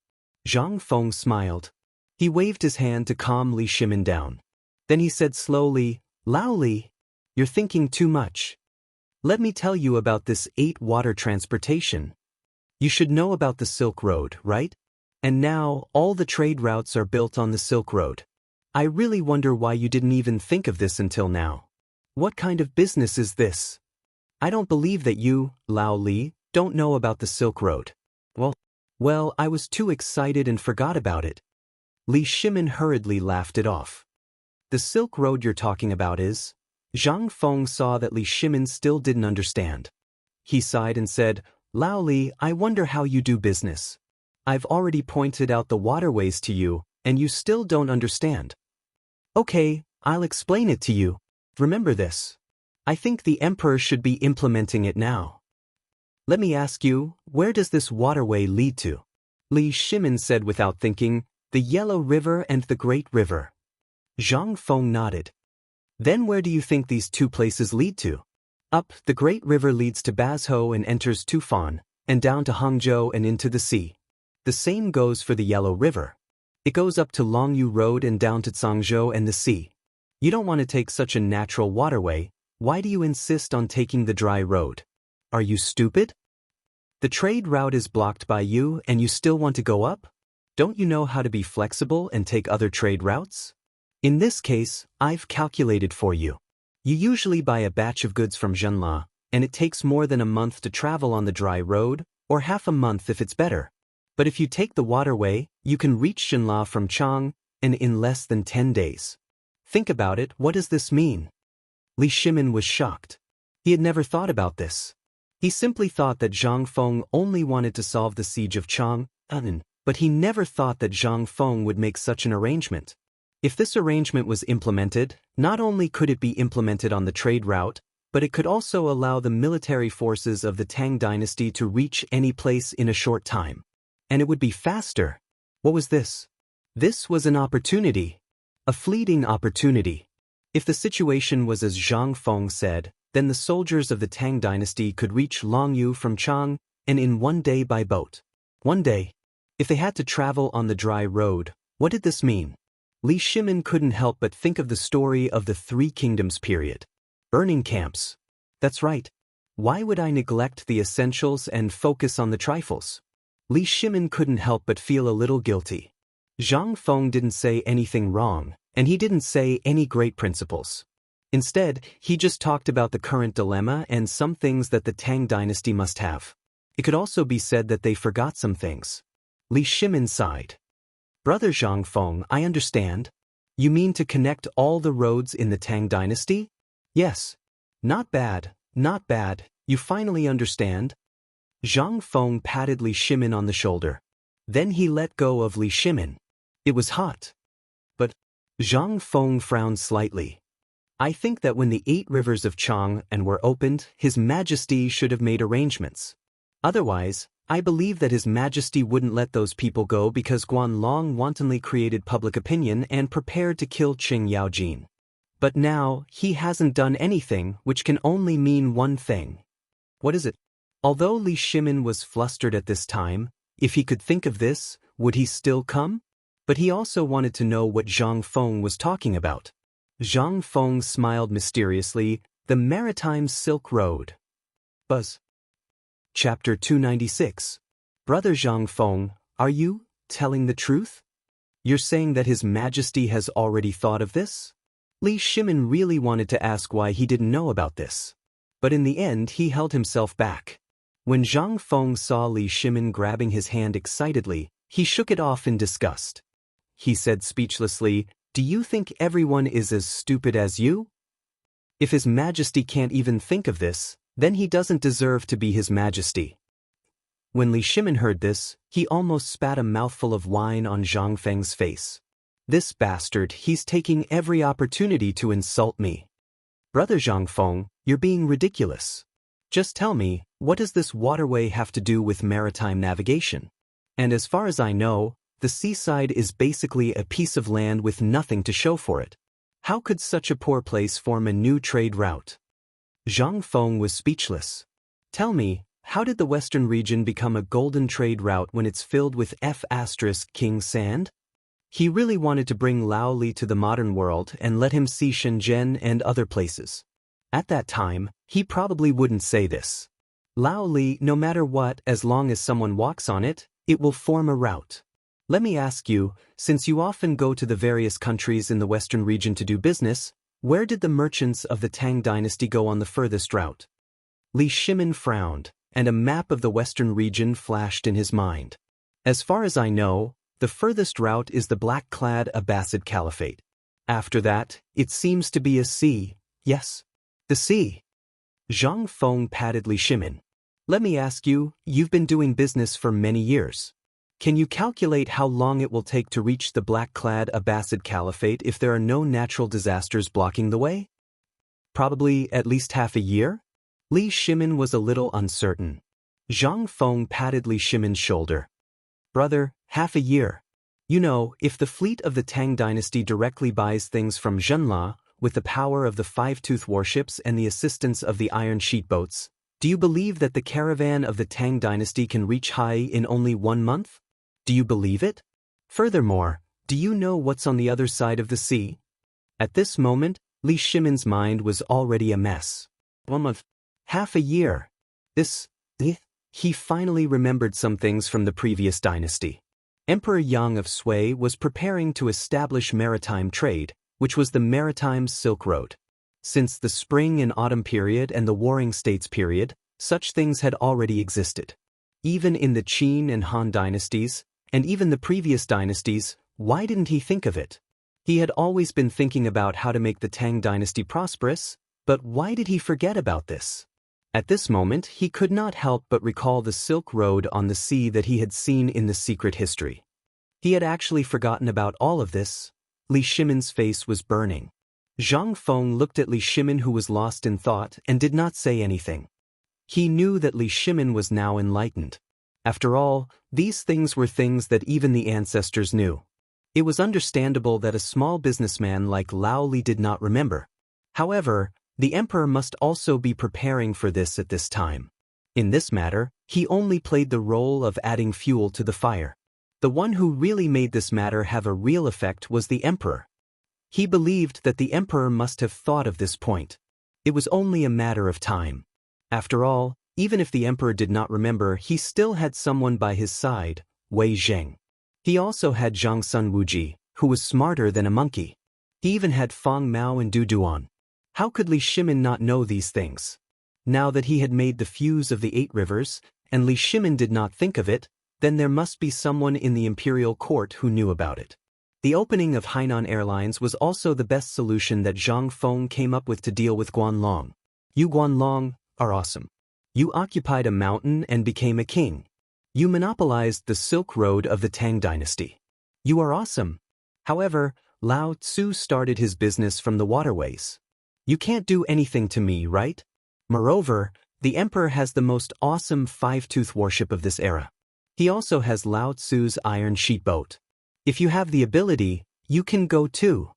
Zhang Feng smiled. He waved his hand to calm Li Shimin down. Then he said slowly, Lao Li, you're thinking too much. Let me tell you about this 8 water transportation. You should know about the Silk Road, right? And now, all the trade routes are built on the Silk Road. I really wonder why you didn't even think of this until now. What kind of business is this? I don't believe that you, Lao Li, don't know about the Silk Road. Well, I was too excited and forgot about it. Li Shimin hurriedly laughed it off. The Silk Road you're talking about is... Zhang Feng saw that Li Shimin still didn't understand. He sighed and said, Lao Li, I wonder how you do business. I've already pointed out the waterways to you, and you still don't understand. Okay, I'll explain it to you. Remember this. I think the Emperor should be implementing it now. Let me ask you, where does this waterway lead to? Li Shimin said without thinking, the Yellow River and the Great River. Zhang Feng nodded. Then where do you think these 2 places lead to? Up, the Great River leads to Bazhou and enters Tufan, and down to Hangzhou and into the sea. The same goes for the Yellow River. It goes up to Longyu Road and down to Cangzhou and the sea. You don't want to take such a natural waterway. Why do you insist on taking the dry road? Are you stupid? The trade route is blocked by you and you still want to go up? Don't you know how to be flexible and take other trade routes? In this case, I've calculated for you. You usually buy a batch of goods from Zhenla, and it takes more than a month to travel on the dry road, or half a month if it's better. But if you take the waterway, you can reach Xianxia from Chang, and in less than 10 days. Think about it, what does this mean? Li Shimin was shocked. He had never thought about this. He simply thought that Zhang Feng only wanted to solve the siege of Chang, but he never thought that Zhang Feng would make such an arrangement. If this arrangement was implemented, not only could it be implemented on the trade route, but it could also allow the military forces of the Tang dynasty to reach any place in a short time. And it would be faster. What was this? This was an opportunity. A fleeting opportunity. If the situation was as Zhang Feng said, then the soldiers of the Tang dynasty could reach Longyu from Chang, and in 1 day by boat. 1 day. If they had to travel on the dry road, what did this mean? Li Shimin couldn't help but think of the story of the Three Kingdoms period. Burning camps. That's right. Why would I neglect the essentials and focus on the trifles? Li Shimin couldn't help but feel a little guilty. Zhang Feng didn't say anything wrong, and he didn't say any great principles. Instead, he just talked about the current dilemma and some things that the Tang dynasty must have. It could also be said that they forgot some things. Li Shimin sighed. Brother Zhang Feng, I understand. You mean to connect all the roads in the Tang dynasty? Yes. Not bad, not bad, you finally understand? Zhang Feng patted Li Shimin on the shoulder. Then he let go of Li Shimin. It was hot. But Zhang Feng frowned slightly. I think that when the 8 rivers of Chang were opened, His Majesty should have made arrangements. Otherwise, I believe that His Majesty wouldn't let those people go because Guanlong wantonly created public opinion and prepared to kill Qing Yaojin. But now, he hasn't done anything, which can only mean one thing. What is it? Although Li Shimin was flustered at this time, if he could think of this, would he still come? But he also wanted to know what Zhang Feng was talking about. Zhang Feng smiled mysteriously, the Maritime Silk Road. Buzz. Chapter 296. Brother Zhang Feng, are you telling the truth? You're saying that His Majesty has already thought of this? Li Shimin really wanted to ask why he didn't know about this. But in the end he held himself back. When Zhang Feng saw Li Shimin grabbing his hand excitedly, he shook it off in disgust. He said speechlessly, "Do you think everyone is as stupid as you? If His Majesty can't even think of this, then he doesn't deserve to be His Majesty." When Li Shimin heard this, he almost spat a mouthful of wine on Zhang Feng's face. This bastard, he's taking every opportunity to insult me. Brother Zhang Feng, you're being ridiculous. Just tell me, what does this waterway have to do with maritime navigation? And as far as I know, the seaside is basically a piece of land with nothing to show for it. How could such a poor place form a new trade route? Zhang Feng was speechless. Tell me, how did the western region become a golden trade route when it's filled with King sand? He really wanted to bring Lao Li to the modern world and let him see Shenzhen and other places. At that time, he probably wouldn't say this. Lao Li, no matter what, as long as someone walks on it, it will form a route. Let me ask you, since you often go to the various countries in the western region to do business, where did the merchants of the Tang dynasty go on the furthest route? Li Shimin frowned, and a map of the western region flashed in his mind. As far as I know, the furthest route is the black-clad Abbasid Caliphate. After that, it seems to be a sea. Yes, the sea. Zhang Feng patted Li Shimin. Let me ask you, you've been doing business for many years. Can you calculate how long it will take to reach the black-clad Abbasid Caliphate if there are no natural disasters blocking the way? Probably at least half a year? Li Shimin was a little uncertain. Zhang Feng patted Li Shimin's shoulder. Brother, half a year. You know, if the fleet of the Tang dynasty directly buys things from Xianxia, with the power of the five-tooth warships and the assistance of the iron sheet boats, do you believe that the caravan of the Tang dynasty can reach Hai in only 1 month? Do you believe it? Furthermore, do you know what's on the other side of the sea? At this moment, Li Shimin's mind was already a mess. 1 month. Half a year. He finally remembered some things from the previous dynasty. Emperor Yang of Sui was preparing to establish maritime trade, which was the Maritime Silk Road. Since the spring and autumn period and the Warring States period, such things had already existed. Even in the Qin and Han dynasties, and even the previous dynasties, why didn't he think of it? He had always been thinking about how to make the Tang dynasty prosperous, but why did he forget about this? At this moment, he could not help but recall the Silk Road on the sea that he had seen in the secret history. He had actually forgotten about all of this. Li Shimin's face was burning. Zhang Feng looked at Li Shimin, who was lost in thought, and did not say anything. He knew that Li Shimin was now enlightened. After all, these things were things that even the ancestors knew. It was understandable that a small businessman like Lao Li did not remember. However, the emperor must also be preparing for this at this time. In this matter, he only played the role of adding fuel to the fire. The one who really made this matter have a real effect was the emperor. He believed that the emperor must have thought of this point. It was only a matter of time. After all, even if the emperor did not remember, he still had someone by his side, Wei Zheng. He also had Zhang Sun Wuji, who was smarter than a monkey. He even had Fang Mao and Du Duan. How could Li Shimin not know these things? Now that he had made the fuse of the 8 rivers, and Li Shimin did not think of it, then there must be someone in the imperial court who knew about it. The opening of Hainan Airlines was also the best solution that Zhang Feng came up with to deal with Guanlong. You Guanlong are awesome. You occupied a mountain and became a king. You monopolized the Silk Road of the Tang dynasty. You are awesome. However, Lao Tzu started his business from the waterways. You can't do anything to me, right? Moreover, the emperor has the most awesome 5-tooth warship of this era. He also has Lao Tzu's iron sheet boat. If you have the ability, you can go too.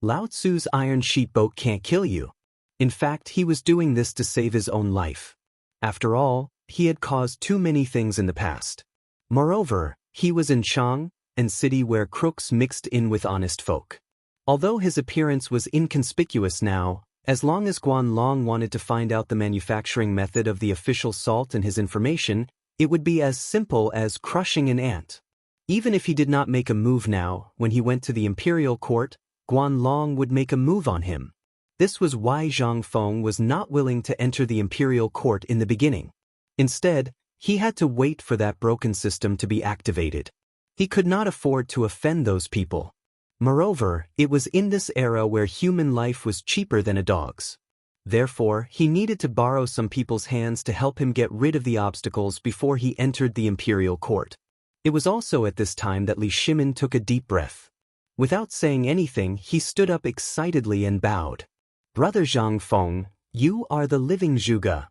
Lao Tzu's iron sheet boat can't kill you. In fact, he was doing this to save his own life. After all, he had caused too many things in the past. Moreover, he was in Chang, a city where crooks mixed in with honest folk. Although his appearance was inconspicuous now, as long as Guanlong wanted to find out the manufacturing method of the official salt and his information, it would be as simple as crushing an ant. Even if he did not make a move now, when he went to the imperial court, Guanlong would make a move on him. This was why Zhang Feng was not willing to enter the imperial court in the beginning. Instead, he had to wait for that broken system to be activated. He could not afford to offend those people. Moreover, it was in this era where human life was cheaper than a dog's. Therefore, he needed to borrow some people's hands to help him get rid of the obstacles before he entered the imperial court. It was also at this time that Li Shimin took a deep breath. Without saying anything, he stood up excitedly and bowed. Brother Zhang Feng, you are the living Zhuge.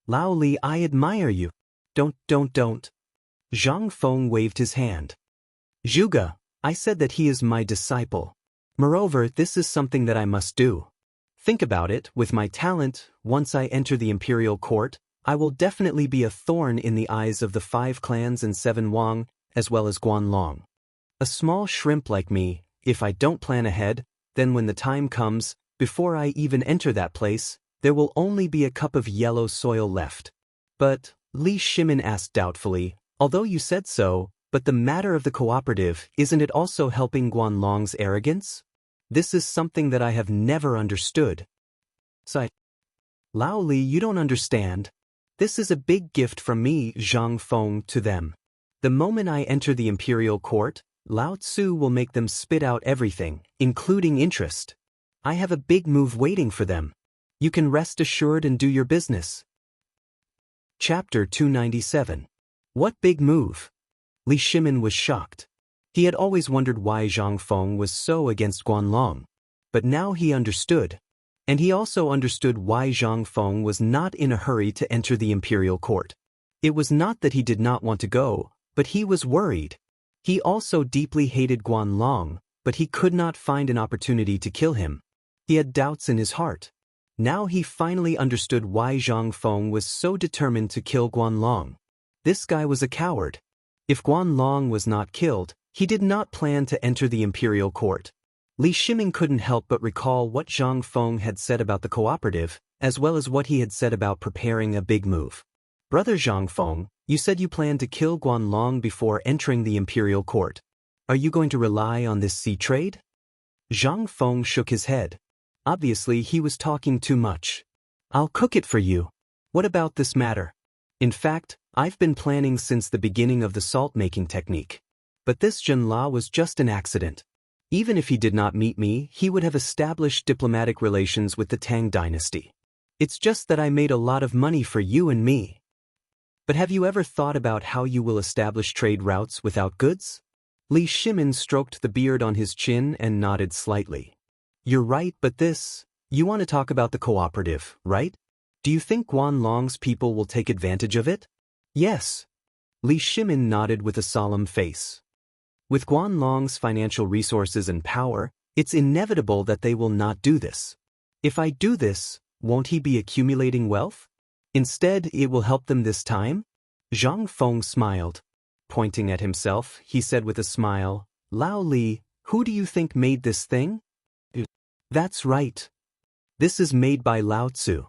Lao Li, I admire you. Don't. Zhang Feng waved his hand. Zhuge, I said that he is my disciple. Moreover, this is something that I must do. Think about it, with my talent, once I enter the imperial court, I will definitely be a thorn in the eyes of the 5 clans and 7 Wang, as well as Guanlong. A small shrimp like me, if I don't plan ahead, then when the time comes, before I even enter that place, there will only be a cup of yellow soil left. But, Li Shimin asked doubtfully, although you said so, but the matter of the cooperative, isn't it also helping Guanlong's arrogance? This is something that I have never understood. Sigh. Lao Li, you don't understand. This is a big gift from me, Zhang Feng, to them. The moment I enter the imperial court, Lao Tzu will make them spit out everything, including interest. I have a big move waiting for them. You can rest assured and do your business. Chapter 297. What big move? Li Shimin was shocked. He had always wondered why Zhang Feng was so against Guanlong. But now he understood. And he also understood why Zhang Feng was not in a hurry to enter the imperial court. It was not that he did not want to go, but he was worried. He also deeply hated Guanlong, but he could not find an opportunity to kill him. He had doubts in his heart. Now he finally understood why Zhang Feng was so determined to kill Guanlong. This guy was a coward. If Guanlong was not killed, he did not plan to enter the imperial court. Li Shimin couldn't help but recall what Zhang Feng had said about the cooperative, as well as what he had said about preparing a big move. Brother Zhang Feng, you said you planned to kill Guanlong before entering the imperial court. Are you going to rely on this sea trade? Zhang Feng shook his head. Obviously, he was talking too much. I'll cook it for you. What about this matter? In fact, I've been planning since the beginning of the salt-making technique. But this Zhenla was just an accident. Even if he did not meet me, he would have established diplomatic relations with the Tang dynasty. It's just that I made a lot of money for you and me. But have you ever thought about how you will establish trade routes without goods? Li Shimin stroked the beard on his chin and nodded slightly. You're right, but you want to talk about the cooperative, right? Do you think Guanlong's people will take advantage of it? Yes. Li Shimin nodded with a solemn face. With Guanlong's financial resources and power, it's inevitable that they will not do this. If I do this, won't he be accumulating wealth? Instead, it will help them this time? Zhang Feng smiled. Pointing at himself, he said with a smile, Lao Li, who do you think made this thing? That's right. This is made by Lao Tzu.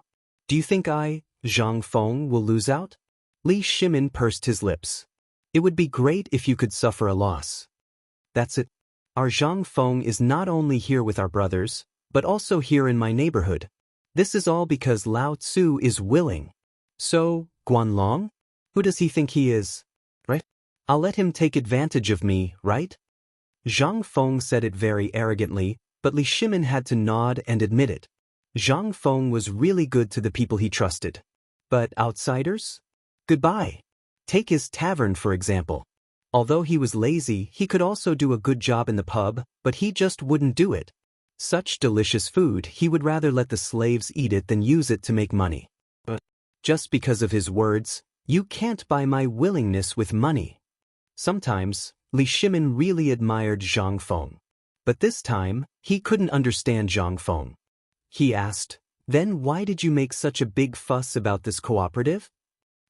Do you think Zhang Feng, will lose out? Li Shimin pursed his lips. It would be great if you could suffer a loss. That's it. Our Zhang Feng is not only here with our brothers, but also here in my neighborhood. This is all because Lao Tzu is willing. So, Guanlong? Who does he think he is? Right? I'll let him take advantage of me, right? Zhang Feng said it very arrogantly, but Li Shimin had to nod and admit it. Zhang Feng was really good to the people he trusted. But outsiders? Goodbye. Take his tavern for example. Although he was lazy, he could also do a good job in the pub, but he just wouldn't do it. Such delicious food, he would rather let the slaves eat it than use it to make money. But just because of his words, you can't buy my willingness with money. Sometimes, Li Shimin really admired Zhang Feng. But this time, he couldn't understand Zhang Feng. He asked, then why did you make such a big fuss about this cooperative?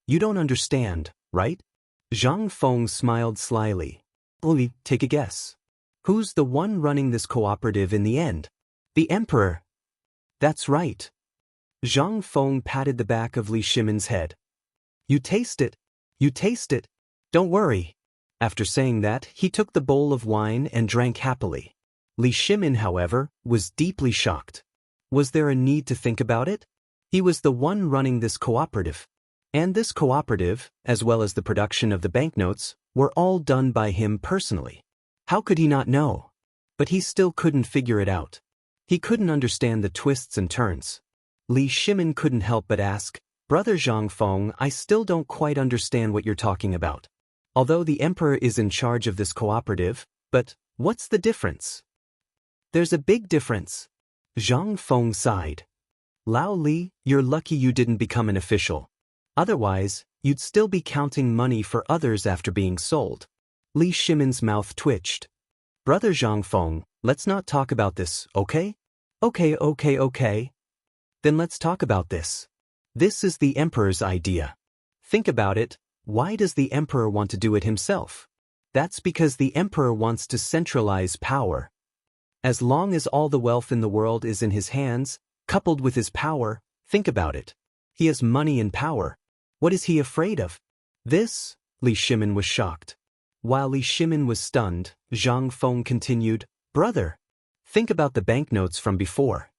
You don't understand, right? Zhang Feng smiled slyly. Li, take a guess. Who's the one running this cooperative in the end? The emperor. That's right. Zhang Feng patted the back of Li Shimin's head. You taste it. You taste it. Don't worry. After saying that, he took the bowl of wine and drank happily. Li Shimin, however, was deeply shocked. Was there a need to think about it? He was the one running this cooperative. And this cooperative, as well as the production of the banknotes, were all done by him personally. How could he not know? But he still couldn't figure it out. He couldn't understand the twists and turns. Li Shimin couldn't help but ask, Brother Zhang Feng, I still don't quite understand what you're talking about. Although the emperor is in charge of this cooperative, but what's the difference? There's a big difference. Zhang Feng sighed. Lao Li, you're lucky you didn't become an official. Otherwise, you'd still be counting money for others after being sold. Li Shimin's mouth twitched. Brother Zhang Feng, let's not talk about this, okay? Okay. Then let's talk about this. This is the emperor's idea. Think about it, why does the emperor want to do it himself? That's because the emperor wants to centralize power. As long as all the wealth in the world is in his hands, coupled with his power, think about it. He has money and power. What is he afraid of? This? Li Shimin was shocked. While Li Shimin was stunned, Zhang Feng continued, Brother, think about the banknotes from before.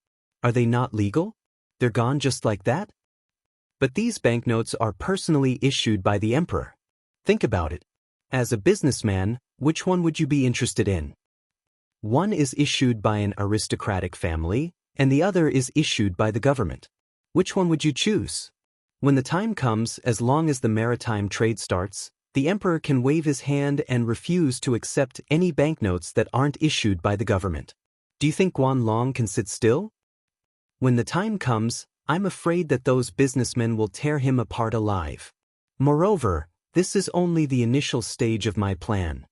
Are they not legal? They're gone just like that? But these banknotes are personally issued by the emperor. Think about it. As a businessman, which one would you be interested in? One is issued by an aristocratic family, and the other is issued by the government. Which one would you choose? When the time comes, as long as the maritime trade starts, the emperor can wave his hand and refuse to accept any banknotes that aren't issued by the government. Do you think Guanlong can sit still? When the time comes, I'm afraid that those businessmen will tear him apart alive. Moreover, this is only the initial stage of my plan.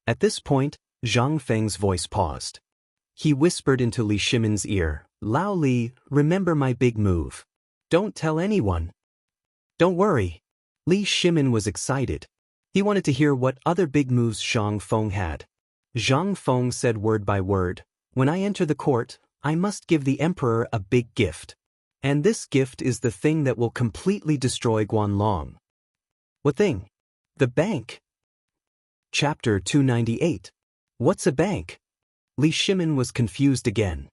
At this point, Zhang Feng's voice paused. He whispered into Li Shimin's ear, Lao Li, remember my big move. Don't tell anyone. Don't worry. Li Shimin was excited. He wanted to hear what other big moves Zhang Feng had. Zhang Feng said word by word, when I enter the court, I must give the emperor a big gift. And this gift is the thing that will completely destroy Guanlong. What thing? The bank. Chapter 298. What's a bank? Li Shimin was confused again.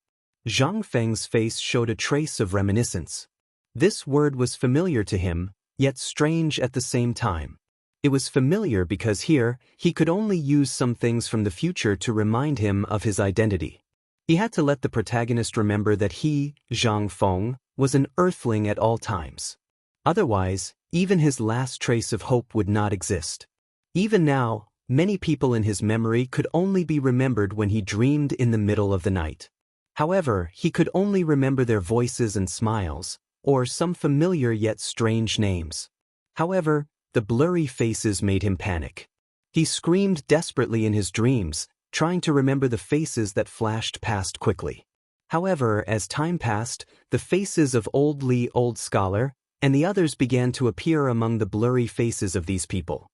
Zhang Feng's face showed a trace of reminiscence. This word was familiar to him, yet strange at the same time. It was familiar because here, he could only use some things from the future to remind him of his identity. He had to let the protagonist remember that he, Zhang Feng, was an earthling at all times. Otherwise, even his last trace of hope would not exist. Even now, many people in his memory could only be remembered when he dreamed in the middle of the night. However, he could only remember their voices and smiles, or some familiar yet strange names. However, the blurry faces made him panic. He screamed desperately in his dreams, trying to remember the faces that flashed past quickly. However, as time passed, the faces of Old Li, Old Scholar, and the others began to appear among the blurry faces of these people.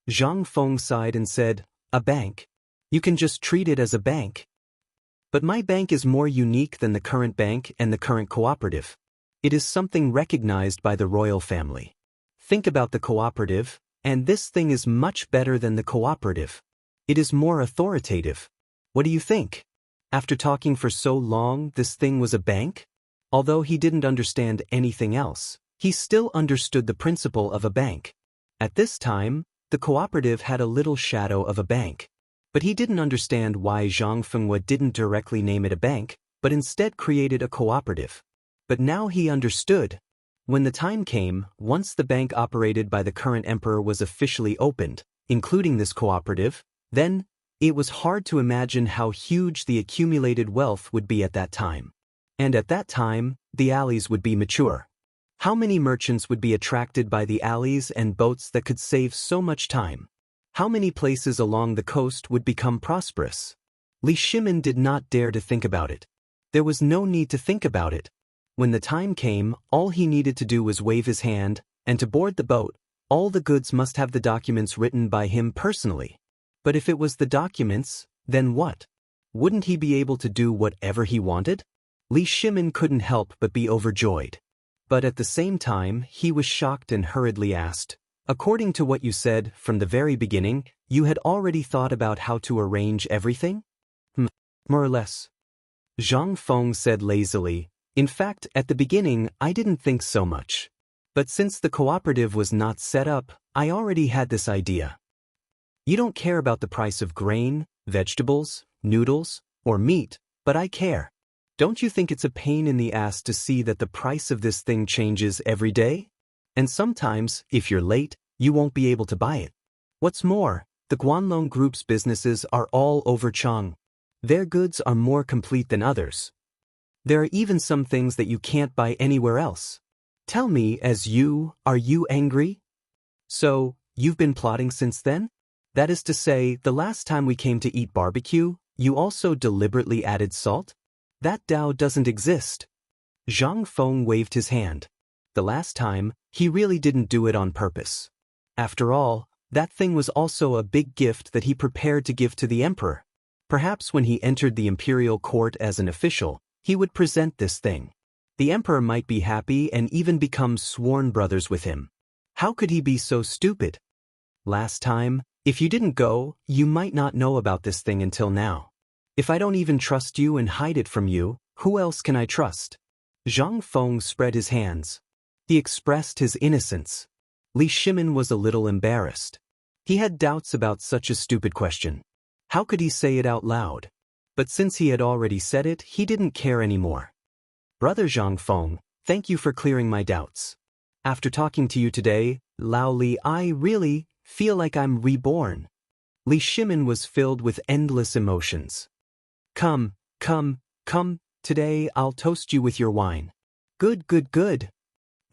Zhang Feng sighed and said, "A bank? You can just treat it as a bank. But my bank is more unique than the current bank and the current cooperative. It is something recognized by the royal family. Think about the cooperative, and this thing is much better than the cooperative. It is more authoritative. What do you think?" After talking for so long, this thing was a bank? Although he didn't understand anything else, he still understood the principle of a bank. At this time, the cooperative had a little shadow of a bank. But he didn't understand why Zhang Fenghua didn't directly name it a bank, but instead created a cooperative. But now he understood. When the time came, once the bank operated by the current emperor was officially opened, including this cooperative, then it was hard to imagine how huge the accumulated wealth would be at that time. And at that time, the alleys would be mature. How many merchants would be attracted by the alleys and boats that could save so much time? How many places along the coast would become prosperous? Li Shimin did not dare to think about it. There was no need to think about it. When the time came, all he needed to do was wave his hand, and to board the boat, all the goods must have the documents written by him personally. But if it was the documents, then what? Wouldn't he be able to do whatever he wanted? Li Shimin couldn't help but be overjoyed. But at the same time, he was shocked and hurriedly asked, "According to what you said from the very beginning, you had already thought about how to arrange everything?" More or less. Zhang Feng said lazily, "In fact, at the beginning, I didn't think so much. But since the cooperative was not set up, I already had this idea. You don't care about the price of grain, vegetables, noodles, or meat, but I care. Don't you think it's a pain in the ass to see that the price of this thing changes every day? And sometimes, if you're late, you won't be able to buy it. What's more, the Guanlong Group's businesses are all over Chang. Their goods are more complete than others. There are even some things that you can't buy anywhere else. Tell me, are you angry? So, you've been plotting since then? That is to say, the last time we came to eat barbecue, you also deliberately added salt? That Dao doesn't exist." Zhang Feng waved his hand. The last time, he really didn't do it on purpose. After all, that thing was also a big gift that he prepared to give to the emperor. Perhaps when he entered the imperial court as an official, he would present this thing. The emperor might be happy and even become sworn brothers with him. How could he be so stupid? Last time, if you didn't go, you might not know about this thing until now. If I don't even trust you and hide it from you, who else can I trust? Zhang Feng spread his hands. He expressed his innocence. Li Shimin was a little embarrassed. He had doubts about such a stupid question. How could he say it out loud? But since he had already said it, he didn't care anymore. "Brother Zhang Feng, thank you for clearing my doubts. After talking to you today, Lao Li, I really feel like I'm reborn." Li Shimin was filled with endless emotions. Come, today I'll toast you with your wine." Good.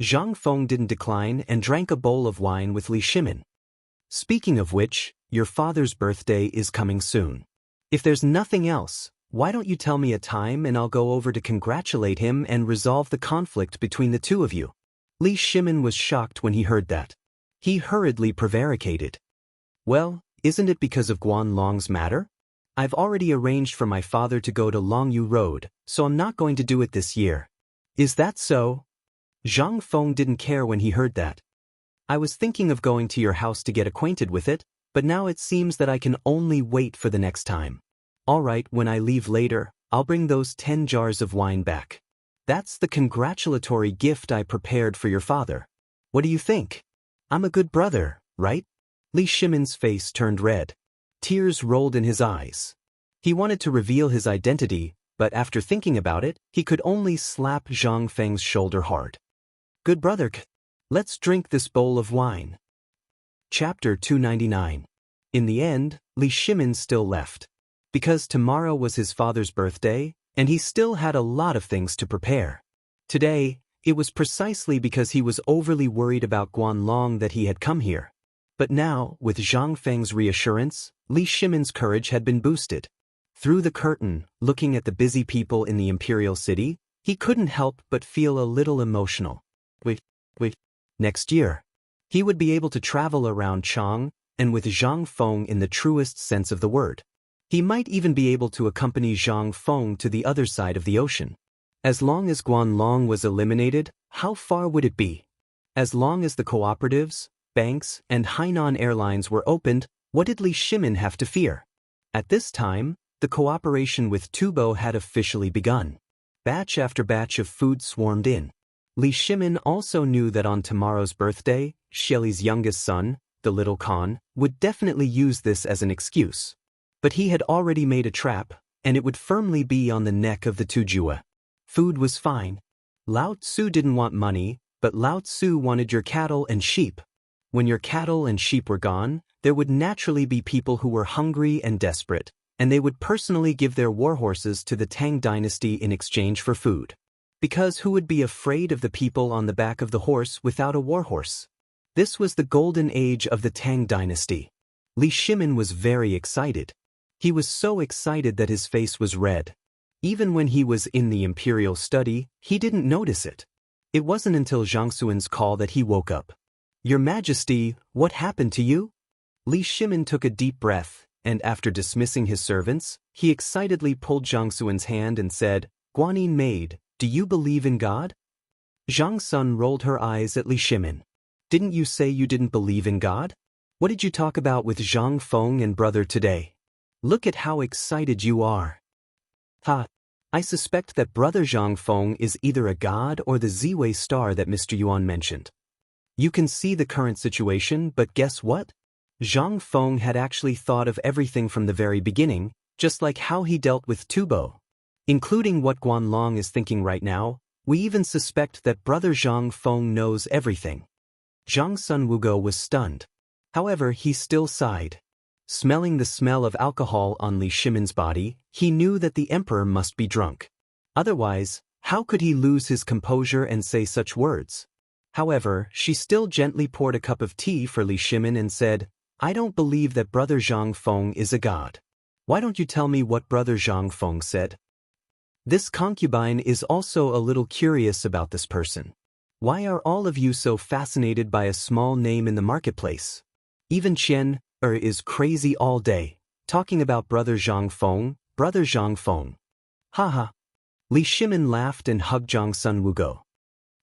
Zhang Feng didn't decline and drank a bowl of wine with Li Shimin. "Speaking of which, your father's birthday is coming soon. If there's nothing else, why don't you tell me a time and I'll go over to congratulate him and resolve the conflict between the two of you." Li Shimin was shocked when he heard that. He hurriedly prevaricated. "Well, isn't it because of Guanlong's matter? I've already arranged for my father to go to Longyu Road, so I'm not going to do it this year." "Is that so?" Zhang Feng didn't care when he heard that. "I was thinking of going to your house to get acquainted with it, but now it seems that I can only wait for the next time. All right, when I leave later, I'll bring those 10 jars of wine back. That's the congratulatory gift I prepared for your father." What do you think? I'm a good brother, right? Li Shimin's face turned red. Tears rolled in his eyes. He wanted to reveal his identity, but after thinking about it, he could only slap Zhang Feng's shoulder hard. Good brother, let's drink this bowl of wine. Chapter 299. In the end, Li Shimin still left. Because tomorrow was his father's birthday, and he still had a lot of things to prepare. Today, it was precisely because he was overly worried about Guanlong that he had come here. But now, with Zhang Feng's reassurance, Li Shimin's courage had been boosted. Through the curtain, looking at the busy people in the imperial city, he couldn't help but feel a little emotional. Wait. Next year, he would be able to travel around Chang, and with Zhang Feng in the truest sense of the word. He might even be able to accompany Zhang Feng to the other side of the ocean. As long as Guanlong was eliminated, how far would it be? As long as the cooperatives, banks, and Hainan Airlines were opened, what did Li Shimin have to fear? At this time, the cooperation with Tubo had officially begun. Batch after batch of food swarmed in. Li Shimin also knew that on tomorrow's birthday, Shelly's youngest son, the little Khan, would definitely use this as an excuse. But he had already made a trap, and it would firmly be on the neck of the Tujua. Food was fine. Lao Tzu didn't want money, but Lao Tzu wanted your cattle and sheep. When your cattle and sheep were gone, there would naturally be people who were hungry and desperate, and they would personally give their warhorses to the Tang dynasty in exchange for food. Because who would be afraid of the people on the back of the horse without a warhorse? This was the golden age of the Tang dynasty. Li Shimin was very excited. He was so excited that his face was red. Even when he was in the imperial study, he didn't notice it. It wasn't until Zhang Xuan's call that he woke up. Your Majesty, what happened to you? Li Shimin took a deep breath, and after dismissing his servants, he excitedly pulled Zhang Xuan's hand and said, Guanyin maid, do you believe in God? Zhang Sun rolled her eyes at Li Shimin. Didn't you say you didn't believe in God? What did you talk about with Zhang Feng and brother today? Look at how excited you are. I suspect that brother Zhang Feng is either a god or the Z-Way star that Mr. Yuan mentioned. You can see the current situation, but guess what? Zhang Feng had actually thought of everything from the very beginning, just like how he dealt with Tubo. Including what Guanlong is thinking right now, we even suspect that brother Zhang Feng knows everything. Zhang Sun Wugo was stunned. However, he still sighed. Smelling the smell of alcohol on Li Shimin's body, he knew that the emperor must be drunk. Otherwise, how could he lose his composure and say such words? However, she still gently poured a cup of tea for Li Shimin and said, I don't believe that brother Zhang Feng is a god. Why don't you tell me what brother Zhang Feng said? This concubine is also a little curious about this person. Why are all of you so fascinated by a small name in the marketplace? Even Chen is crazy all day, talking about brother Zhang Feng, brother Zhang Feng. Haha. Li Shimin laughed and hugged Zhang Sun Wugo.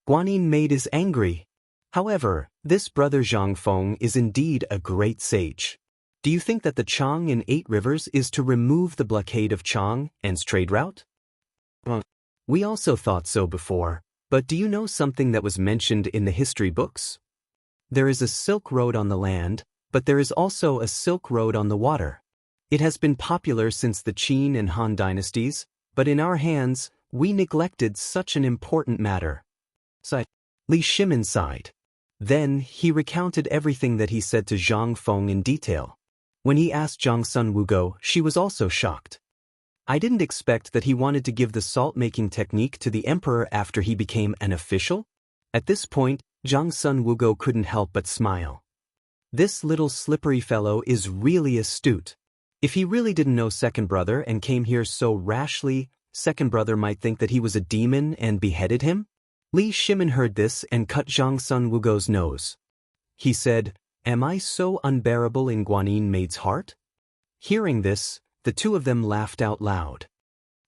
Guanyin maid is angry. However, this brother Zhang Feng is indeed a great sage. Do you think that the Chang in 8 Rivers is to remove the blockade of Chang and's trade route? We also thought so before, but do you know something that was mentioned in the history books? There is a Silk Road on the land, but there is also a Silk Road on the water. It has been popular since the Qin and Han dynasties, but in our hands, we neglected such an important matter. Li Shimin sighed. Then, he recounted everything that he said to Zhang Feng in detail. When he asked Zhang Sun Wugo, she was also shocked. I didn't expect that he wanted to give the salt-making technique to the emperor after he became an official. At this point, Zhang Sun Wugo couldn't help but smile. This little slippery fellow is really astute. If he really didn't know second brother and came here so rashly, second brother might think that he was a demon and beheaded him? Li Shimin heard this and cut Zhang Sun Wugo's nose. He said, Am I so unbearable in Guanyin maid's heart? Hearing this, the two of them laughed out loud.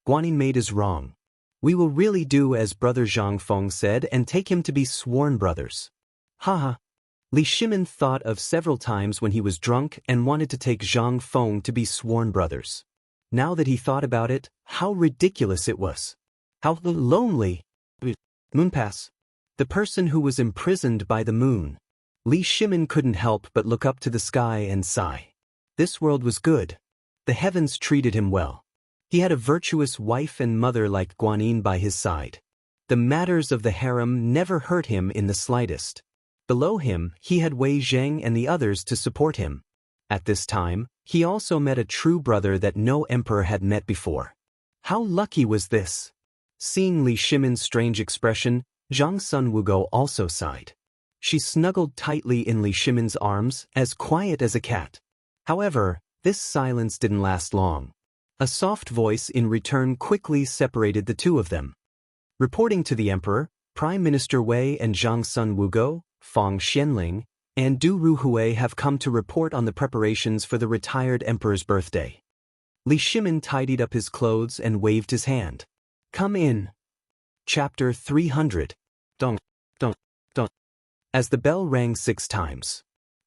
Guanyin maid is wrong. We will really do as brother Zhang Feng said and take him to be sworn brothers. Haha. Li Shimin thought of several times when he was drunk and wanted to take Zhang Feng to be sworn brothers. Now that he thought about it, how ridiculous it was. How lonely. Moonpass. The person who was imprisoned by the moon. Li Shimin couldn't help but look up to the sky and sigh. This world was good. The heavens treated him well. He had a virtuous wife and mother like Guanyin by his side. The matters of the harem never hurt him in the slightest. Below him, he had Wei Zheng and the others to support him. At this time, he also met a true brother that no emperor had met before. How lucky was this? Seeing Li Shimin's strange expression, Zhang Sun Wugo also sighed. She snuggled tightly in Li Shimin's arms, as quiet as a cat. However, this silence didn't last long. A soft voice in return quickly separated the two of them. Reporting to the emperor, Prime Minister Wei and Zhang Sun Wugo, Fang Xianling, and Du Ruhui have come to report on the preparations for the retired emperor's birthday. Li Shimin tidied up his clothes and waved his hand. Come in. Chapter 300. Dong, dong, dong. As the bell rang 6 times.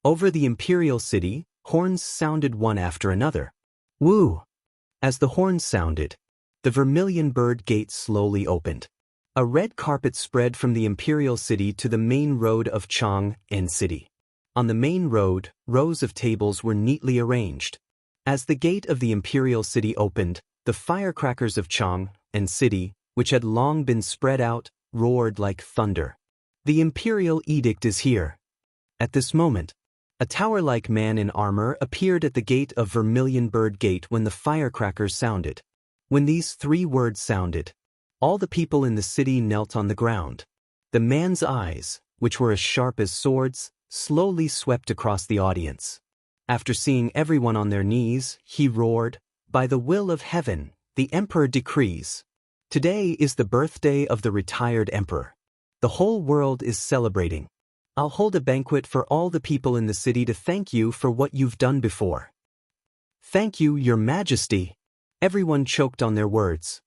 Over the imperial city, horns sounded one after another. Woo! As the horns sounded, the Vermilion Bird Gate slowly opened. A red carpet spread from the imperial city to the main road of Chang'an City. On the main road, rows of tables were neatly arranged. As the gate of the imperial city opened, the firecrackers of Chang'an City, which had long been spread out, roared like thunder. The imperial edict is here. At this moment, a tower-like man in armor appeared at the gate of Vermilion Bird Gate when the firecrackers sounded. When these 3 words sounded, all the people in the city knelt on the ground. The man's eyes, which were as sharp as swords, slowly swept across the audience. After seeing everyone on their knees, he roared, "By the will of heaven, the emperor decrees. Today is the birthday of the retired emperor. The whole world is celebrating. I'll hold a banquet for all the people in the city to thank you for what you've done before." "Thank you, Your Majesty." Everyone choked on their words.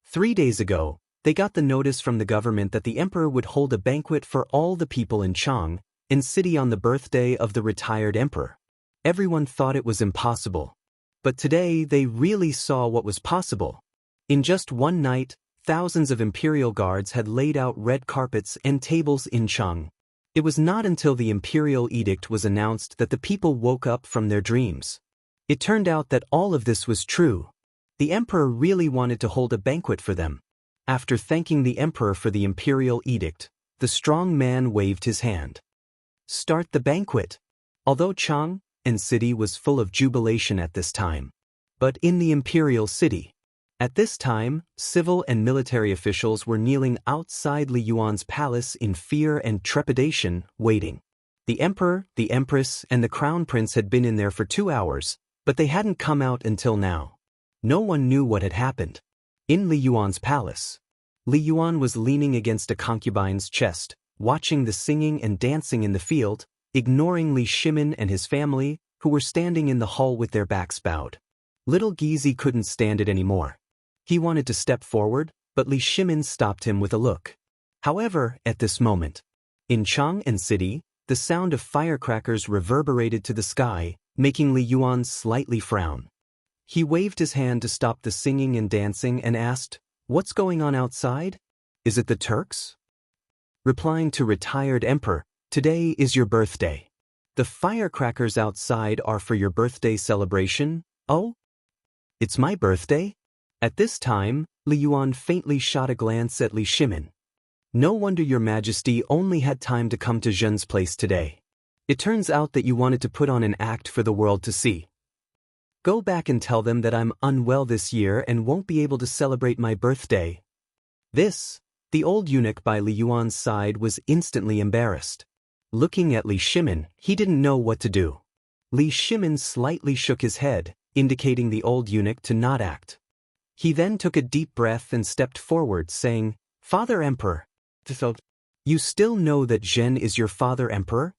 3 days ago, they got the notice from the government that the emperor would hold a banquet for all the people in Chang'an City on the birthday of the retired emperor. Everyone thought it was impossible. But today they really saw what was possible. In just one night, thousands of imperial guards had laid out red carpets and tables in Chang'an. It was not until the imperial edict was announced that the people woke up from their dreams. It turned out that all of this was true. The emperor really wanted to hold a banquet for them. After thanking the emperor for the imperial edict, the strong man waved his hand. Start the banquet. Although Chang'an City was full of jubilation at this time. But in the imperial city, at this time, civil and military officials were kneeling outside Li Yuan's palace in fear and trepidation, waiting. The emperor, the empress, and the crown prince had been in there for 2 hours, but they hadn't come out until now. No one knew what had happened. In Li Yuan's palace, Li Yuan was leaning against a concubine's chest, watching the singing and dancing in the field, ignoring Li Shimin and his family, who were standing in the hall with their backs bowed. Little Gizi couldn't stand it anymore. He wanted to step forward, but Li Shimin stopped him with a look. However, at this moment, in Chang'an City, the sound of firecrackers reverberated to the sky, making Li Yuan slightly frown. He waved his hand to stop the singing and dancing and asked, "What's going on outside? Is it the Turks?" Replying to retired emperor, "Today is your birthday. The firecrackers outside are for your birthday celebration." "Oh? It's my birthday?" At this time, Li Yuan faintly shot a glance at Li Shimin. "No wonder Your Majesty only had time to come to Zhen's place today. It turns out that you wanted to put on an act for the world to see. Go back and tell them that I'm unwell this year and won't be able to celebrate my birthday." This, the old eunuch by Li Yuan's side, was instantly embarrassed. Looking at Li Shimin, he didn't know what to do. Li Shimin slightly shook his head, indicating the old eunuch to not act. He then took a deep breath and stepped forward, saying, "Father Emperor, you still know that Zhen is your father emperor?"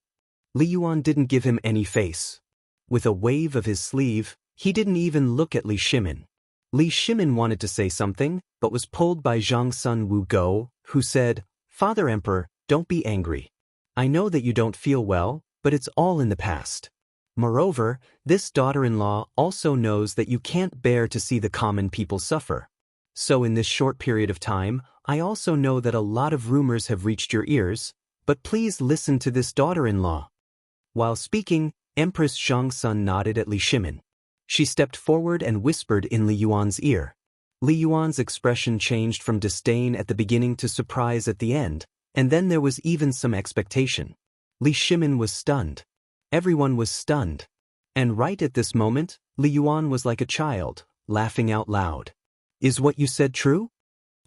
Li Yuan didn't give him any face. With a wave of his sleeve, he didn't even look at Li Shimin. Li Shimin wanted to say something, but was pulled by Zhang Sun Wugo, who said, "Father Emperor, don't be angry. I know that you don't feel well, but it's all in the past. Moreover, this daughter-in-law also knows that you can't bear to see the common people suffer. So in this short period of time, I also know that a lot of rumors have reached your ears, but please listen to this daughter-in-law. While speaking, Empress Xianxia nodded at Li Shimin. She stepped forward and whispered in Li Yuan's ear. Li Yuan's expression changed from disdain at the beginning to surprise at the end, and then there was even some expectation. Li Shimin was stunned. Everyone was stunned. And right at this moment, Li Yuan was like a child, laughing out loud. Is what you said true?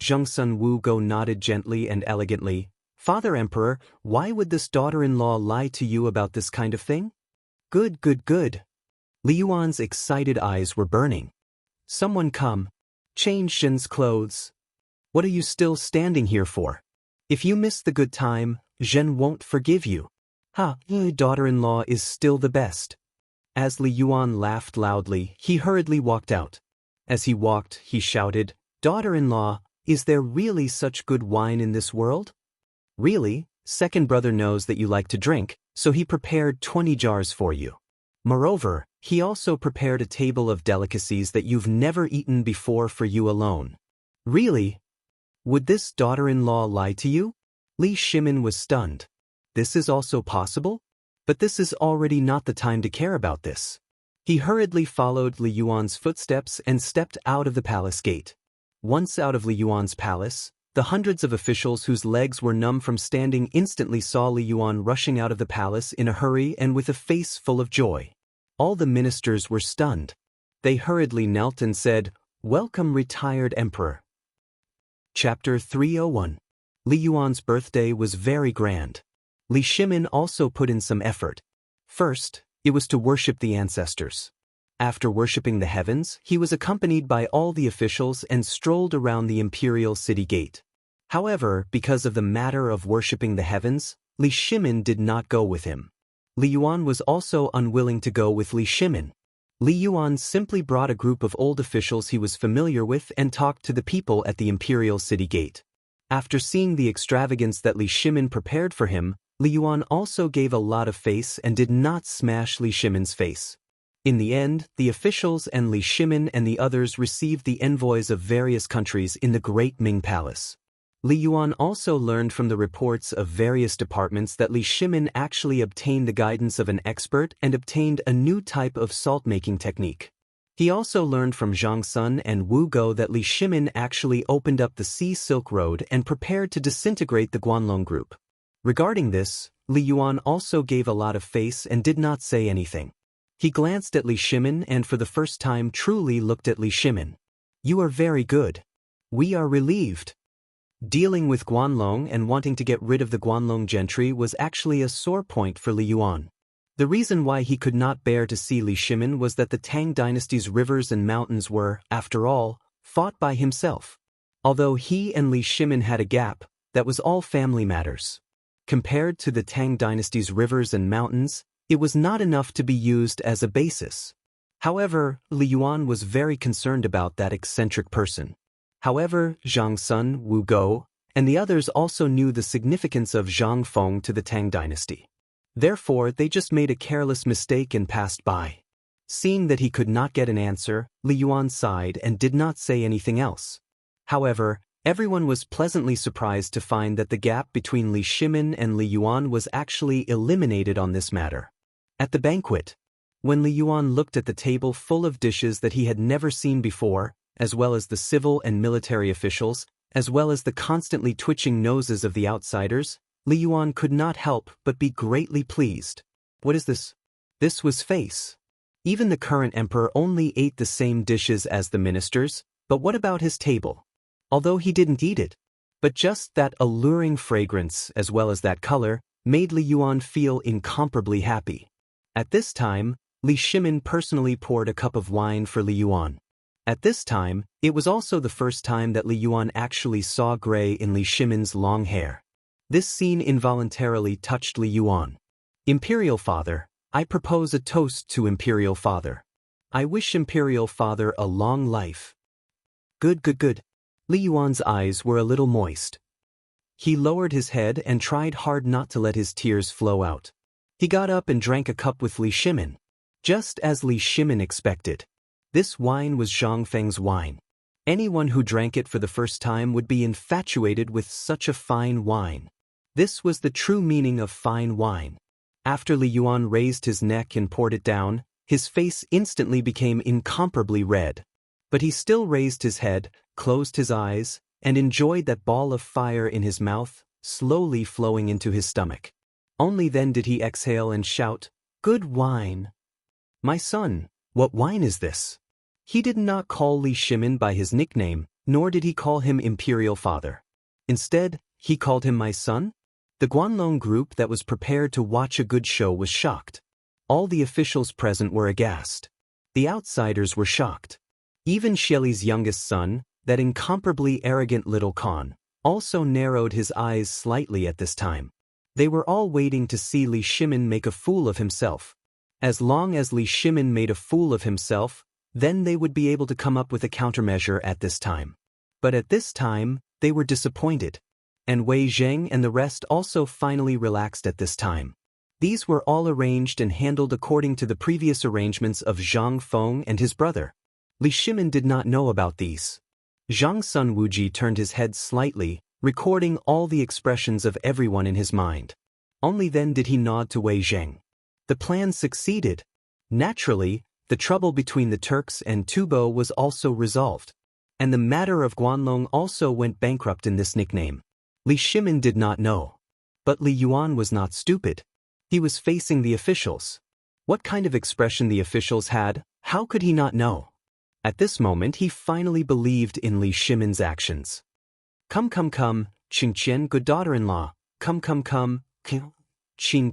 Zhengsun Wugo nodded gently and elegantly. Father Emperor, why would this daughter-in-law lie to you about this kind of thing? Good, good, good. Li Yuan's excited eyes were burning. Someone come. Change Shin's clothes. What are you still standing here for? If you miss the good time, Zhen won't forgive you. Ha, daughter-in-law is still the best. As Li Yuan laughed loudly, he hurriedly walked out. As he walked, he shouted, Daughter-in-law, is there really such good wine in this world? Really, second brother knows that you like to drink, so he prepared 20 jars for you. Moreover, he also prepared a table of delicacies that you've never eaten before for you alone. Really? Would this daughter-in-law lie to you? Li Shimin was stunned. This is also possible? But this is already not the time to care about this. He hurriedly followed Li Yuan's footsteps and stepped out of the palace gate. Once out of Li Yuan's palace, the hundreds of officials whose legs were numb from standing instantly saw Li Yuan rushing out of the palace in a hurry and with a face full of joy. All the ministers were stunned. They hurriedly knelt and said, Welcome, retired emperor. Chapter 301. Li Yuan's birthday was very grand. Li Shimin also put in some effort. First, it was to worship the ancestors. After worshipping the heavens, he was accompanied by all the officials and strolled around the imperial city gate. However, because of the matter of worshipping the heavens, Li Shimin did not go with him. Li Yuan was also unwilling to go with Li Shimin. Li Yuan simply brought a group of old officials he was familiar with and talked to the people at the imperial city gate. After seeing the extravagance that Li Shimin prepared for him, Li Yuan also gave a lot of face and did not smash Li Shimin's face. In the end, the officials and Li Shimin and the others received the envoys of various countries in the Great Ming Palace. Li Yuan also learned from the reports of various departments that Li Shimin actually obtained the guidance of an expert and obtained a new type of salt-making technique. He also learned from Zhang Sun and Wu Go that Li Shimin actually opened up the Sea Silk Road and prepared to disintegrate the Guanlong group. Regarding this, Li Yuan also gave a lot of face and did not say anything. He glanced at Li Shimin and for the first time truly looked at Li Shimin. You are very good. We are relieved. Dealing with Guanlong and wanting to get rid of the Guanlong gentry was actually a sore point for Li Yuan. The reason why he could not bear to see Li Shimin was that the Tang dynasty's rivers and mountains were, after all, fought by himself. Although he and Li Shimin had a gap, that was all family matters. Compared to the Tang dynasty's rivers and mountains, it was not enough to be used as a basis. However, Li Yuan was very concerned about that eccentric person. However, Zhang Sun, Wu Go, and the others also knew the significance of Zhang Feng to the Tang dynasty. Therefore, they just made a careless mistake and passed by. Seeing that he could not get an answer, Li Yuan sighed and did not say anything else. However, everyone was pleasantly surprised to find that the gap between Li Shimin and Li Yuan was actually eliminated on this matter. At the banquet, when Li Yuan looked at the table full of dishes that he had never seen before, as well as the civil and military officials, as well as the constantly twitching noses of the outsiders, Li Yuan could not help but be greatly pleased. What is this? This was face. Even the current emperor only ate the same dishes as the ministers, but what about his table? Although he didn't eat it, but just that alluring fragrance as well as that color made Li Yuan feel incomparably happy. At this time, Li Shimin personally poured a cup of wine for Li Yuan. At this time, it was also the first time that Li Yuan actually saw gray in Li Shimin's long hair. This scene involuntarily touched Li Yuan. Imperial Father, I propose a toast to Imperial Father. I wish Imperial Father a long life. Good, good, good. Li Yuan's eyes were a little moist. He lowered his head and tried hard not to let his tears flow out. He got up and drank a cup with Li Shimin. Just as Li Shimin expected. This wine was Zhang Feng's wine. Anyone who drank it for the first time would be infatuated with such a fine wine. This was the true meaning of fine wine. After Li Yuan raised his neck and poured it down, his face instantly became incomparably red. But he still raised his head, closed his eyes, and enjoyed that ball of fire in his mouth, slowly flowing into his stomach. Only then did he exhale and shout, "Good wine! My son, what wine is this?" He did not call Li Shimin by his nickname, nor did he call him Imperial Father. Instead, he called him my son. The Guanlong group that was prepared to watch a good show was shocked. All the officials present were aghast. The outsiders were shocked. Even Shelly's youngest son, that incomparably arrogant little Khan, also narrowed his eyes slightly at this time. They were all waiting to see Li Shimin make a fool of himself. As long as Li Shimin made a fool of himself, then they would be able to come up with a countermeasure at this time. But at this time, they were disappointed. And Wei Zheng and the rest also finally relaxed at this time. These were all arranged and handled according to the previous arrangements of Zhang Feng and his brother. Li Shimin did not know about these. Zhang's son Wuji turned his head slightly, recording all the expressions of everyone in his mind. Only then did he nod to Wei Zheng. The plan succeeded. Naturally, the trouble between the Turks and Tubo was also resolved. And the matter of Guanlong also went bankrupt in this nickname. Li Shimin did not know. But Li Yuan was not stupid. He was facing the officials. What kind of expression the officials had, how could he not know? At this moment he finally believed in Li Shimin's actions. Come, Qingqian, good daughter-in-law, come, Qin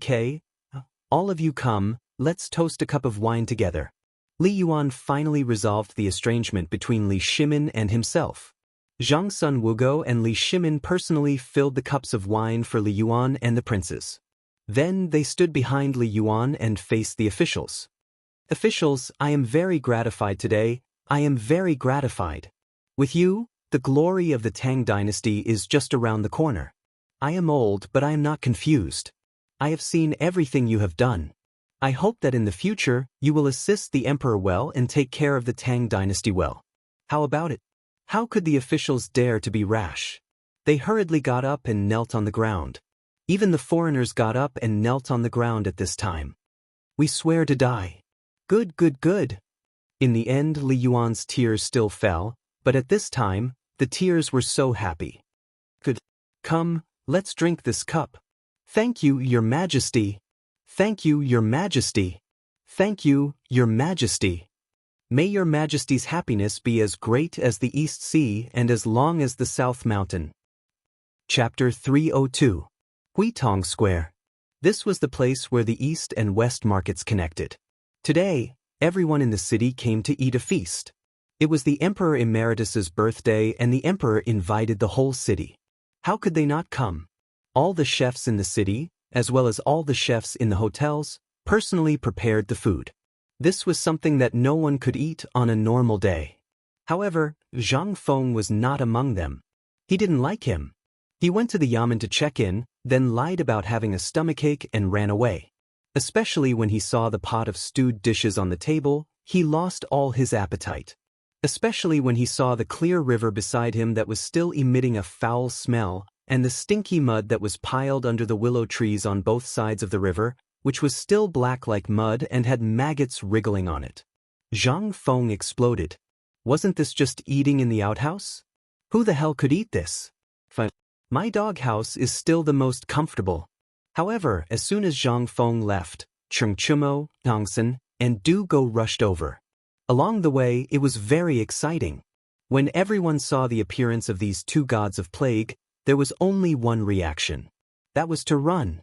Ke, all of you come, let's toast a cup of wine together. Li Yuan finally resolved the estrangement between Li Shimin and himself. Zhang's son Wugo and Li Shimin personally filled the cups of wine for Li Yuan and the princes. Then they stood behind Li Yuan and faced the officials. Officials, I am very gratified today, I am very gratified. With you, the glory of the Tang dynasty is just around the corner. I am old, but I am not confused. I have seen everything you have done. I hope that in the future, you will assist the emperor well and take care of the Tang dynasty well. How about it? How could the officials dare to be rash? They hurriedly got up and knelt on the ground. Even the foreigners got up and knelt on the ground at this time. We swear to die. Good. In the end, Li Yuan's tears still fell, but at this time, the tears were so happy. Good. Come, let's drink this cup. Thank you, Your Majesty. Thank you, Your Majesty. Thank you, Your Majesty. May Your Majesty's happiness be as great as the East Sea and as long as the South Mountain. Chapter 302. Huitong Square. This was the place where the East and West markets connected. Today, everyone in the city came to eat a feast. It was the Emperor Emeritus's birthday and the Emperor invited the whole city. How could they not come? All the chefs in the city, as well as all the chefs in the hotels, personally prepared the food. This was something that no one could eat on a normal day. However, Zhang Feng was not among them. He didn't like him. He went to the yamen to check in, then lied about having a stomachache and ran away. Especially when he saw the pot of stewed dishes on the table, he lost all his appetite. Especially when he saw the clear river beside him that was still emitting a foul smell, and the stinky mud that was piled under the willow trees on both sides of the river, which was still black like mud and had maggots wriggling on it. Zhang Feng exploded. Wasn't this just eating in the outhouse? Who the hell could eat this? My doghouse is still the most comfortable. However, as soon as Zhang Feng left, Cheng Chumo, Tangsen, and Du Go rushed over. Along the way, it was very exciting. When everyone saw the appearance of these two gods of plague, there was only one reaction. That was to run.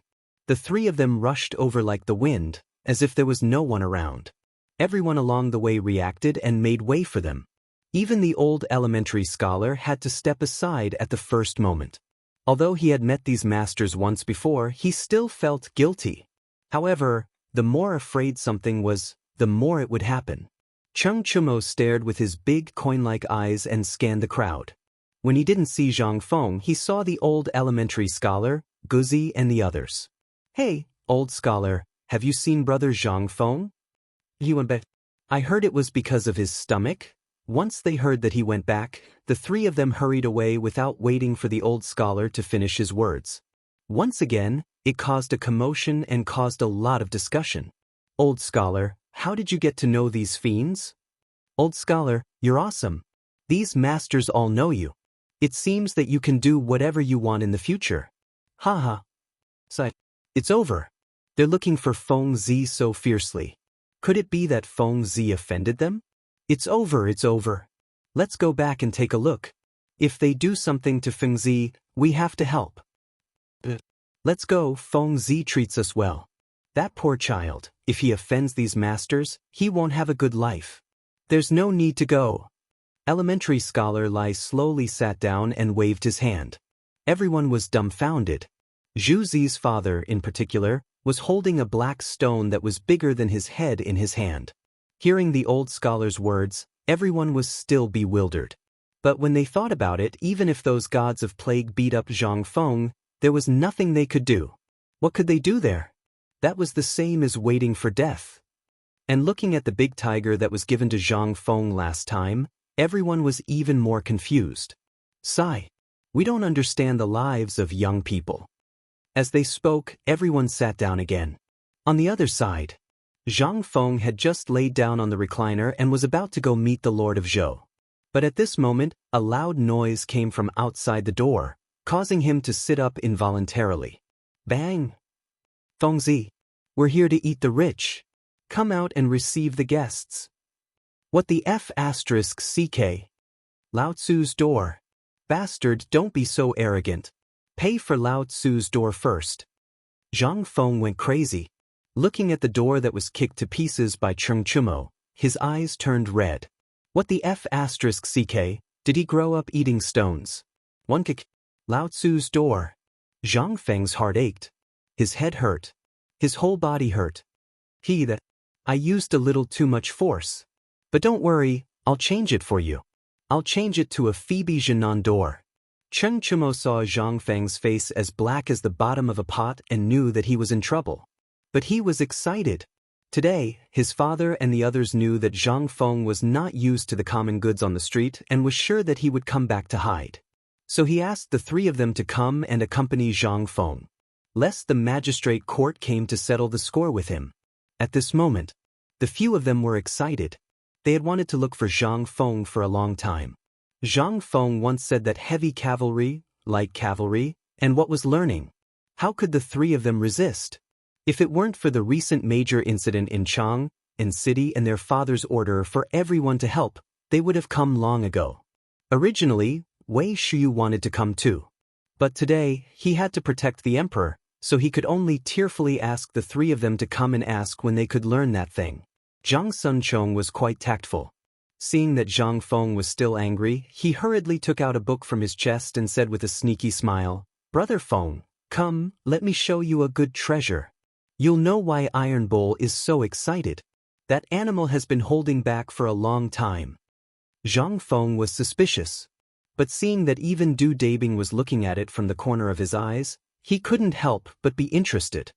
The three of them rushed over like the wind, as if there was no one around. Everyone along the way reacted and made way for them. Even the old elementary scholar had to step aside at the first moment. Although he had met these masters once before, he still felt guilty. However, the more afraid something was, the more it would happen. Cheng Chumo stared with his big coin-like eyes and scanned the crowd. When he didn't see Zhang Feng, he saw the old elementary scholar, Guzi, and the others. Hey, old scholar, have you seen brother Zhang Feng? I heard it was because of his stomach. Once they heard that he went back, the three of them hurried away without waiting for the old scholar to finish his words. Once again, it caused a commotion and caused a lot of discussion. Old scholar, how did you get to know these fiends? Old scholar, you're awesome. These masters all know you. It seems that you can do whatever you want in the future. Haha. Sighed. It's over. They're looking for Feng Zi so fiercely. Could it be that Feng Zi offended them? It's over, it's over. Let's go back and take a look. If they do something to Feng Zi, we have to help. Let's go, Feng Zi treats us well. That poor child, if he offends these masters, he won't have a good life. There's no need to go. Elementary scholar Lai slowly sat down and waved his hand. Everyone was dumbfounded. Zhu Zi's father, in particular, was holding a black stone that was bigger than his head in his hand. Hearing the old scholar's words, everyone was still bewildered. But when they thought about it, even if those gods of plague beat up Zhang Feng, there was nothing they could do. What could they do there? That was the same as waiting for death. And looking at the big tiger that was given to Zhang Feng last time, everyone was even more confused. Sigh. We don't understand the lives of young people. As they spoke, everyone sat down again. On the other side, Zhang Feng had just laid down on the recliner and was about to go meet the Lord of Zhou. But at this moment, a loud noise came from outside the door, causing him to sit up involuntarily. Bang! Feng Zi, we're here to eat the rich. Come out and receive the guests. What the F***CK? Lao Tzu's door. Bastard, don't be so arrogant. Pay for Lao Tzu's door first. Zhang Feng went crazy. Looking at the door that was kicked to pieces by Cheng Chumo, his eyes turned red. What the F***CK? Did he grow up eating stones? One kick. Lao Tzu's door. Zhang Feng's heart ached. His head hurt. His whole body hurt. I used a little too much force. But don't worry, I'll change it for you. I'll change it to a Phoebe Jinan door. Cheng Chumo saw Zhang Feng's face as black as the bottom of a pot and knew that he was in trouble. But he was excited. Today, his father and the others knew that Zhang Feng was not used to the common goods on the street and was sure that he would come back to hide. So he asked the three of them to come and accompany Zhang Feng, lest the magistrate court came to settle the score with him. At this moment, the few of them were excited. They had wanted to look for Zhang Feng for a long time. Zhang Feng once said that heavy cavalry, light cavalry, and what was learning. How could the three of them resist? If it weren't for the recent major incident in Chang, in city and their father's order for everyone to help, they would have come long ago. Originally, Wei Shuyu wanted to come too. But today, he had to protect the emperor, so he could only tearfully ask the three of them to come and ask when they could learn that thing. Zhang Sunchong was quite tactful. Seeing that Zhang Feng was still angry, he hurriedly took out a book from his chest and said with a sneaky smile, "Brother Feng, come, let me show you a good treasure. You'll know why Iron Bull is so excited. That animal has been holding back for a long time." Zhang Feng was suspicious. But seeing that even Du Dabing was looking at it from the corner of his eyes, he couldn't help but be interested.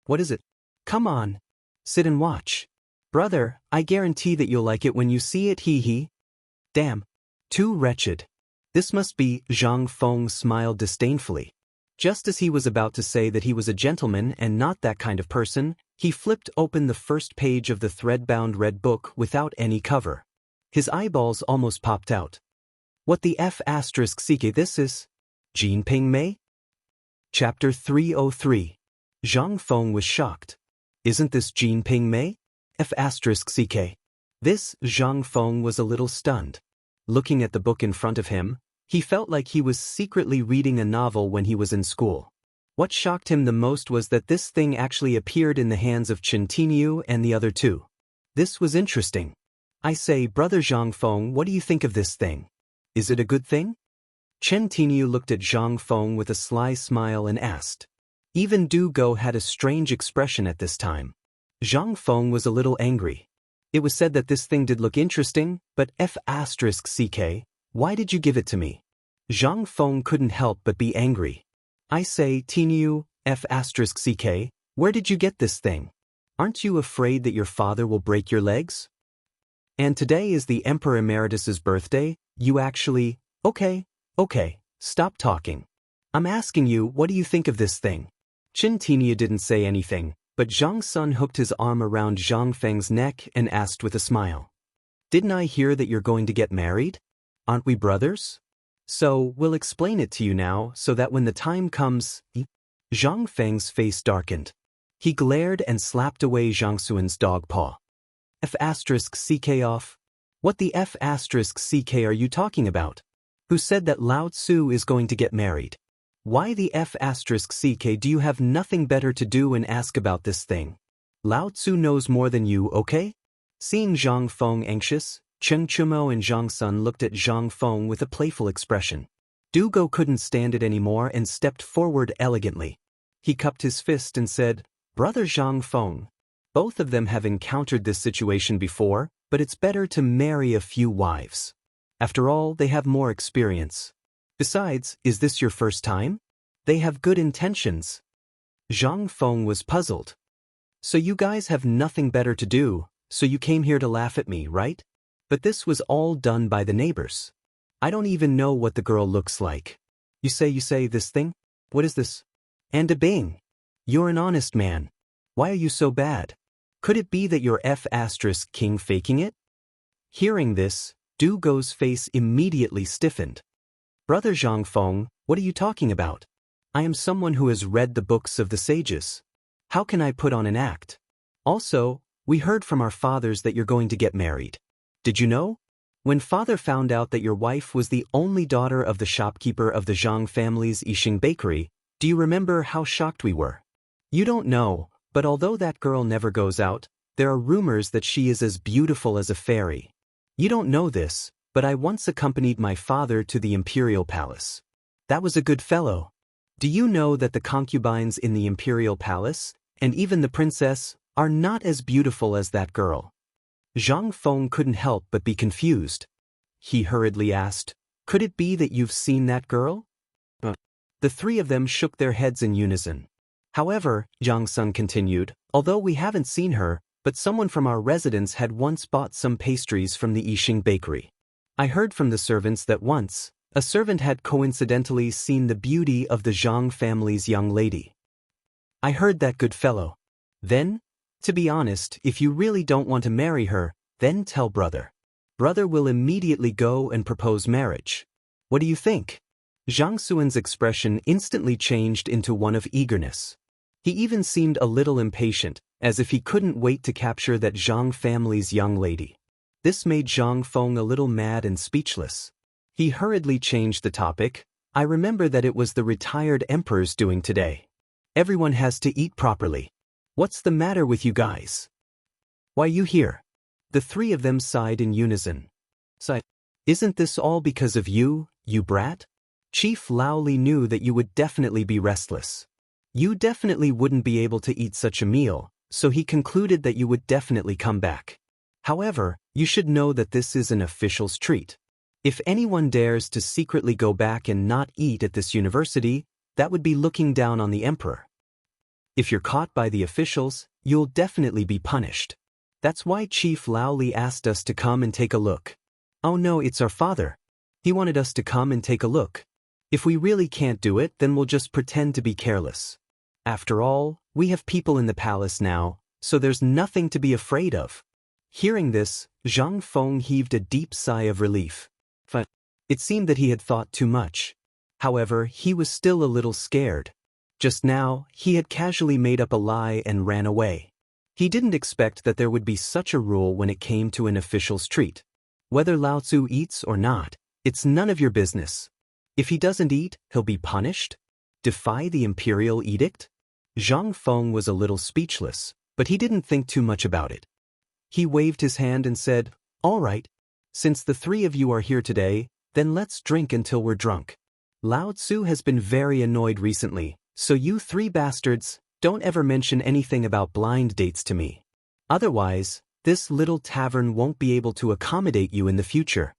"What is it? Come on. Sit and watch. Brother, I guarantee that you'll like it when you see it, hee. Damn. Too wretched." This must be, Zhang Feng smiled disdainfully. Just as he was about to say that he was a gentleman and not that kind of person, he flipped open the first page of the thread-bound red book without any cover. His eyeballs almost popped out. What the F***CK this is? Jinping Mei? Chapter 303. Zhang Feng was shocked. Isn't this Jinping Mei? F***CK. This, Zhang Feng was a little stunned. Looking at the book in front of him, he felt like he was secretly reading a novel when he was in school. What shocked him the most was that this thing actually appeared in the hands of Chen Tinyu and the other two. This was interesting. I say, Brother Zhang Feng, what do you think of this thing? Is it a good thing? Chen Tinyu looked at Zhang Feng with a sly smile and asked. Even Du Go had a strange expression at this time. Zhang Feng was a little angry. It was said that this thing did look interesting, but F***CK, why did you give it to me? Zhang Feng couldn't help but be angry. I say, Tinyu, F***CK, where did you get this thing? Aren't you afraid that your father will break your legs? And today is the Emperor Emeritus's birthday? You actually… Okay, stop talking. I'm asking you, what do you think of this thing? Qin Tinia didn't say anything, but Zhang Sun hooked his arm around Zhang Feng's neck and asked with a smile. Didn't I hear that you're going to get married? Aren't we brothers? So, we'll explain it to you now so that when the time comes… Zhang Feng's face darkened. He glared and slapped away Zhang Suan's dog paw. F***ck off? What the F***ck are you talking about? Who said that Lao Tzu is going to get married? Why the F***ck do you have nothing better to do and ask about this thing? Lao Tzu knows more than you, okay? Seeing Zhang Feng anxious, Chen Chumo and Zhang Sun looked at Zhang Feng with a playful expression. Du Go couldn't stand it anymore and stepped forward elegantly. He cupped his fist and said, Brother Zhang Feng. Both of them have encountered this situation before, but it's better to marry a few wives. After all, they have more experience. Besides, is this your first time? They have good intentions. Zhang Feng was puzzled. So you guys have nothing better to do, so you came here to laugh at me, right? But this was all done by the neighbors. I don't even know what the girl looks like. You say this thing? What is this? And a bing. You're an honest man. Why are you so bad? Could it be that you're F***king faking it? Hearing this, Du Go's face immediately stiffened. Brother Zhang Feng, what are you talking about? I am someone who has read the books of the sages. How can I put on an act? Also, we heard from our fathers that you're going to get married. Did you know? When father found out that your wife was the only daughter of the shopkeeper of the Zhang family's Yixing bakery, do you remember how shocked we were? You don't know, but although that girl never goes out, there are rumors that she is as beautiful as a fairy. You don't know this, but I once accompanied my father to the imperial palace. That was a good fellow. Do you know that the concubines in the imperial palace, and even the princess, are not as beautiful as that girl? Zhang Feng couldn't help but be confused. He hurriedly asked, Could it be that you've seen that girl? The three of them shook their heads in unison. However, Zhang Sun continued, although we haven't seen her, but someone from our residence had once bought some pastries from the Yixing bakery. I heard from the servants that once, a servant had coincidentally seen the beauty of the Zhang family's young lady. I heard that, good fellow. Then, to be honest, if you really don't want to marry her, then tell brother. Brother will immediately go and propose marriage. What do you think? Zhang Suan's expression instantly changed into one of eagerness. He even seemed a little impatient, as if he couldn't wait to capture that Zhang family's young lady. This made Zhang Feng a little mad and speechless. He hurriedly changed the topic. I remember that it was the retired emperor's doing today. Everyone has to eat properly. What's the matter with you guys? Why you here? The three of them sighed in unison. Isn't this all because of you, you brat? Chief Lao Li knew that you would definitely be restless. You definitely wouldn't be able to eat such a meal, so he concluded that you would definitely come back. However, you should know that this is an official's treat. If anyone dares to secretly go back and not eat at this university, that would be looking down on the emperor. If you're caught by the officials, you'll definitely be punished. That's why Chief Lao Li asked us to come and take a look. Oh no, it's our father. He wanted us to come and take a look. If we really can't do it, then we'll just pretend to be careless. After all, we have people in the palace now, so there's nothing to be afraid of. Hearing this, Zhang Feng heaved a deep sigh of relief. It seemed that he had thought too much. However, he was still a little scared. Just now, he had casually made up a lie and ran away. He didn't expect that there would be such a rule when it came to an official's treat. Whether Lao Tzu eats or not, it's none of your business. If he doesn't eat, he'll be punished? Defy the imperial edict? Zhang Feng was a little speechless, but he didn't think too much about it. He waved his hand and said, All right. Since the three of you are here today, then let's drink until we're drunk. Lao Tzu has been very annoyed recently, so you three bastards, don't ever mention anything about blind dates to me. Otherwise, this little tavern won't be able to accommodate you in the future.